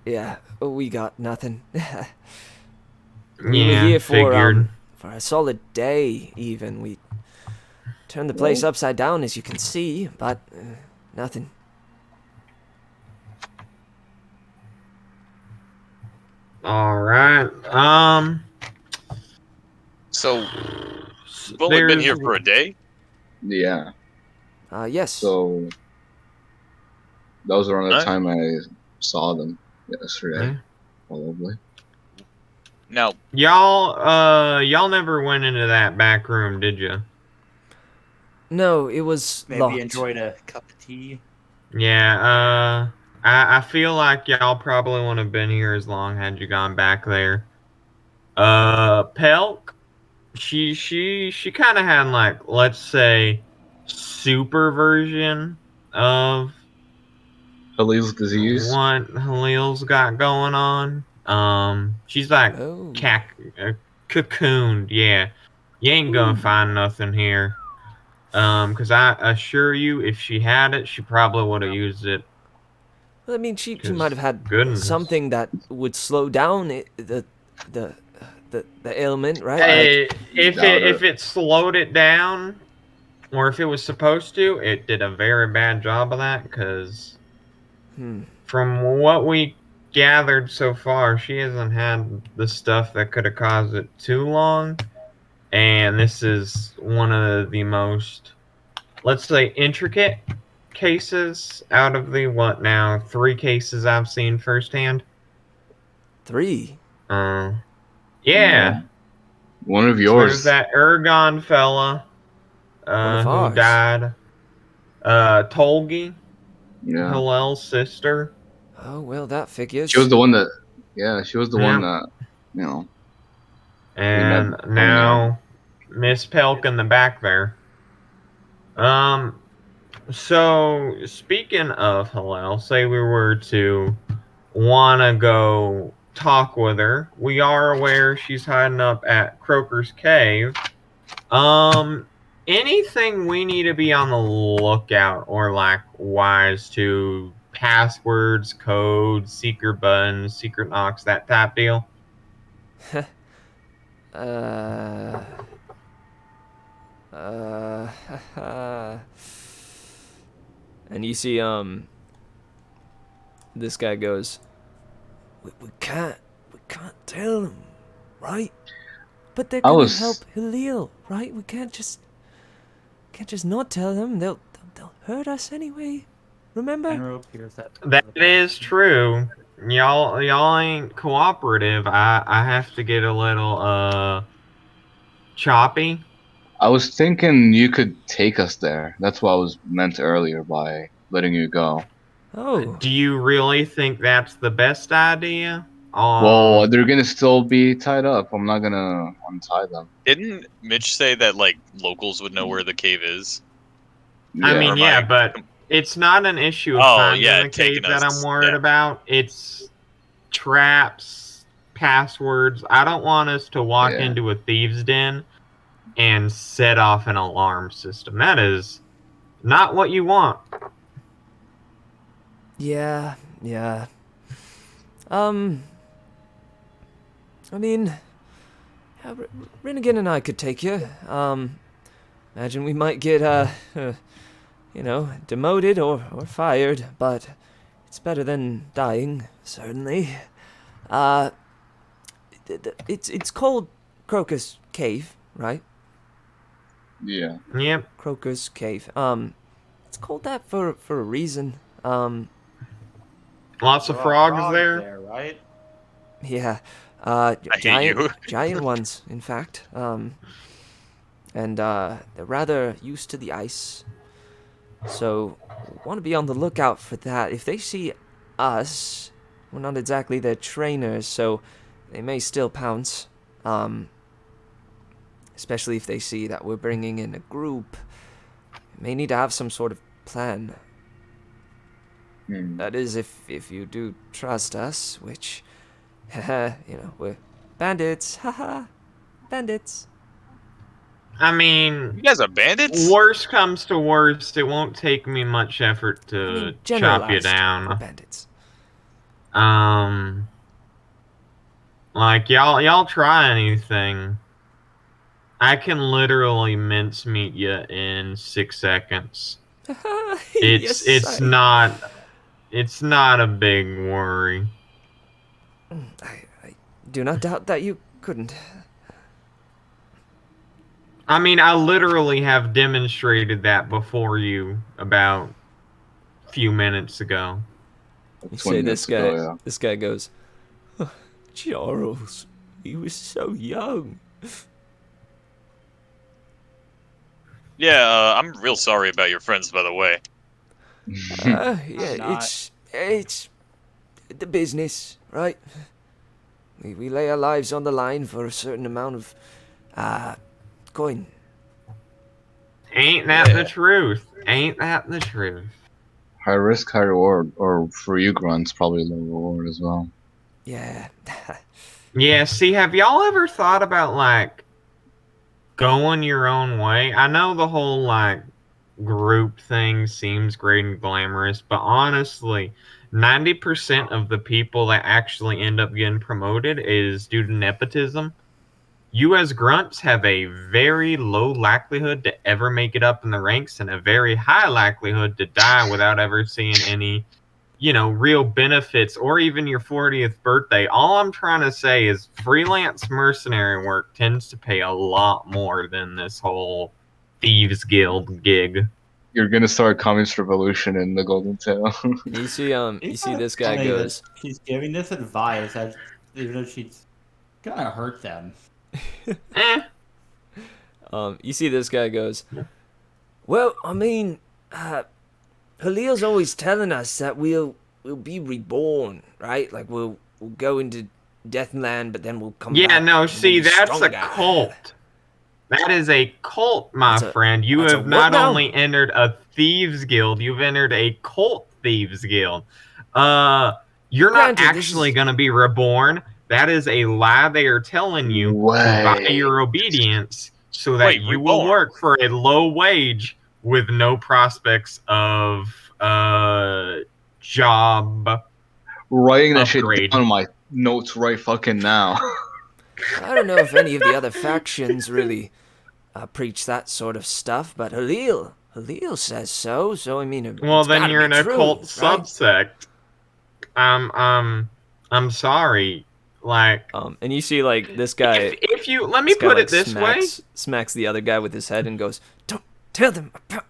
Yeah, we got nothing. We were Yeah, here figured. for a solid day, even. We turned the place upside down, as you can see, but nothing. Alright, So, you've only been here for a day? Yeah. Yes. So that was around the Alright. time I saw them yesterday, Yeah. probably. Now, y'all never went into that back room, did you? No, it was Maybe locked. enjoyed a cup of tea. Yeah, I feel like y'all probably wouldn't have been here as long had you gone back there. Pelk, she kind of had, like, let's say, super version of Halil's disease. what Halil's got going on. She's like Oh. cocooned. Yeah, you ain't gonna find nothing here. Because I assure you, if she had it, she probably would have used it. Well, I mean, she 'Cause might have had goodness. something that would slow down the ailment, right? Hey, Like, if it slowed it down, or if it was supposed to, it did a very bad job of that. Because from what we gathered so far, she hasn't had the stuff that could have caused it too long. And this is one of the most, let's say, intricate cases out of the, 3 cases I've seen firsthand. 3? Yeah. One of So yours. there's that Ergon fella of who ours. died. Tolgi, Yeah. Hillel's sister. Oh, well, that figures. She was the one that. Yeah, she was the one that. You know. And now Miss Pelk in the back there. So speaking of Hillel, say we were to wanna go talk with her. We are aware she's hiding up at Croker's Cave. Anything we need to be on the lookout or, like, wise to? Passwords, codes, secret buttons, secret knocks, that type deal? And you see, this guy goes, we can't tell him, right? But they're I gonna was help Halil, right? We can't just not tell them. They'll hurt us anyway. Remember? Enro appears at That is true. Y'all ain't cooperative. I have to get a little choppy. I was thinking you could take us there. That's what I was meant earlier by letting you go. Oh. Do you really think that's the best idea? Well, they're gonna still be tied up. I'm not gonna untie them. Didn't Mitch say that like locals would know where the cave is? I Yeah. mean, Or am yeah, I- but it's not an issue of Oh, finding yeah, the cave taking that us- I'm worried yeah. about. It's traps, passwords. I don't want us to walk Yeah. into a thieves' den and set off an alarm system. That is not what you want. Yeah. I mean, Renegade and I could take you. Imagine we might get, demoted or fired, but it's better than dying, certainly. It's called Crocus Cave, right? Yeah. Yep. Crocus Cave. It's called that for a reason. Lots of There are frogs there. right? Yeah. hate you. Giant ones, in fact. And they're rather used to the ice. So, want to be on the lookout for that. If they see us, we're not exactly their trainers, so they may still pounce. Especially if they see that we're bringing in a group. We may need to have some sort of plan. That is, if you do trust us, which, we're bandits. Haha, bandits. I mean, You guys are bandits? worst comes to worst, it won't take me much effort to chop you Generalized, we're down. bandits. Like y'all try anything, I can literally mincemeat you in 6 seconds. It's not a big worry. I do not doubt that you couldn't. I mean, I literally have demonstrated that before you about a few minutes ago. You 20 say this minutes guy. ago, yeah. This guy goes, Charles, he was so young. Yeah, I'm real sorry about your friends, by the way. Yeah, Not- it's the business, right? We lay our lives on the line for a certain amount of coin. Ain't that the truth? Ain't that the truth? High risk, high reward. Or for you grunts, probably low reward as well. Yeah. Yeah, see, have y'all ever thought about, like, going your own way? I know the whole, like, group thing seems great and glamorous, but honestly, 90% of the people that actually end up getting promoted is due to nepotism. You as grunts have a very low likelihood to ever make it up in the ranks and a very high likelihood to die without ever seeing any, real benefits or even your 40th birthday. All I'm trying to say is freelance mercenary work tends to pay a lot more than this whole Thieves Guild gig. You're gonna start communist revolution in the Golden Tail. You see this guy Funny that goes, She's giving this advice, even though she's gonna hurt them. you see this guy goes, well, I mean, Halil's always telling us that we'll be reborn, right? Like we'll go into Deathland, but then we'll come back. Yeah, no, and see, we'll be that's a stronger. cult. That is a cult, my friend. You that's a have what not now? only entered a thieves guild, you've entered a cult thieves guild. You're not Granted, this actually is- going to be reborn. That is a lie they are telling you to buy Way. your obedience so that Wait, you will reborn? work for a low wage with no prospects of job. Writing that shit Upgrade. down on my notes right fucking now. I don't know if any of the other factions really preach that sort of stuff, but Halil says so. So I mean, Well, it's then gotta you're be an true, occult right? subsect. I'm sorry. Like, And you see like this guy. if you let me guy, put like, it this way. smacks the other guy with his head and goes, "Don't tell them about.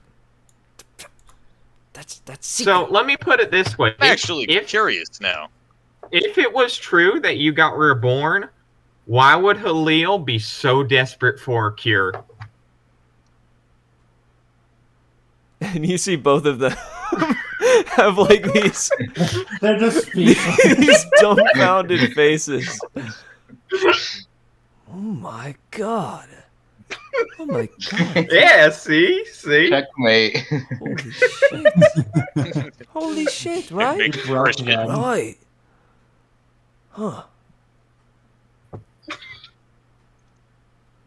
That's secret." So let me put it this way. I'm actually curious now. If it was true that you got reborn, why would Halil be so desperate for a cure? And you see both of them have like these They're just these dumbfounded faces. Oh my god. Oh my god. Yeah, see? Checkmate. Holy shit. Holy shit, right? Big Christian. Right. Huh.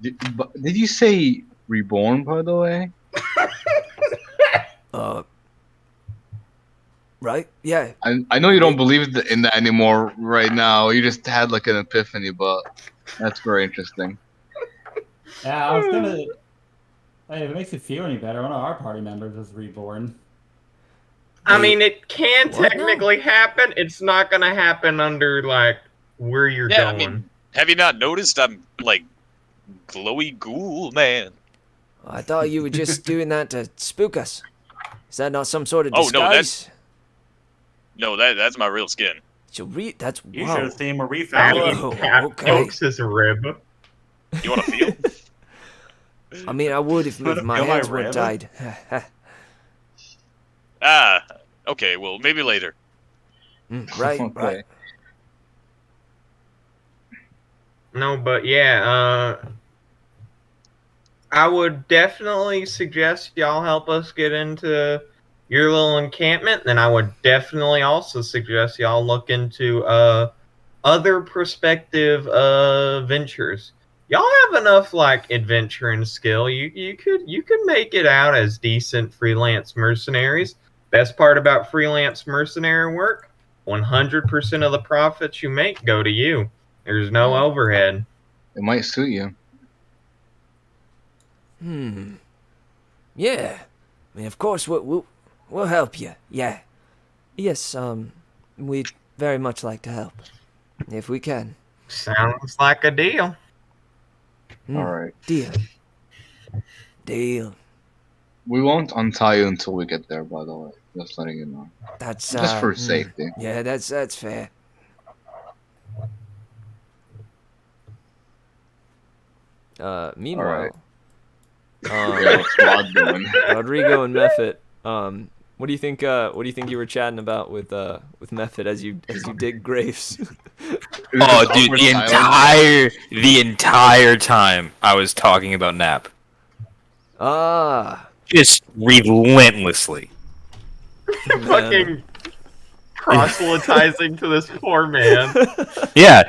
Did you say reborn, by the way? Right? Yeah. I know you don't believe in that anymore right now. You just had like an epiphany, but that's very interesting. Yeah, I was gonna. Hey, if it makes you feel any better, one of our party members was reborn. I mean, it can What? technically happen. It's not gonna happen under, like, where you're Yeah, going. I mean, have you not noticed I'm like glowy ghoul man? I thought you were just doing that to spook us. Is that not some sort of Oh, disguise? no, that's- No, that's my real skin. So that's You wow. should have seen where we found That him. Whoa, cat okay. pokes his rib. You want to feel? I mean, I would if Wanna my feel my hands weren't rib? tied. Okay, well, maybe later. Right, Okay. right. No, but yeah, I would definitely suggest y'all help us get into your little encampment. Then I would definitely also suggest y'all look into other prospective ventures. Y'all have enough like adventure and skill. You could make it out as decent freelance mercenaries. Best part about freelance mercenary work, 100% of the profits you make go to you. There's no overhead. It might suit you. Yeah. I mean, of course, we'll help you. Yeah. Yes, we'd very much like to help. If we can. Sounds like a deal. All right. Deal. Deal. We won't untie you until we get there. By the way, just letting you know. That's Just for safety. Yeah, that's fair. Meanwhile, What's Rod doing? Rodrigo and Mephit, what do you think? What do you think you were chatting about with Mephit as you dig graves? Oh, dude, the entire time I was talking about Nap, Ah, just relentlessly. Fucking proselytizing to this poor man. Yeah,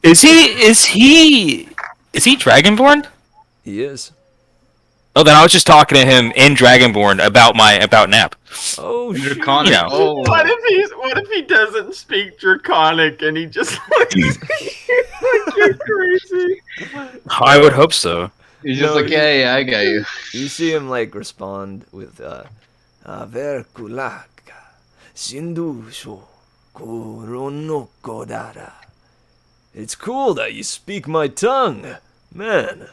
is he Dragonborn? he is. Oh, then I was just talking to him in Dragonborn about Nap. Oh shit! Draconic. Yeah. Oh. What if he doesn't speak Draconic and he just looks at you like you're crazy? I would hope so. He's just No, like, yeah, I got you. You see him like respond with Verkulaka. Sindusho. Koronokodara. It's cool that you speak my tongue, man.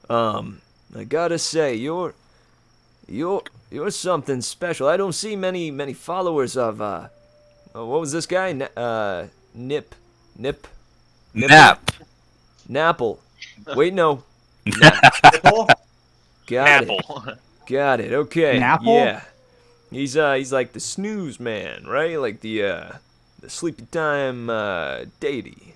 I gotta say, you're something special. I don't see many followers of what was this guy? Nip, Nap. Napple. Wait, no. Nipple? Got it. Apple. Got it. Okay. Napple? Yeah. He's like the snooze man, right? Like the sleepy time deity.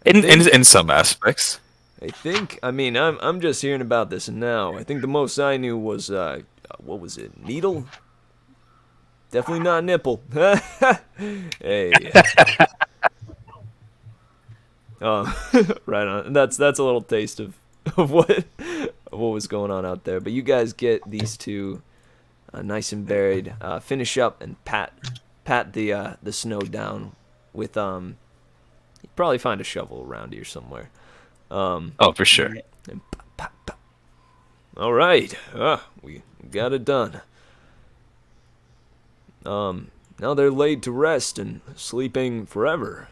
In some aspects. I think. I mean, I'm just hearing about this now. I think the most I knew was what was it? Needle? Definitely not nipple. Hey. Right on. That's a little taste of what was going on out there. But you guys get these two nice and buried. Finish up and pat the snow down with you probably find a shovel around here somewhere. Oh, for sure. And pop, pop, pop. All right, we got it done. Now they're laid to rest and sleeping forever.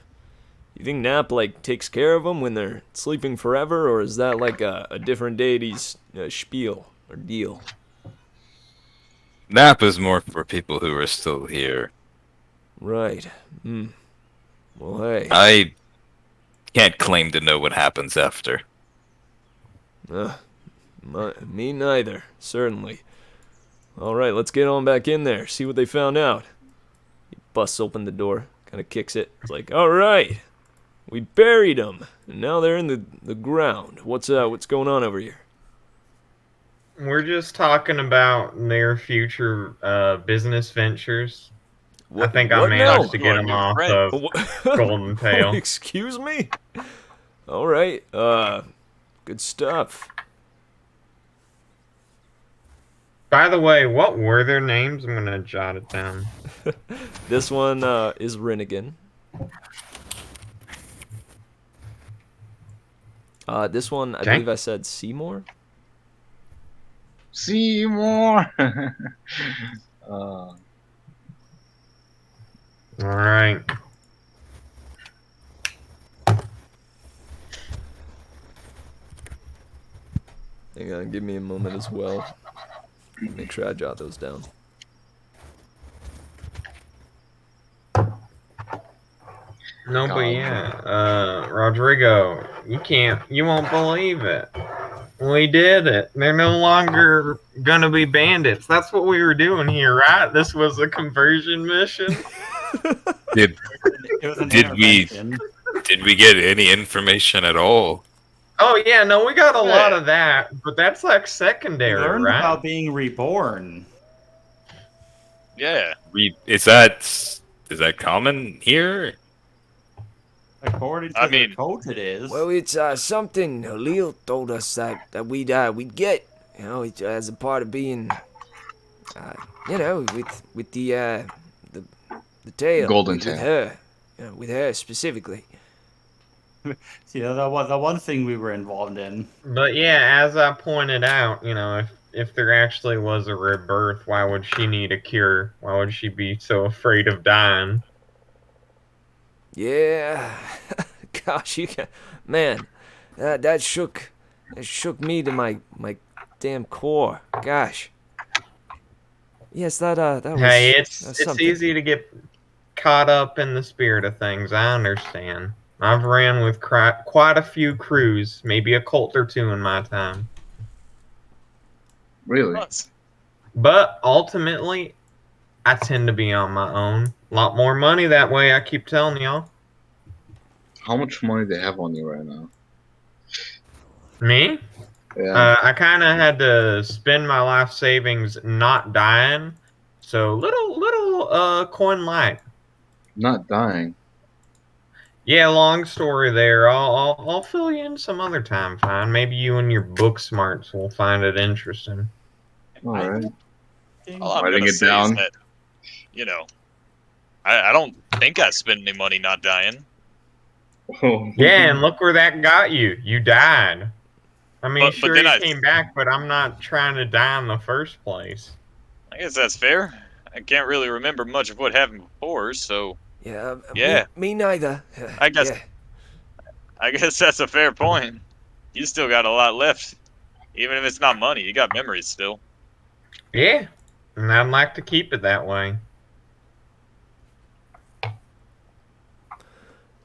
You think Nap, like, takes care of them when they're sleeping forever, or is that, like, a different deity's spiel or deal? Nap is more for people who are still here. Right. Hmm. Well, hey. I can't claim to know what happens after. Me neither, certainly. Alright, let's get on back in there, see what they found out. He busts open the door, kind of kicks it. It's like, alright, we buried them, and now they're in the ground. What's going on over here? We're just talking about their future business ventures. I think I managed to get them off of Golden Tail. Excuse me? Alright, good stuff. By the way, what were their names? I'm gonna jot it down. This one is Rinnigan. This one, I believe I said Seymour. Seymour. All right. Hang on, give me a moment as well. Make sure I jot those down. No, but yeah, Rodrigo, you won't believe it. We did it. They're no longer gonna be bandits. That's what we were doing here, right? This was a conversion mission. Did we get any information at all? Oh yeah, no, we got a lot of that, but that's like secondary, Learned right? about being reborn. Yeah. Is that common here? According to the cult, it is. Well, it's something Halil told us that we'd get, you know, as a part of being, you know, with the tail, Golden with tail. her, you know, with her specifically. See, the one thing we were involved in. But yeah, as I pointed out, you know, if there actually was a rebirth, why would she need a cure? Why would she be so afraid of dying? Yeah, gosh, man, that shook me to my damn core. Gosh. Yes, that was. Hey, it's something. easy to get caught up in the spirit of things. I understand. I've ran with quite a few crews, maybe a cult or two in my time. Really? But ultimately, I tend to be on my own. A lot more money that way, I keep telling y'all. How much money do they have on you right now? Me? Yeah. I kind of had to spend my life savings not dying. So little coin light. Not dying. Yeah, long story there. I'll fill you in some other time, fine. Maybe you and your book smarts will find it interesting. All right. All I'm Writing gonna it say down. is that, you know, I don't think I spent any money not dying. Yeah, and look where that got you. You died. I mean, But sure, then you I came back, but I'm not trying to die in the first place. I guess that's fair. I can't really remember much of what happened before, so Yeah. yeah. Me neither. I guess Yeah. I guess that's a fair point. You still got a lot left. Even if it's not money, you got memories still. Yeah, and I'd like to keep it that way.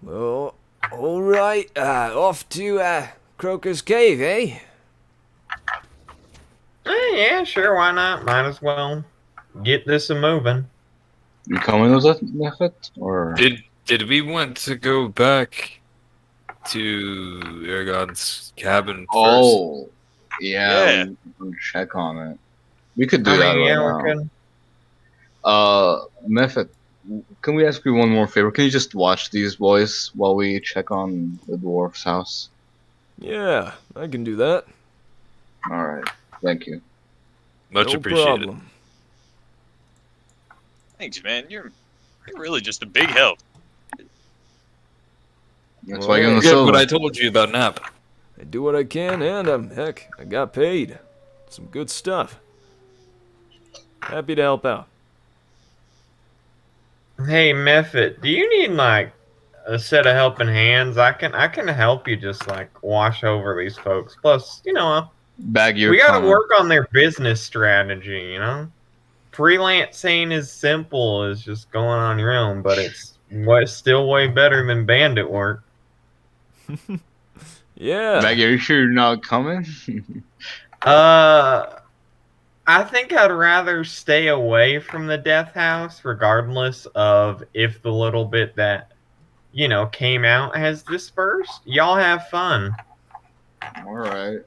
Well, all right. Off to Croker's Cave, eh? Yeah, sure, why not? Might as well get this a moving. You coming with us, Method? Or Did we want to go back to Eragon's cabin first? oh, yeah. Yeah. We can check on it. We could do I that mean, yeah, right we now. could. Method, can we ask you one more favor? Can you just watch these boys while we check on the dwarf's house? Yeah, I can do that. All right. Thank you. Much No appreciated. problem. Thanks, man. You're really just a big help. That's why you're on the Forget what silver. I told you about Nap. I do what I can, and heck, I got paid. Some good stuff. Happy to help out. Hey, Method, do you need, like, a set of helping hands, I can help you just like wash over these folks. Plus, Bag your we got to common. work on their business strategy. Freelance ain't as simple as just going on your own, but it's still way better than bandit work. Yeah. Bag, are you sure you're not coming? I think I'd rather stay away from the death house, regardless of if the little bit that came out has dispersed. Y'all have fun. All right.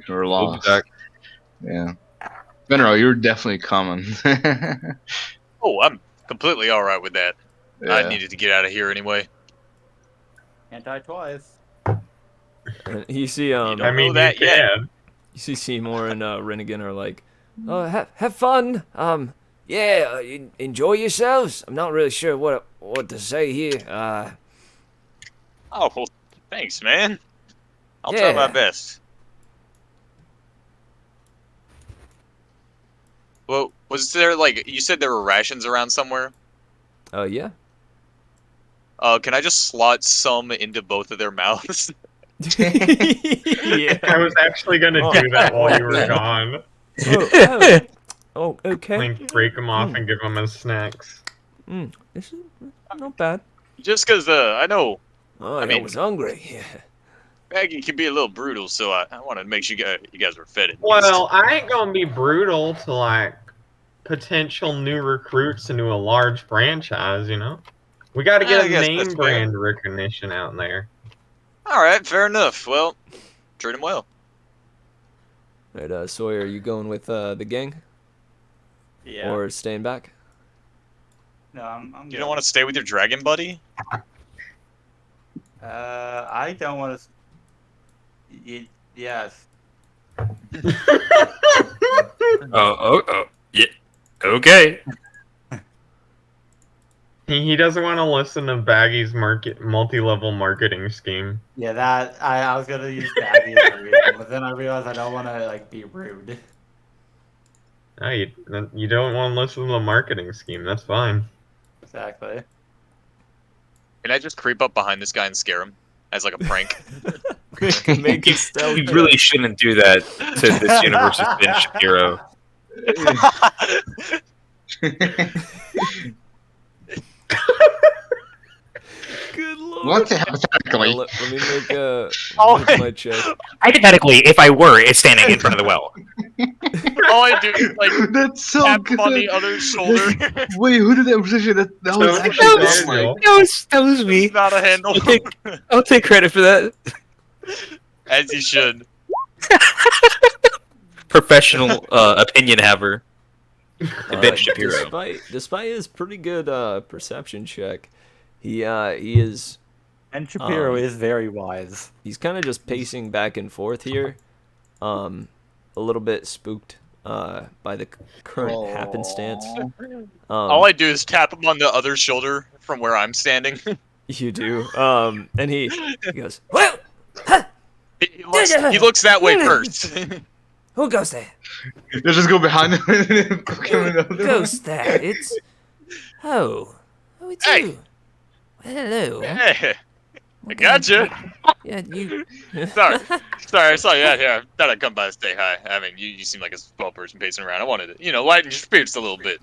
You're lost. Yeah. Venero, you're definitely coming. Oh, I'm completely all right with that. I Yeah. needed to get out of here anyway. Can't die twice. And you see, You don't know that you yet. can. you see Seymour and Rennigan are like, "Oh, have fun. Yeah, enjoy yourselves. I'm not really sure what to say here. Oh, well, thanks, man. I'll try my Yeah. best. Well, was there, like, you said there were rations around somewhere? Yeah." Can I just slot some into both of their mouths? Yeah. I was actually gonna do that while you were gone. Oh, okay. Like break them off and give them as snacks. This is not bad. Just because, I know Oh, I I mean- was hungry. Yeah. Maggie can be a little brutal, so I wanted to make sure you guys were fed at least. Well, I ain't gonna be brutal to like potential new recruits into a large franchise. We got to I get a guess name that's fair. brand recognition out there. Alright, fair enough. Well, treat him well. Right, Sawyer, are you going with the gang Yeah. or staying back? No, I'm You don't want to stay with your dragon buddy? I don't want to. Yes. Oh, yeah. Okay. He doesn't want to listen to Baggy's multi-level marketing scheme. Yeah, that I was gonna use Baggy as a reason, but then I realized I don't want to like be rude. No, you don't want to listen to the marketing scheme. That's fine. Exactly. Can I just creep up behind this guy and scare him? As like a prank? Make a stealth You check. really shouldn't do that to this universe's Ben Shapiro. Good lord. What's it hypothetically? Let me make a Oh. make my check. Hypothetically, if I were standing in front of the well. All I do is like That's so tap good. him on the other shoulder. Wait, who did that position? That was So- actually That awesome. was- That was me. It's not a handle. I'll take credit for that. As you should. Professional opinion haver. Ben Shapiro. Despite his pretty good perception check, he is And Shapiro Um, is very wise. he's kind of just pacing back and forth here, a little bit spooked by the current happenstance. All I do is tap him on the other shoulder from where I'm standing. You do, and he goes, "Well, He looks that way first. Who goes there? Let's just go behind him. Who goes there? It's it's Hey. you. Well, hello. Hey, I gotcha. Yeah, you. Sorry, I saw you out here. I thought I'd come by to say hi. I mean, you seem like a swell person pacing around. I wanted to, lighten your spirits a little bit.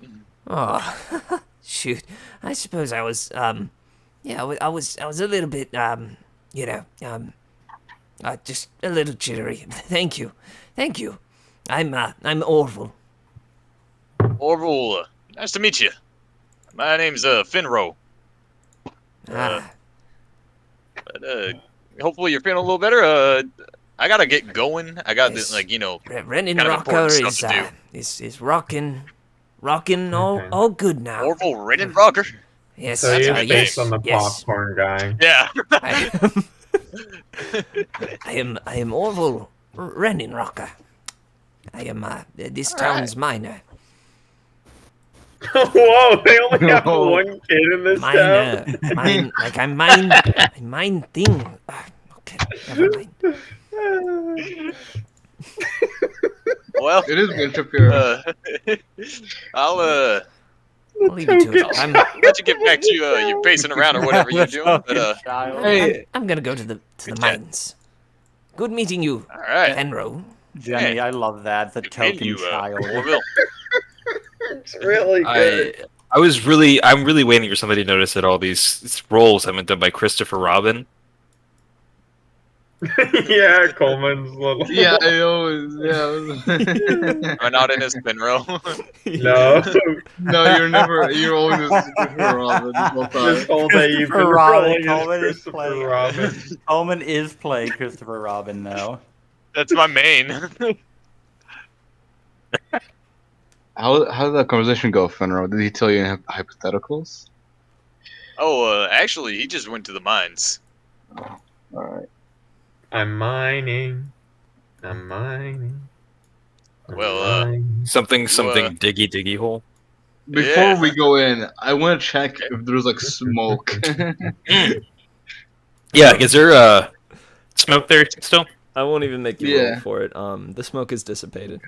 Oh, shoot. I suppose I was, yeah, I was a little bit, just a little jittery. Thank you. I'm Orville. Orville, nice to meet you. My name's Finro. Ah, But hopefully you're feeling a little better. I gotta get going. I got this, Yes. Renin kind of Rocker important stuff to do. is rocking all good now. Orville Renin Rocker. Yes, So you're That's based based on the popcorn guy. Yeah. I am Orville Renin Rocker. I am this town's miner. Whoa, they only have No. one kid in this town. I mine thing. Okay, never mind. Well, It is Ben Shapiro. I'll I'll leave you to it. I'm Let you get back to you pacing around or whatever you're doing. But I'm gonna go to the mines. Good meeting you, all right, Fenro. Jenny, I love that. The token you, child. Orville. It's really good. I'm really waiting for somebody to notice that all these roles have been done by Christopher Robin. Yeah, Coleman's little. Yeah, I always, yeah. Run out in his Finro. No. No, you're always a Christopher Robin this whole time. This whole day you've been Christopher Robin. rolling as Coleman is Christopher playing. Robin. Coleman is playing Christopher Robin, though. That's my main. How did that conversation go, Fenro? Did he tell you any hypotheticals? Oh, actually, he just went to the mines. All right. I'm mining. I'm mining. Well, Something diggy hole. Before we go in, I want to check if there's like smoke. Yeah, is there smoke there still? I won't even make you roll for it. The smoke is dissipated.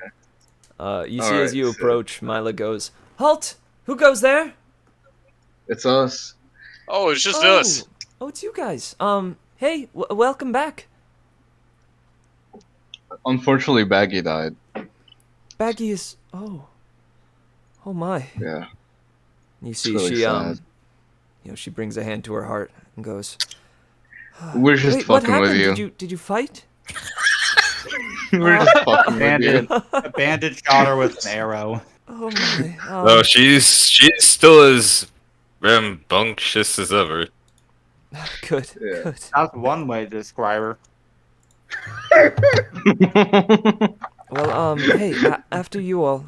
You see as you approach, Mila goes, "Halt! Who goes there?" It's us. Oh, it's just us. Oh, it's you guys. Hey, welcome back. Unfortunately, Baggy died. Baggy is. Oh my. Yeah. You see, really she sad. she brings a hand to her heart and goes, We're just "Wait, what fucking with happened? you. Did you fight?" We're just fucking with Bandit, you. a bandit shot her with an arrow. Oh my. Oh, she's still as rambunctious as ever. Good. Yeah. Good. That's one way to describe her. Well, hey, after you all,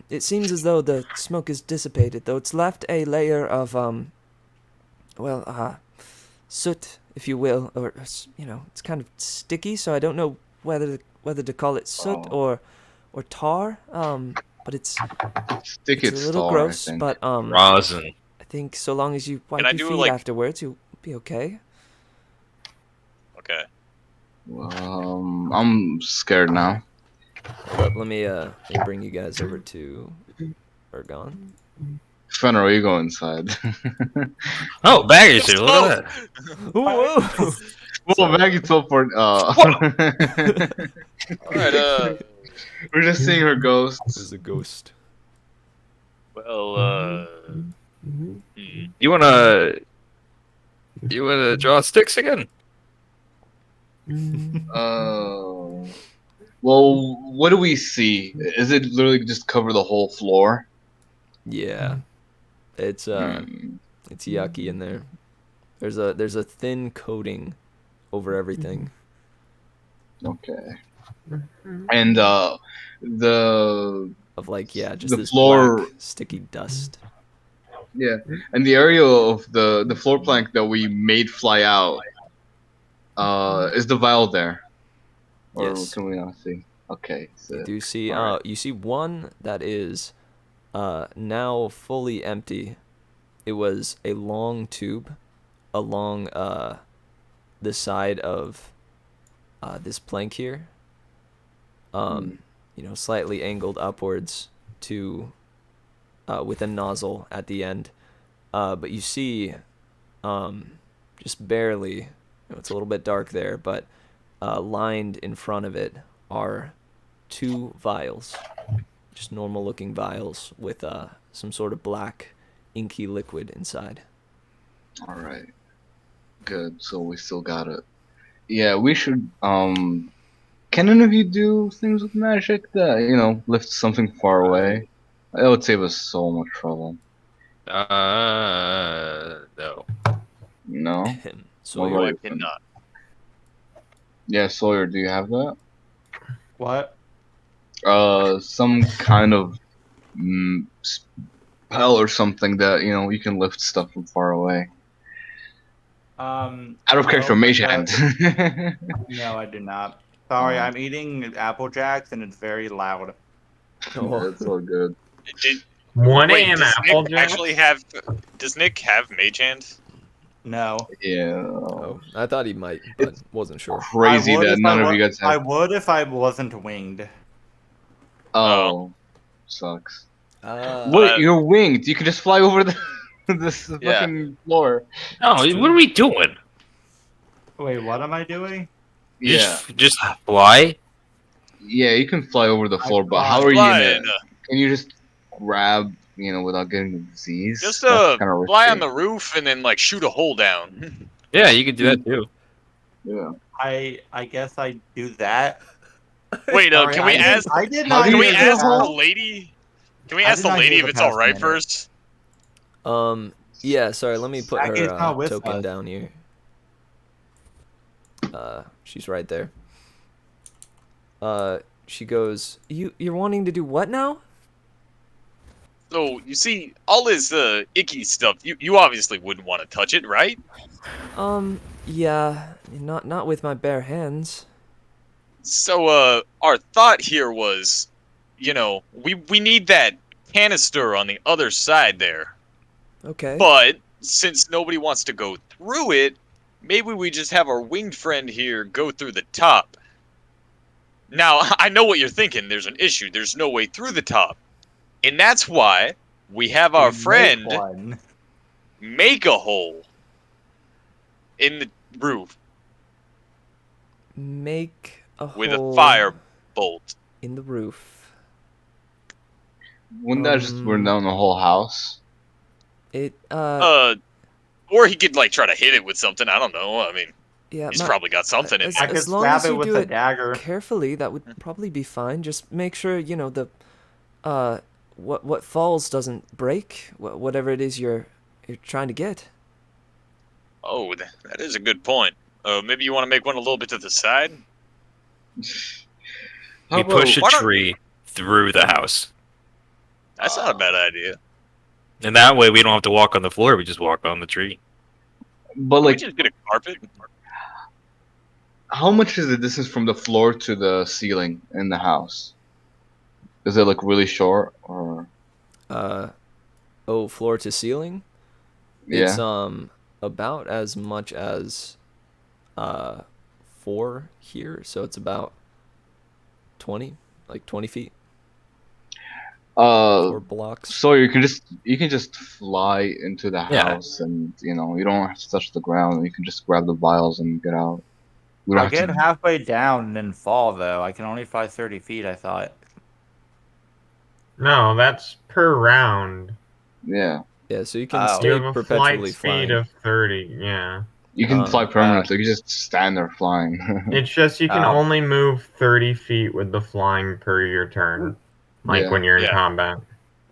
it seems as though the smoke is dissipated, though it's left a layer of, soot, if you will, or, it's kind of sticky, so I don't know whether to call it soot or tar, but it's a little gross, I think. but, Rosin. I think so long as you wipe I your do, feet like- afterwards, you'll be okay. Okay. I'm scared now. But let me bring you guys over to Ergon. Fenro, you go inside. Oh, Baggy's here. Look at that. Whoa! Well, Baggy teleport. All right. We're just seeing her ghosts. There's a ghost. Well, You wanna draw sticks again? Well, what do we see? Is it literally just cover the whole floor? Yeah, it's yucky in there. There's a thin coating over everything. Okay. And the Of just the this floor- black sticky dust. yeah, and the area of the floor plank that we made fly out. Is the vial there? Or Yes. can we not see? Okay. So, You do see alright. you see one that is now fully empty. It was a long tube along the side of this plank here. Slightly angled upwards to with a nozzle at the end. But you see just barely, it's a little bit dark there, but lined in front of it are 2 vials, just normal looking vials with some sort of black inky liquid inside. All right. Good. So we still got it. Yeah, we should. Can any of you do things with magic that lift something far away? That would save us so much trouble. No. No. So no, I cannot. Yeah, Sawyer, do you have that? What? Some kind of spell or something that you can lift stuff from far away. Out of character, mage hand. No, I do not. Sorry, I'm eating Apple Jacks and it's very loud. That's all good. Apple Jack. Does Nick have mage hand? No. Yeah. Oh, I thought he might, but wasn't sure. Crazy that none of you guys have. I would if I wasn't winged. Oh, sucks. Wait, you're winged. You can just fly over this Yeah. fucking floor. Oh, what are we doing? Wait, what am I doing? Yeah. Just fly? Yeah, you can fly over the floor, but how fly. are you gonna? Flying. Can you just grab, without getting the disease? Just That's kind of fly on risky. the roof and then like shoot a hole down. Yeah, you could do that too. Yeah. I guess I do that. Wait, Sorry, can we ask? I did How not do Can you we hear get the ask a the hole? lady? Can we I ask did the not lady hear if the it's all past right minute. first? Yeah, sorry, let me put Jackie's her not with token us. down here. She's right there. She goes, you're wanting to do what now? So you see, all this icky stuff. You obviously wouldn't want to touch it, right? Yeah, not with my bare hands. So our thought here was, we need that canister on the other side there. Okay. But since nobody wants to go through it, maybe we just have our winged friend here go through the top. Now, I know what you're thinking. There's an issue. There's no way through the top. And that's why we have our friend make a hole in the roof Make a with a hole fire bolt. in the roof. Wouldn't that just burn down the whole house? It Or he could like try to hit it with something. I don't know. I mean, yeah, he's probably got something in as, there. I could as long stab as it you with do a it dagger. carefully, that would probably be fine. Just make sure the what falls doesn't break. Whatever it is you're trying to get. Oh, that is a good point. Maybe you want to make one a little bit to the side. We push a Why don't- tree through the house. That's not a bad idea. And that way we don't have to walk on the floor, we just walk on the tree. But We like, just get a carpet. how much is the distance from the floor to the ceiling in the house? Is it like really short or? Floor to ceiling. Yeah. It's about as much as 4 here, so it's about 20 feet. 4 blocks. So you can just fly into the house, and you don't have to touch the ground. You can just grab the vials and get out. We don't I'll have get halfway down and then fall, though. I can only fly 30 feet, I thought. No, that's per round. Yeah. Yeah, so you can Oh. You stay have a flight perpetually speed flying. of 30. Yeah. You can fly permanently. You can just stand there flying. It's just you can only move 30 feet with the flying per your turn, like when you're in combat.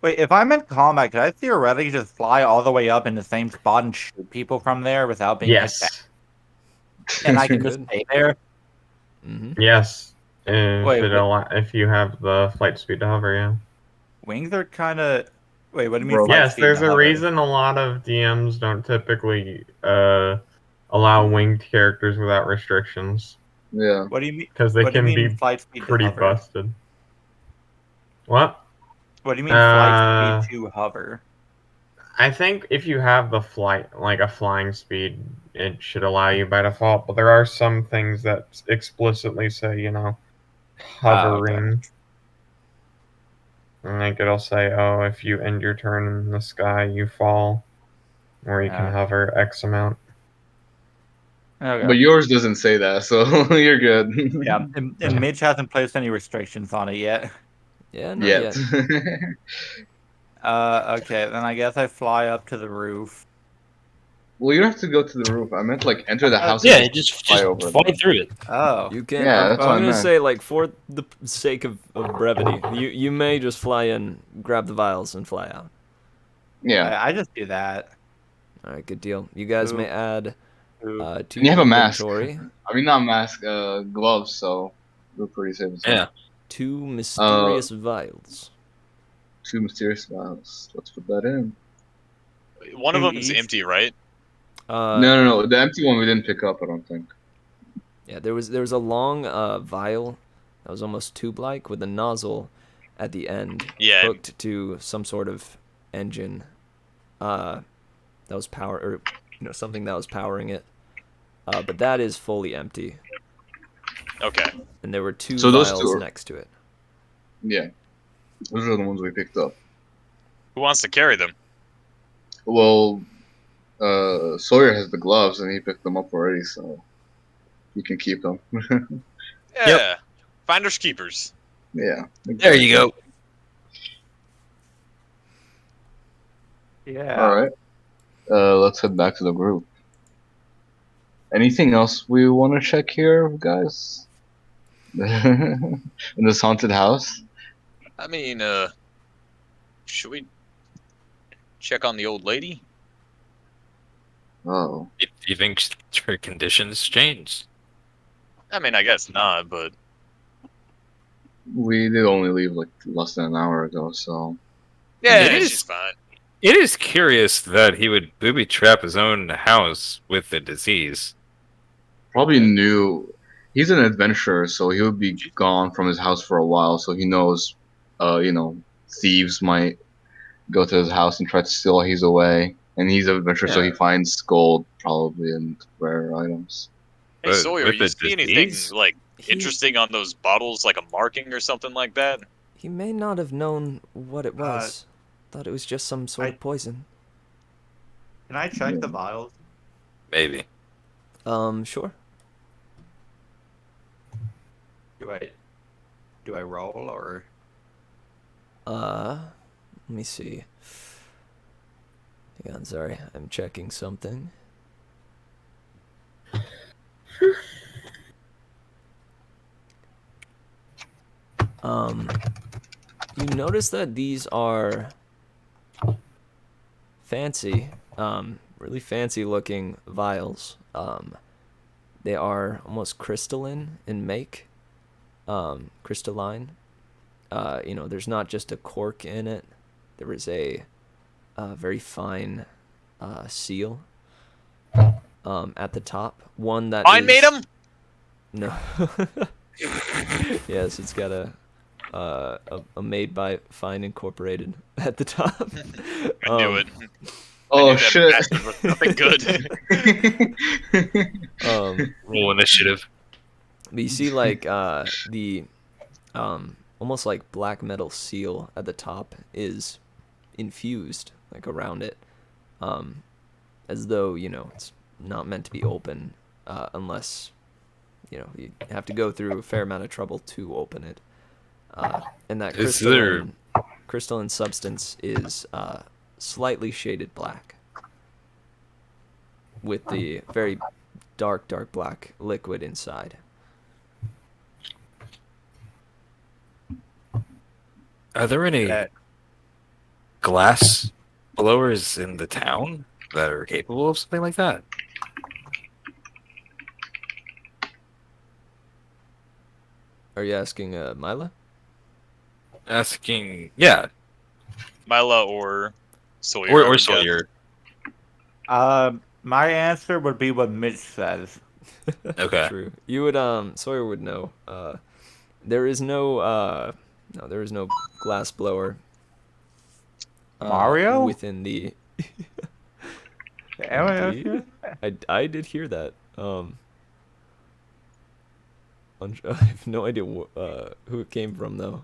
Wait, if I'm in combat, could I theoretically just fly all the way up in the same spot and shoot people from there without being hit back? Yes. And I can just stay there? Mm-hmm. Yes. Wait, If you have the flight speed to hover, yeah. Wings are kind of... Wait, what do you mean flight Yes, speed there's to a hover? reason a lot of DMs don't typically allow winged characters without restrictions. Yeah. What do you mean? Because they what do you can mean be flight speed to pretty hover? busted. What? What do you mean flight speed to hover? I think if you have the flight, like a flying speed, it should allow you by default. But there are some things that explicitly say, hovering. Like it'll say, oh, if you end your turn in the sky, you fall. Or you can hover X amount. Okay. But yours doesn't say that, so you're good. Yeah, and Mitch hasn't placed any restrictions on it yet. Yeah, not yet. Okay, then I guess I fly up to the roof. Well, you don't have to go to the roof. I meant like enter the house. Yeah, and just fly over. fly through it. Oh. You can. Yeah, I'm that's what I gonna meant. say, like, for the sake of brevity, you may just fly in, grab the vials, and fly out. Yeah. I just do that. All right, good deal. You guys may add to And you have a mask. inventory I mean, not mask, gloves, so we're pretty safe. As well. Yeah. 2 mysterious vials. 2 mysterious vials. Let's put that in. One of them is empty, right? No. The empty one we didn't pick up, I don't think. Yeah, there was a long vial that was almost tube-like with a nozzle at the end hooked to some sort of engine that was something that was powering it. But that is fully empty. Okay. And there were 2 So those vials 2 are... next to it. Yeah. Those are the ones we picked up. Who wants to carry them? Well, Sawyer has the gloves and he picked them up already, so you can keep them. Yeah. Finders keepers. Yeah. There you go. Yeah. All right. Let's head back to the group. Anything else we want to check here, guys? In this haunted house? I mean, should we check on the old lady? Oh. Do you think her conditions changed? I mean, I guess not, but We did only leave like less than an hour ago, so. yeah, It is- she's fine. It is curious that he would booby trap his own house with the disease. Probably knew. He's an adventurer, so he would be gone from his house for a while, so he knows, thieves might go to his house and try to steal while he's away. And he's an adventurer, so he finds gold, probably, and rare items. Hey, But Sawyer, with you the see anything disease? like interesting on those bottles, like a marking or something like that? He may not have known what it was. Thought it was just some sort of poison. Can I check the vials? Maybe. Sure. Do I roll or? Let me see. Hang on, sorry. I'm checking something. You notice that these are fancy, really fancy looking vials. They are almost crystalline in make, crystalline. There's not just a cork in it. There is a very fine seal at the top. One that I made them. No. Yes, it's got a made by Fine Incorporated at the top. I knew it. Oh, I knew that shit. bastard was nothing good. Roll initiative. But you see, like, the almost like black metal seal at the top is infused, like, around it, as though, it's not meant to be open unless, you have to go through a fair amount of trouble to open it. And that crystalline substance is slightly shaded black with the very dark black liquid inside. Are there any glass blowers in the town that are capable of something like that? Are you asking Mila? Asking, yeah. Mila or Sawyer. Or I would Sawyer. My answer would be what Mitch says. Okay. True. You would Sawyer would know. There is no glass blower. Mario? Within the I did hear that. I have no idea who it came from though.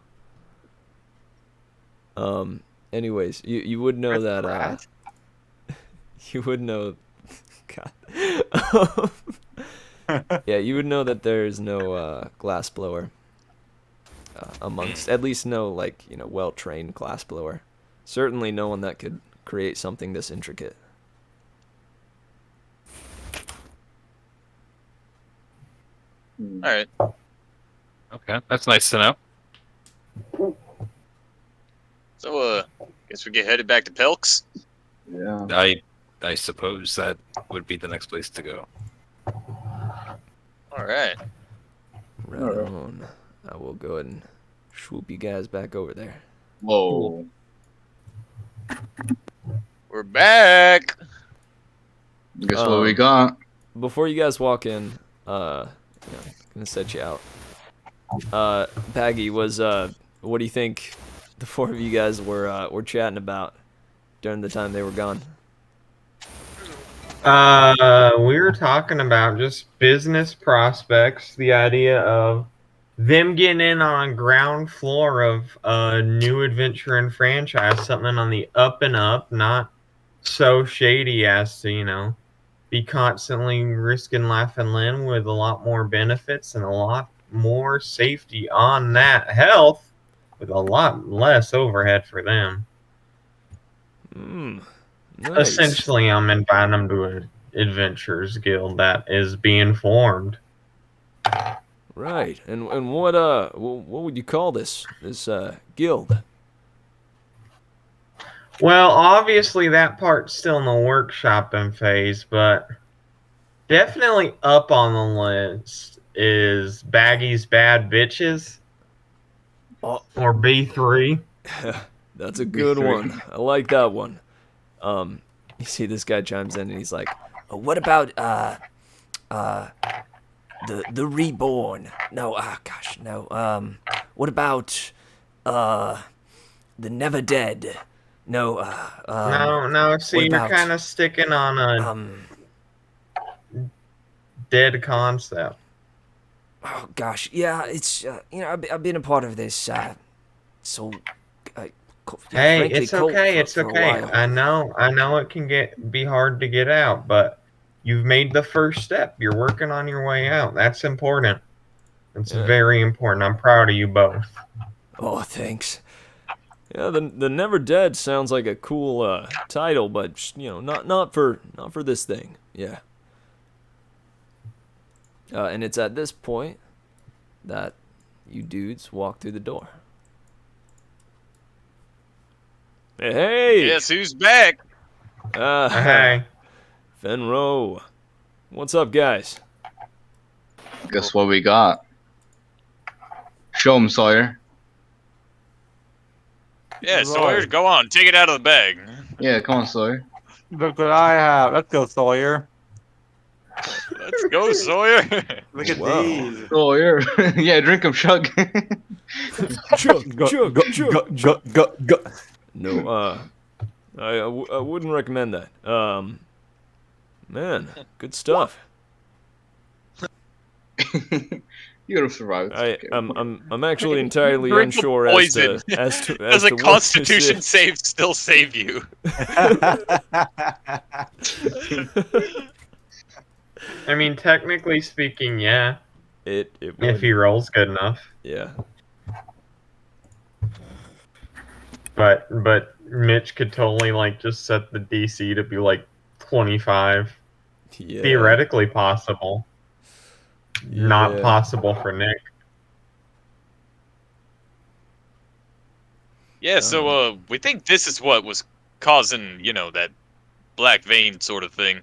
Anyways, you would know that you would know God. Yeah, you would know that there's no glass blower amongst, at least no well-trained glass blower. Certainly no one that could create something this intricate. All right. Okay, that's nice to know. So, guess we get headed back to Pelk's. Yeah. I suppose that would be the next place to go. All right. Right on. I will go ahead and swoop you guys back over there. Whoa. We're back. Guess what we got? Before you guys walk in, gonna set you out. Baggy, what do you think the four of you guys were chatting about during the time they were gone? We were talking about just business prospects, the idea of them getting in on a ground floor of a new adventure and franchise, something on the up and up, not so shady as to, be constantly risking life and limb with a lot more benefits and a lot more safety on that health with a lot less overhead for them. Nice. Essentially, I'm inviting them to an adventurers guild that is being formed. Right. And what would you call this guild? Well, obviously that part's still in the workshopping phase, but definitely up on the list is Baggy's Bad Bitches or B3. That's a good one. I like that one. You see this guy chimes in and he's like, oh, what about the reborn? No, gosh, no. What about the never dead? No, no. See, you're kind of sticking on a dead concept. Oh gosh, yeah, it's I've been a part of this, so. Hey, frankly, it's okay. It's for a okay. while. I know it can be hard to get out, but you've made the first step. You're working on your way out. That's important. It's very important. I'm proud of you both. Oh, thanks. Yeah, the Never Dead sounds like a cool title, but not for this thing. Yeah. And it's at this point that you dudes walk through the door. Hey! Guess who's back? Hey. Fenro. What's up, guys? Guess what we got? Show 'em, Sawyer. Yeah, Sawyer, go on, take it out of the bag. Yeah, come on, Sawyer. Look what I have. Let's go, Sawyer. Let's go, Sawyer. Look at these. Sawyer. Yeah, drink 'em, Shug. Chug, Go, chug, go, chug. go. No, I wouldn't recommend that. Man, good stuff. You're gonna survive. I'm actually entirely Drink the unsure poison. as to Does a what Constitution this is. save still save you? I mean, technically speaking, yeah. It if he rolls good enough. Yeah. But Mitch could totally just set the DC to be 25. Yeah. Theoretically possible. Not possible for Nick. Yeah, so we think this is what was causing, that black vein sort of thing.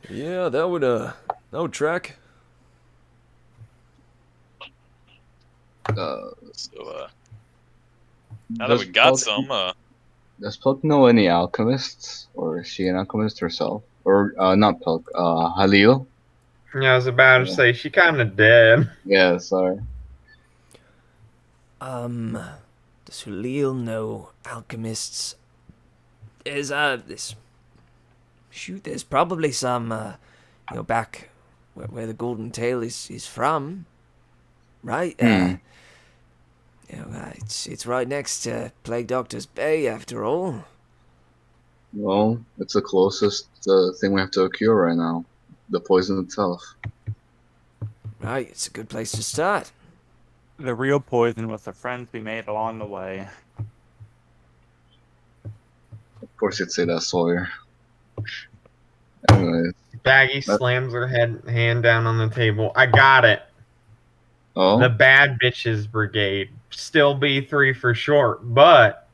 Yeah, that would track. So now that we got some, does Pilk know any alchemists, or is she an alchemist herself? Or not Pilk, Halil? Yeah, I was about to say she kind of dead. Yeah, sorry. Does Halil know alchemists? There's probably some, back where the Golden Tail is from, right? It's right next to Plague Doctor's Bay, after all. Well, it's the closest thing we have to a cure right now. The poison itself. Right, it's a good place to start. The real poison was the friends we made along the way. Of course you'd say that, Sawyer. Anyways. Baggy slams her hand down on the table. I got it. Oh? The Bad Bitches Brigade. Still B3 for short, but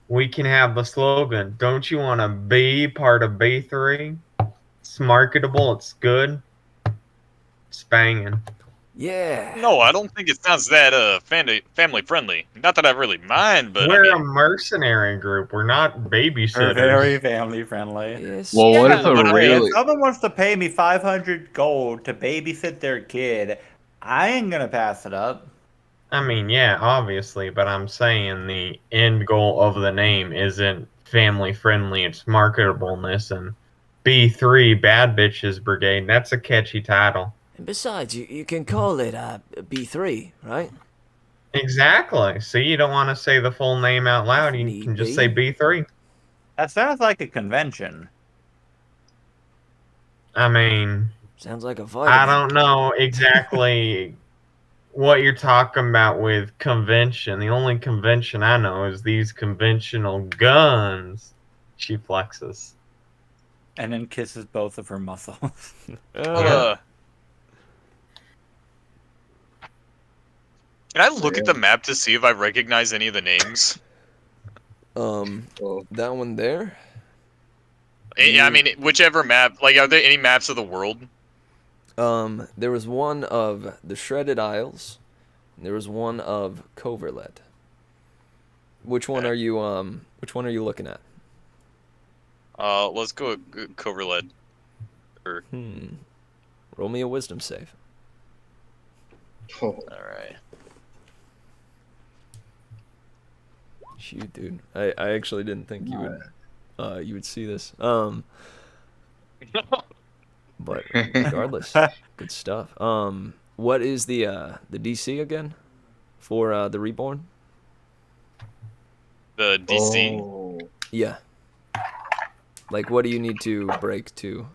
we can have the slogan. Don't you want to be part of B3? It's marketable. It's good. It's banging. Yeah. No, I don't think it sounds that family friendly. Not that I really mind, but we're a mercenary group. We're not babysitters. We're very family friendly. Yes. Well, what if if someone wants to pay me 500 gold to babysit their kid, I ain't gonna pass it up. I mean, yeah, obviously, but I'm saying the end goal of the name isn't family friendly. It's marketableness, and B3 Bad Bitches Brigade. That's a catchy title. And besides, you can call it B3, right? Exactly. See, you don't want to say the full name out loud. You Need can just be. say B3. That sounds like a convention. I mean, Sounds like a I vitamin. don't know exactly what you're talking about with convention. The only convention I know is these conventional guns. She flexes. And then kisses both of her muscles. Can I look at the map to see if I recognize any of the names? That one there? I mean, whichever map. Like, are there any maps of the world? There was one of the Shredded Isles. And there was one of Coverlet. Which one are you looking at? Let's go with Coverlet. Roll me a wisdom save. Oh. Alright. Shoot, dude. I actually didn't think you would see this. But regardless, good stuff. What is the DC again for the Reborn? The DC? Oh. Yeah. Like, what do you need to break to?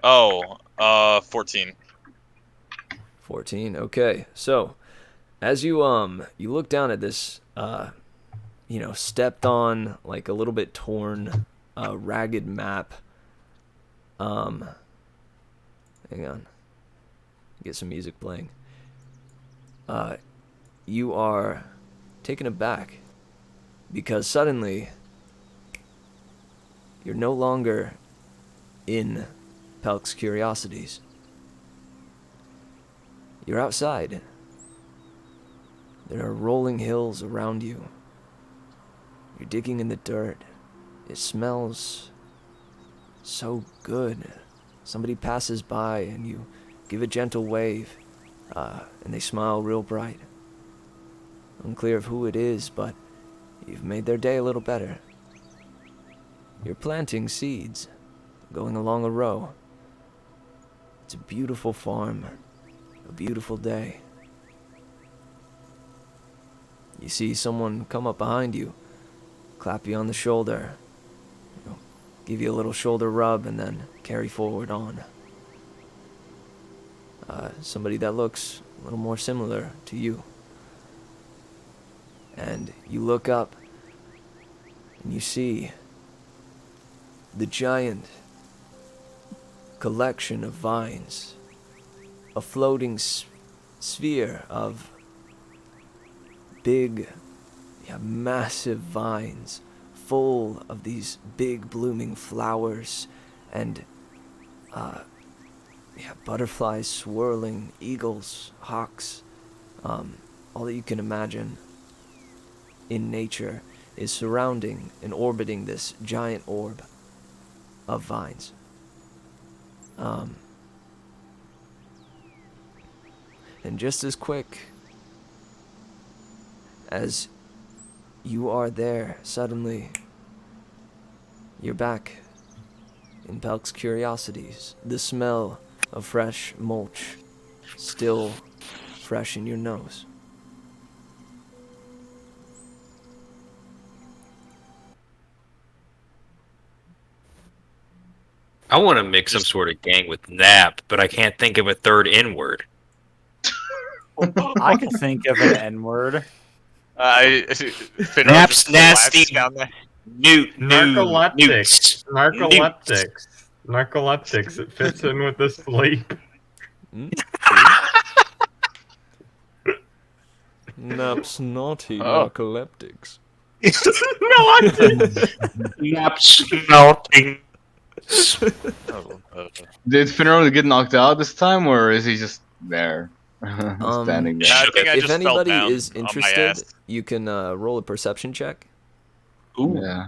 Oh, 14. 14. Okay. So, as you look down at this stepped on, like a little bit torn, ragged map. Hang on. Get some music playing. You are taken aback because suddenly you're no longer in Pelk's Curiosities. You're outside. There are rolling hills around you. You're digging in the dirt. It smells so good. Somebody passes by and you give a gentle wave, and they smile real bright. Unclear of who it is, but you've made their day a little better. You're planting seeds, going along a row. It's a beautiful farm, a beautiful day. You see someone come up behind you, clap you on the shoulder, give you a little shoulder rub, and then carry forward on. Somebody that looks a little more similar to you. And you look up, and you see the giant collection of vines, a floating sphere of big, massive vines, full of these big blooming flowers, and butterflies swirling, eagles, hawks, all that you can imagine in nature is surrounding and orbiting this giant orb of vines. And just as quick as you are there, suddenly you're back in Pelk's Curiosities. The smell of fresh mulch still fresh in your nose. I want to make some sort of gang with Nap, but I can't think of a third N-word. I could think of an N-word. Nap's nasty. Narcoleptics. Narcoleptics. It fits in with the sleep. Nap's naughty narcoleptics. Nap's naughty. Did Finro get knocked out this time, or is he just there? Standing there. I think I If just fell anybody down is on my interested, ass. you can roll a perception check. Ooh. Yeah.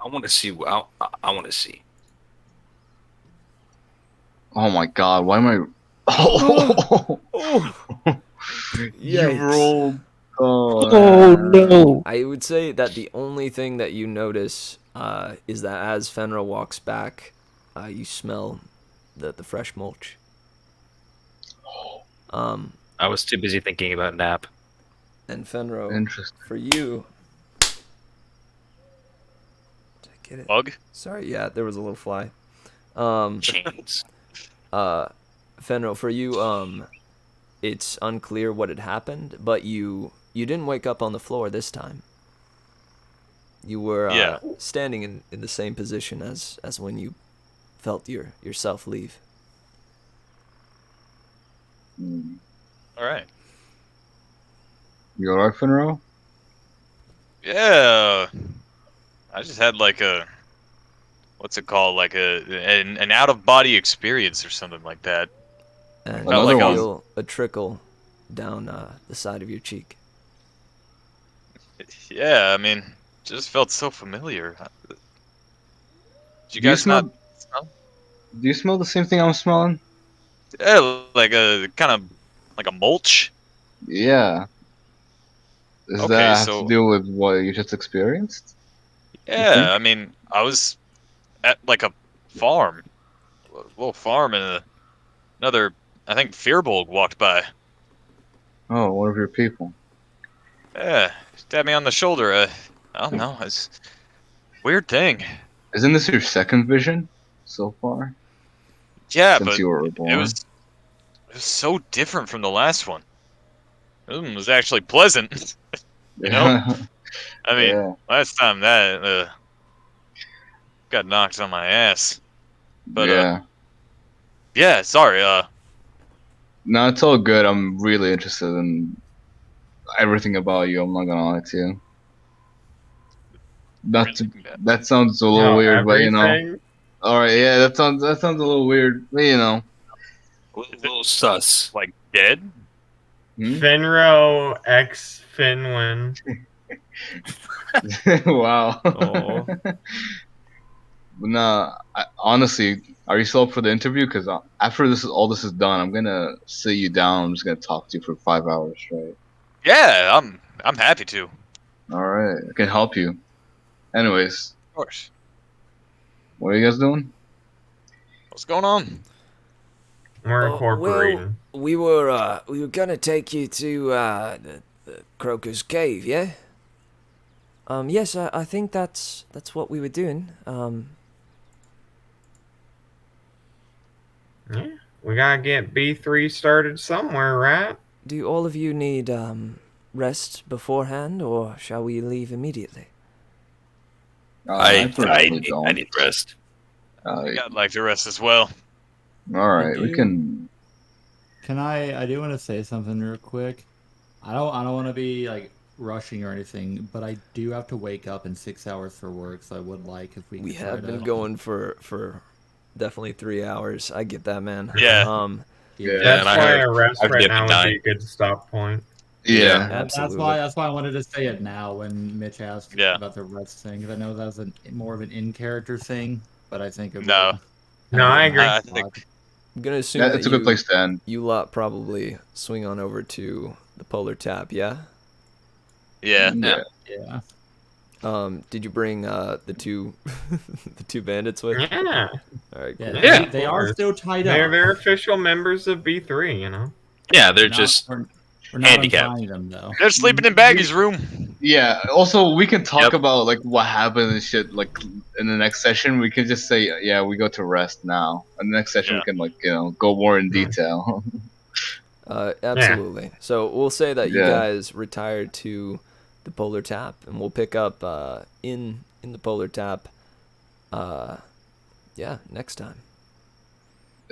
I want to see. I want to see. Oh my god, why am I... Oh! You Yikes. rolled... no! I would say that the only thing that you notice is that as Fenra walks back, you smell the fresh mulch. I was too busy thinking about nap. And Fenro, Interesting. for you. Did I get it? Bug? Sorry, yeah, there was a little fly. Chains. Fenro, for you, it's unclear what had happened, but you didn't wake up on the floor this time. You were Yeah. standing in the same position as when you felt yourself leave. All right. You alright, Finro? Yeah. I just had like a, what's it called? Like an out of body experience or something like that. And Another you one. feel a trickle down the side of your cheek. Yeah, I mean, just felt so familiar. Did you Do you guys smell? not smell? Do you smell the same thing I'm smelling? Yeah, like a kind of like a mulch. Yeah. Does Okay, that have so to do with what you just experienced? yeah, think? I mean, I was at like a farm, a little farm, and another, I think, Fearbolg walked by. Oh, one of your people. Yeah, tapped me on the shoulder. I don't know. It's a weird thing. Isn't this your second vision so far? Yeah, Since but you were it reborn? was so different from the last one. This one was actually pleasant. You know? I mean, Yeah. last time that got knocked on my ass. But Yeah. yeah, sorry. No, it's all good. I'm really interested in everything about you. I'm not gonna lie to you. That sounds a little No, weird, but you know. everything. All right, yeah, that sounds a little weird, but you know. A little sus. Like dead? Hmm? Finro X Finwin. Wow. Oh. Nah, honestly, are you still up for the interview? Because after all this is done, I'm gonna sit you down. I'm just gonna talk to you for 5 hours straight. Yeah, I'm happy to. All right, I can help you. Anyways, Of course. what are you guys doing? What's going on? We're Well, incorporating. we were gonna take you to the Croker's Cave, yeah? Yes, I think that's what we were doing. Yeah, we gotta get B3 started somewhere, right? Do all of you need rest beforehand, or shall we leave immediately? I personally don't. I need rest. I'd like to rest as well. All right, we do- can. Can I do want to say something real quick. I don't want to be like rushing or anything, but I do have to wake up in 6 hours for work, so I would like if we We could try have to been going for definitely 3 hours. I get that, man. Yeah. Yeah, That's and I why heard a rest I'd right get now would nine. be a good stop point. Yeah. Absolutely. That's why I wanted to say it now when Mitch asked Yeah. about the rest thing, because I know that's more of an in-character thing, but I think it No. would. No, I agree. I think I'm gonna assume Yeah, that it's a good place to end. you lot probably swing on over to the Polar Tap, yeah? yeah. Yeah. Yeah. Did you bring the two the two bandits with? Yeah. All right, Yeah, cool. Yeah. they are still tied They're up. official members of B3, you know? Yeah, they're We're not- just we're not handicapped. untying them, though. They're sleeping in Baggy's room. Yeah. Also, we can talk Yep. about like what happened and shit. Like in the next session, we can just say, yeah, we go to rest now. And the next session, Yeah. we can go more in Hmm. detail. Absolutely. So we'll say that you Yeah. guys retired to the Polar Tap, and we'll pick up in the Polar Tap. Yeah, next time.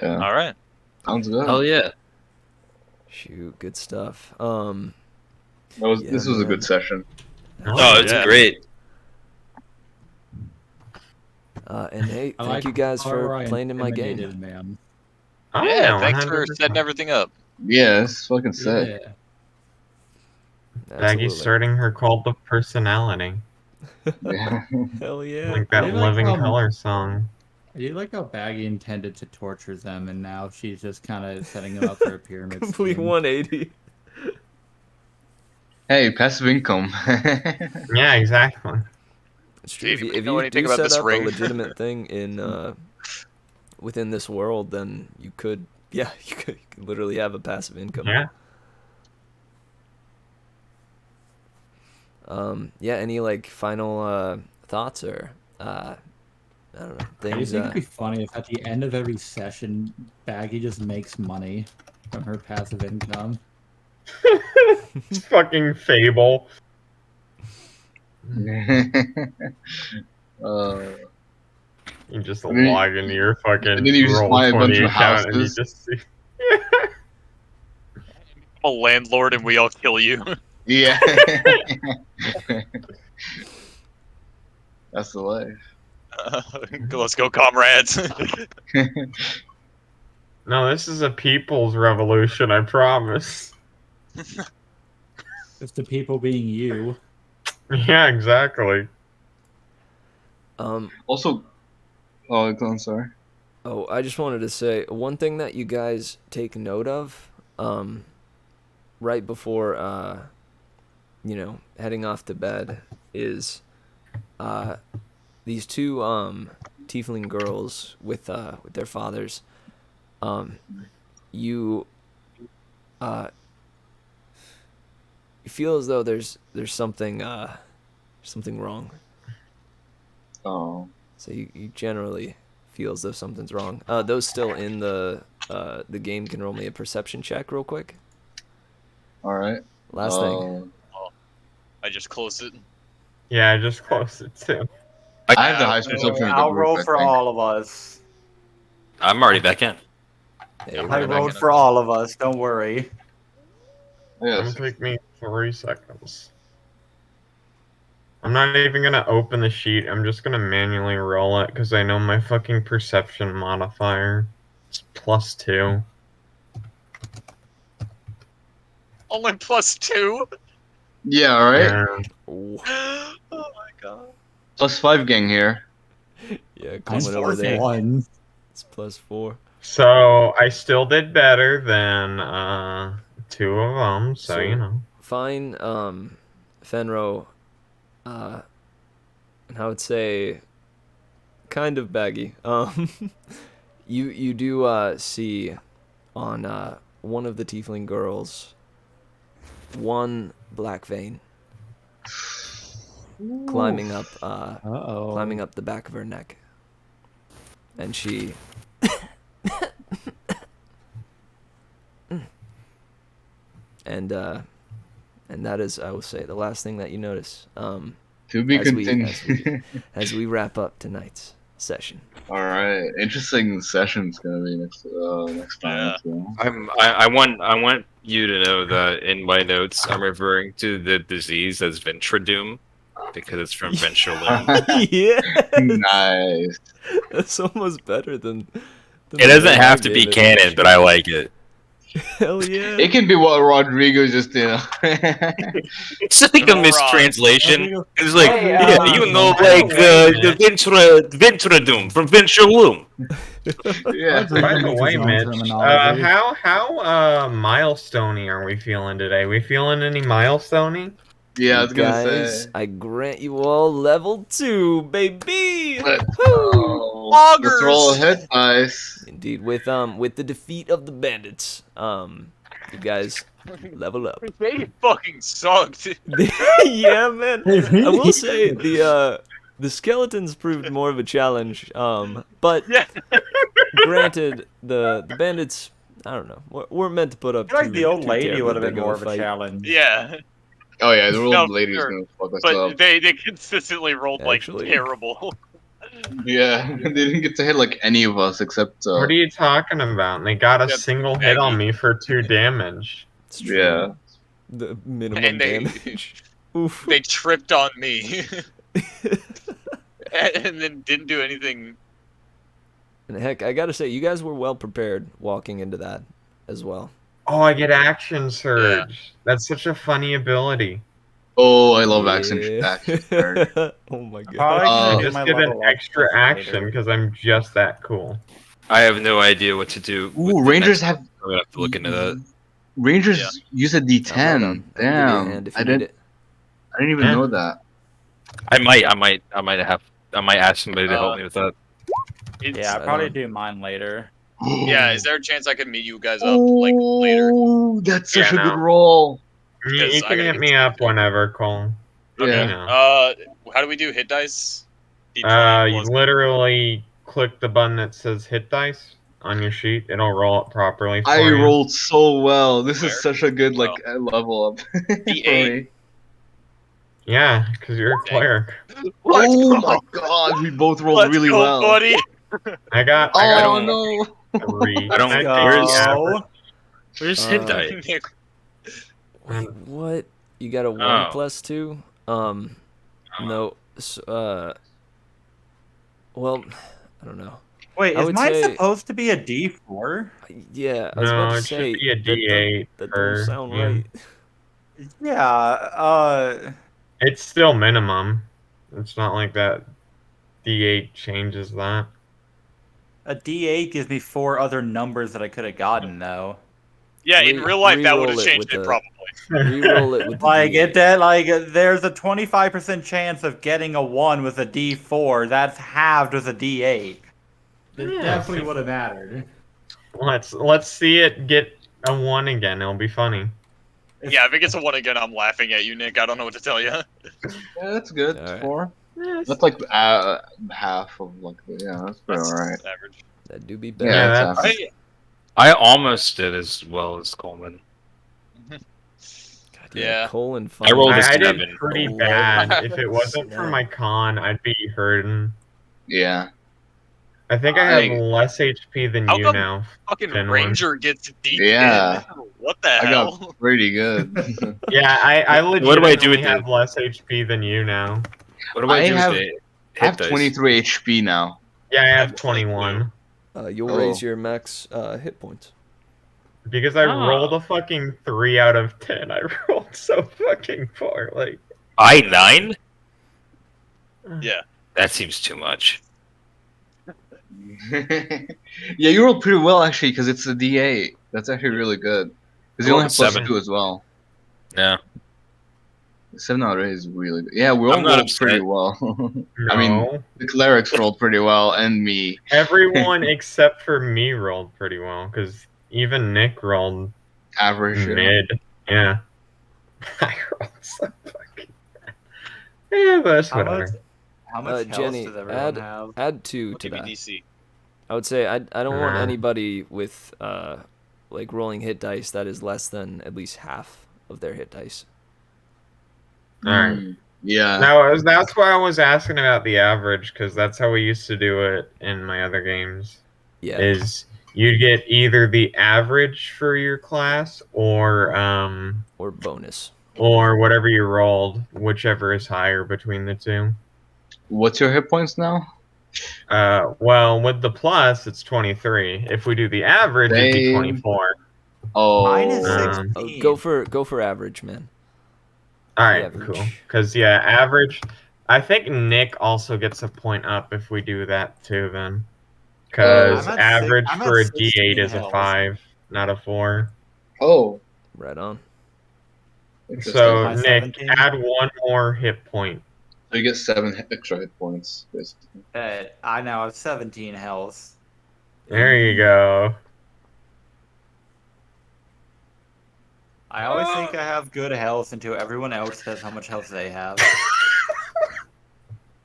Yeah. All right. Sounds good. Hell yeah. Shoot, good stuff. This was a man. good session. Oh, it's yeah. great. And hey, I thank like you guys the part where for I playing in my game. intimidated, man. Oh, Yeah, thanks for 100%. setting everything up. Yeah, it's fucking sick. Yeah. Baggy's Absolutely. starting her cult of personality. Yeah. Hell yeah. Like that I like, Living Color song. I do like how Baggy intended to torture them, and now she's just kind of setting them up for a pyramid Complete scheme. 180. Hey, passive income. Yeah, exactly. It's true. Dude, If know you anything do about set this up ring? a legitimate thing in within this world, then you could you could literally have a passive income. Yeah. Yeah, any like final thoughts or I don't know, I things just think it'd be funny if at the end of every session, Baggy just makes money from her passive income. It's fucking Fable. You just And then- log into your fucking and then you just buy a bunch Roll20 of account and you houses. just see. I'm a landlord and we all kill you. Yeah. That's the life. Let's go, comrades. No, this is a people's revolution, I promise. It's the people being you. Yeah, exactly. Also, oh, go on, sorry. Oh, I just wanted to say one thing that you guys take note of, right before, heading off to bed is, these two, tiefling girls with their fathers, you feel as though there's something wrong. Oh. So you generally feel as though something's wrong. Those still in the game can roll me a perception check real quick. All right. Last thing. I just closed it. Yeah, I just closed it too. I have the highest perception. I'll roll for all of us. I'm already back in. I rolled for all of us. Don't worry. Yes. It's gonna take me 3 seconds. I'm not even gonna open the sheet. I'm just gonna manually roll it because I know my fucking perception modifier. It's +2. Only +2? Yeah, all right. Yeah. Oh my god. +5 gang here. Yeah, I'm coming over there. 1. It's +4. So I still did better than 2 of them. So you know. Fine, Fenro, and I would say kind of Baggy. You do see on one of the tiefling girls one black vein climbing up the back of her neck, and she and that is, I will say, the last thing that you notice. To be continued. As we wrap up tonight's session. All right, interesting session's gonna be next time. So. I want you to know that in my notes I'm referring to the disease as Ventradoom because it's from Ventraloom. Yeah. Nice. That's almost better than it doesn't have to be canon, but I like it. Hell yeah. It can be what Rodrigo just did. It's like a mistranslation. It's like, Hey, even though like the Ventradoom from Ventraloom. Yeah. By the way, Mitch, how milestoney are we feeling today? We feeling any milestoney? Yeah, I was gonna Guys, say. I grant you all level 2, baby. Let's roll ahead, guys. Indeed, with the defeat of the bandits, you guys level up. They fucking sucked. Yeah, man. I will say the skeletons proved more of a challenge. But granted, the bandits, I don't know, weren't meant to put up. I feel like the old too lady terribly would have been big more of a fight. challenge. Yeah. Oh yeah, the old No, lady's sure. gonna fuck us But up. they consistently rolled Actually. like terrible. Yeah, they didn't get to hit like any of us except. What are you talking about? They got a That's single hit on Maggie. me for 2 damage. It's true. Yeah. The minimum And they- damage. Oof. They tripped on me. And then didn't do anything. And heck, I gotta say, you guys were well prepared walking into that as well. Oh, I get action surge. That's such a funny ability. Oh, I love action. Yeah. Surge. Oh my god. Probably I gonna do just my get an level up extra stuff action later. because I'm just that cool. I have no idea what to do. with Ooh, the Rangers next- have. I'm gonna have to look into that. Rangers Yeah. use a Hold on. D10. I'll give you a Damn, hand if I you need didn't. it. I didn't even Yeah. know that. I might ask somebody to help me with that. Yeah, I'll probably do mine later. Yeah, is there a chance I can meet you guys up like later? Oh, that's such a Yeah, good no. roll. You Because I can gotta hit get me up whenever, Cole. Okay. You know. How do we do hit dice? D20 You plus. literally click the button that says hit dice on your sheet. It'll roll it properly for I you. rolled so well. This Where? is such a good like level up for D8. me. Yeah, because you're a Dang. cleric. Let's Oh go. my god, we both rolled Let's really go, well. buddy. I got Oh don't- no. 3. I don't- And where's- the average- Where's hit die? Wait, what? You got a 1 plus 2? No. Well, I don't know. Wait, I is would mine say- supposed to be a D4? Yeah, I was No, about to it say should be a that D8 That per don't sound game. right. Yeah, It's still minimum. It's not like that D8 changes that. a D8 gives me 4 other numbers that I could have gotten, though. Yeah, in real life that would have re-roll it changed with it the- probably. Re-roll it with the Like, D8. there's a 25% chance of getting a 1 with a D4. That's halved with a D8. It Yeah. definitely would have mattered. Let's see it get a 1 again. It'll be funny. Yeah, if it gets a 1 again, I'm laughing at you, Nick. I don't know what to tell you. Yeah, that's good. Alright. 4. That's like half of like that's pretty alright. Average. That do be better. Yeah, Yeah, that's that's- half. I almost did as well as Coleman. God, Yeah. Cole and I rolled a I did 7. pretty 11. bad. If it wasn't for Snap. my con, I'd be hurting. Yeah. I think I have less HP than How you come now. Fucking Finland. Ranger gets deep Yeah. What the I hell? got pretty good. Yeah, I What do I do legitimately with have it? less HP than you now. What do I, I do have- with the I have hit dice? 23 HP now. Yeah, I have Like 21. You'll Oh. raise your max hit points. Because I Ah. rolled a fucking 3 out of 10. I rolled so fucking poor. Like, I9? Yeah. That seems too much. Yeah, you rolled pretty well actually because it's a D8. That's actually really good. Because you only Rolled have plus 7. 2 as well. Yeah. 7 out of 8 is really good. Yeah, we all I'm not rolled pretty upset. well. no. I mean, the clerics rolled pretty well, and me. Everyone except for me rolled pretty well. Because even Nick rolled Average. Yeah. mid. Yeah. I rolled so fucking bad. Yeah, but it's whatever. How much health Jenny, does everyone have? add 2 to Give me that. DC. I would say I don't want Uh. anybody with like rolling hit dice that is less than at least half of their hit dice. Alright. Yeah. Now, that's why I was asking about the average, because that's how we used to do it in my other games. Yeah. Is you get either the average for your class or bonus. or whatever you rolled, whichever is higher between the two. What's your hit points now? Well, with the plus, it's 23. If we do the average, it'd be Same. 24. Oh. Mine is Um, 16. Go for average, man. All right, average. cool. Because yeah, average. I think Nick also gets a point up if we do that too. Then, because I'm at average I'm at for a 16 D8 is a health. 5, not a 4. Oh. Right on. Interesting. So Am I Nick, 17? add 1 more hit point. So you get 7 extra hit points, basically. I now have 17 health. There you go. I always think I have good health until everyone else says how much health they have.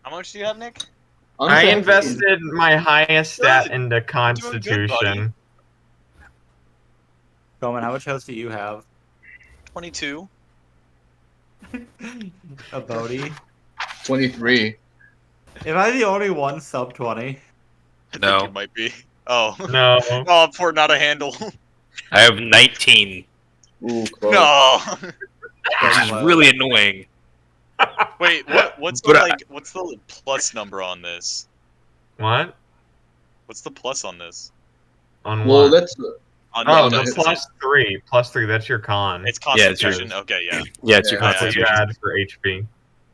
How much do you have, Nick? I invested my highest stat into Doing good, buddy. Constitution. Bowman, how much health do you have? 22. A Bodhi? 23. Am I the only one sub 20? I think No. you might be. Oh. No. Oh, for not a handle. I have 19, Ooh, close. No. which is really annoying. Wait, what's the But what's the plus number on this? What? What's the plus on this? On Well, what? that's On Oh, dice, the is +3. +3, that's your con. It's Yeah, it's Constitution. Okay, yeah. Yeah, it's your Yeah. That's what you constitution. add for HP.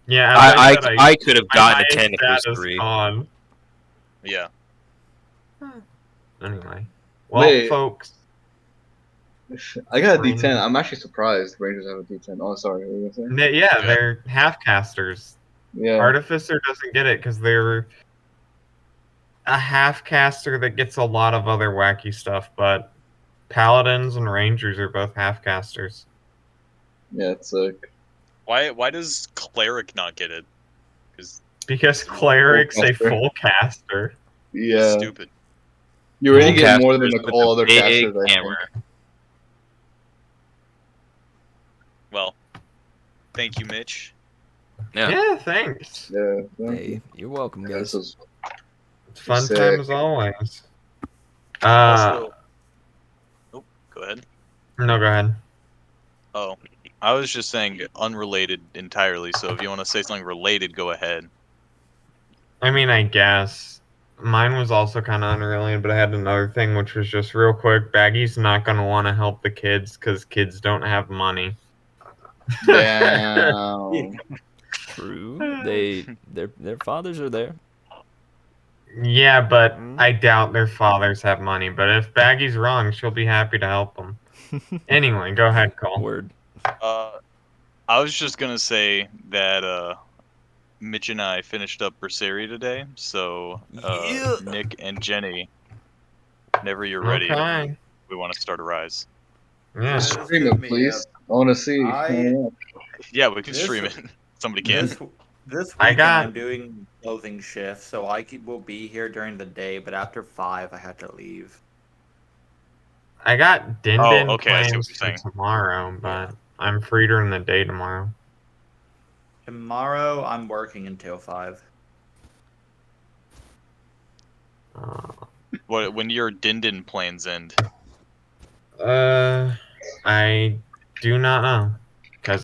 Yeah, as said, I could have my gotten a highest 10 if it was stat is 3. con. Yeah. Anyway. Well, Wait. folks. I got a D10. I'm actually surprised Rangers have a D10. Oh, sorry. What were you gonna say? Yeah, they're half casters. Yeah. Artificer doesn't get it because they're a half caster that gets a lot of other wacky stuff, but paladins and rangers are both half casters. Yeah, it's like Why does cleric not get it? Because cleric's a caster. full caster. Yeah, Stupid. you already Full get more than casters like with all a other big casters. I think. hammer. Well, thank you, Mitch. Yeah. Yeah, thanks. Yeah, thank Hey, you. you're welcome, Yeah, guys. this is It's fun sick. time as always. Also, oh, go ahead. No, go ahead. Oh, I was just saying unrelated entirely. So if you want to say something related, go ahead. I mean, I guess. Mine was also kind of unrelated, but I had another thing, which was just real quick. Baggy's not going to want to help the kids because kids don't have money. Damn. True. Their fathers are there. Yeah, but I doubt their fathers have money. But if Baggy's wrong, she'll be happy to help them. Anyway, go ahead, Cole. Word. I was just gonna say that Mitch and I finished up Berseria today, so Yeah. Nick and Jenny, whenever you're ready, Okay. we want to start a rise. Yeah. Stream it, please. I want to see. Yeah, we can This- stream it. Somebody can. This I weekend got- I'm doing clothing shift, so will be here during the day, but after 5 I have to leave. I got Dindin okay, I see what plans you're for saying. tomorrow, but I'm free during the day tomorrow. Tomorrow I'm working until 5. When your Dindin plans end? I do not know.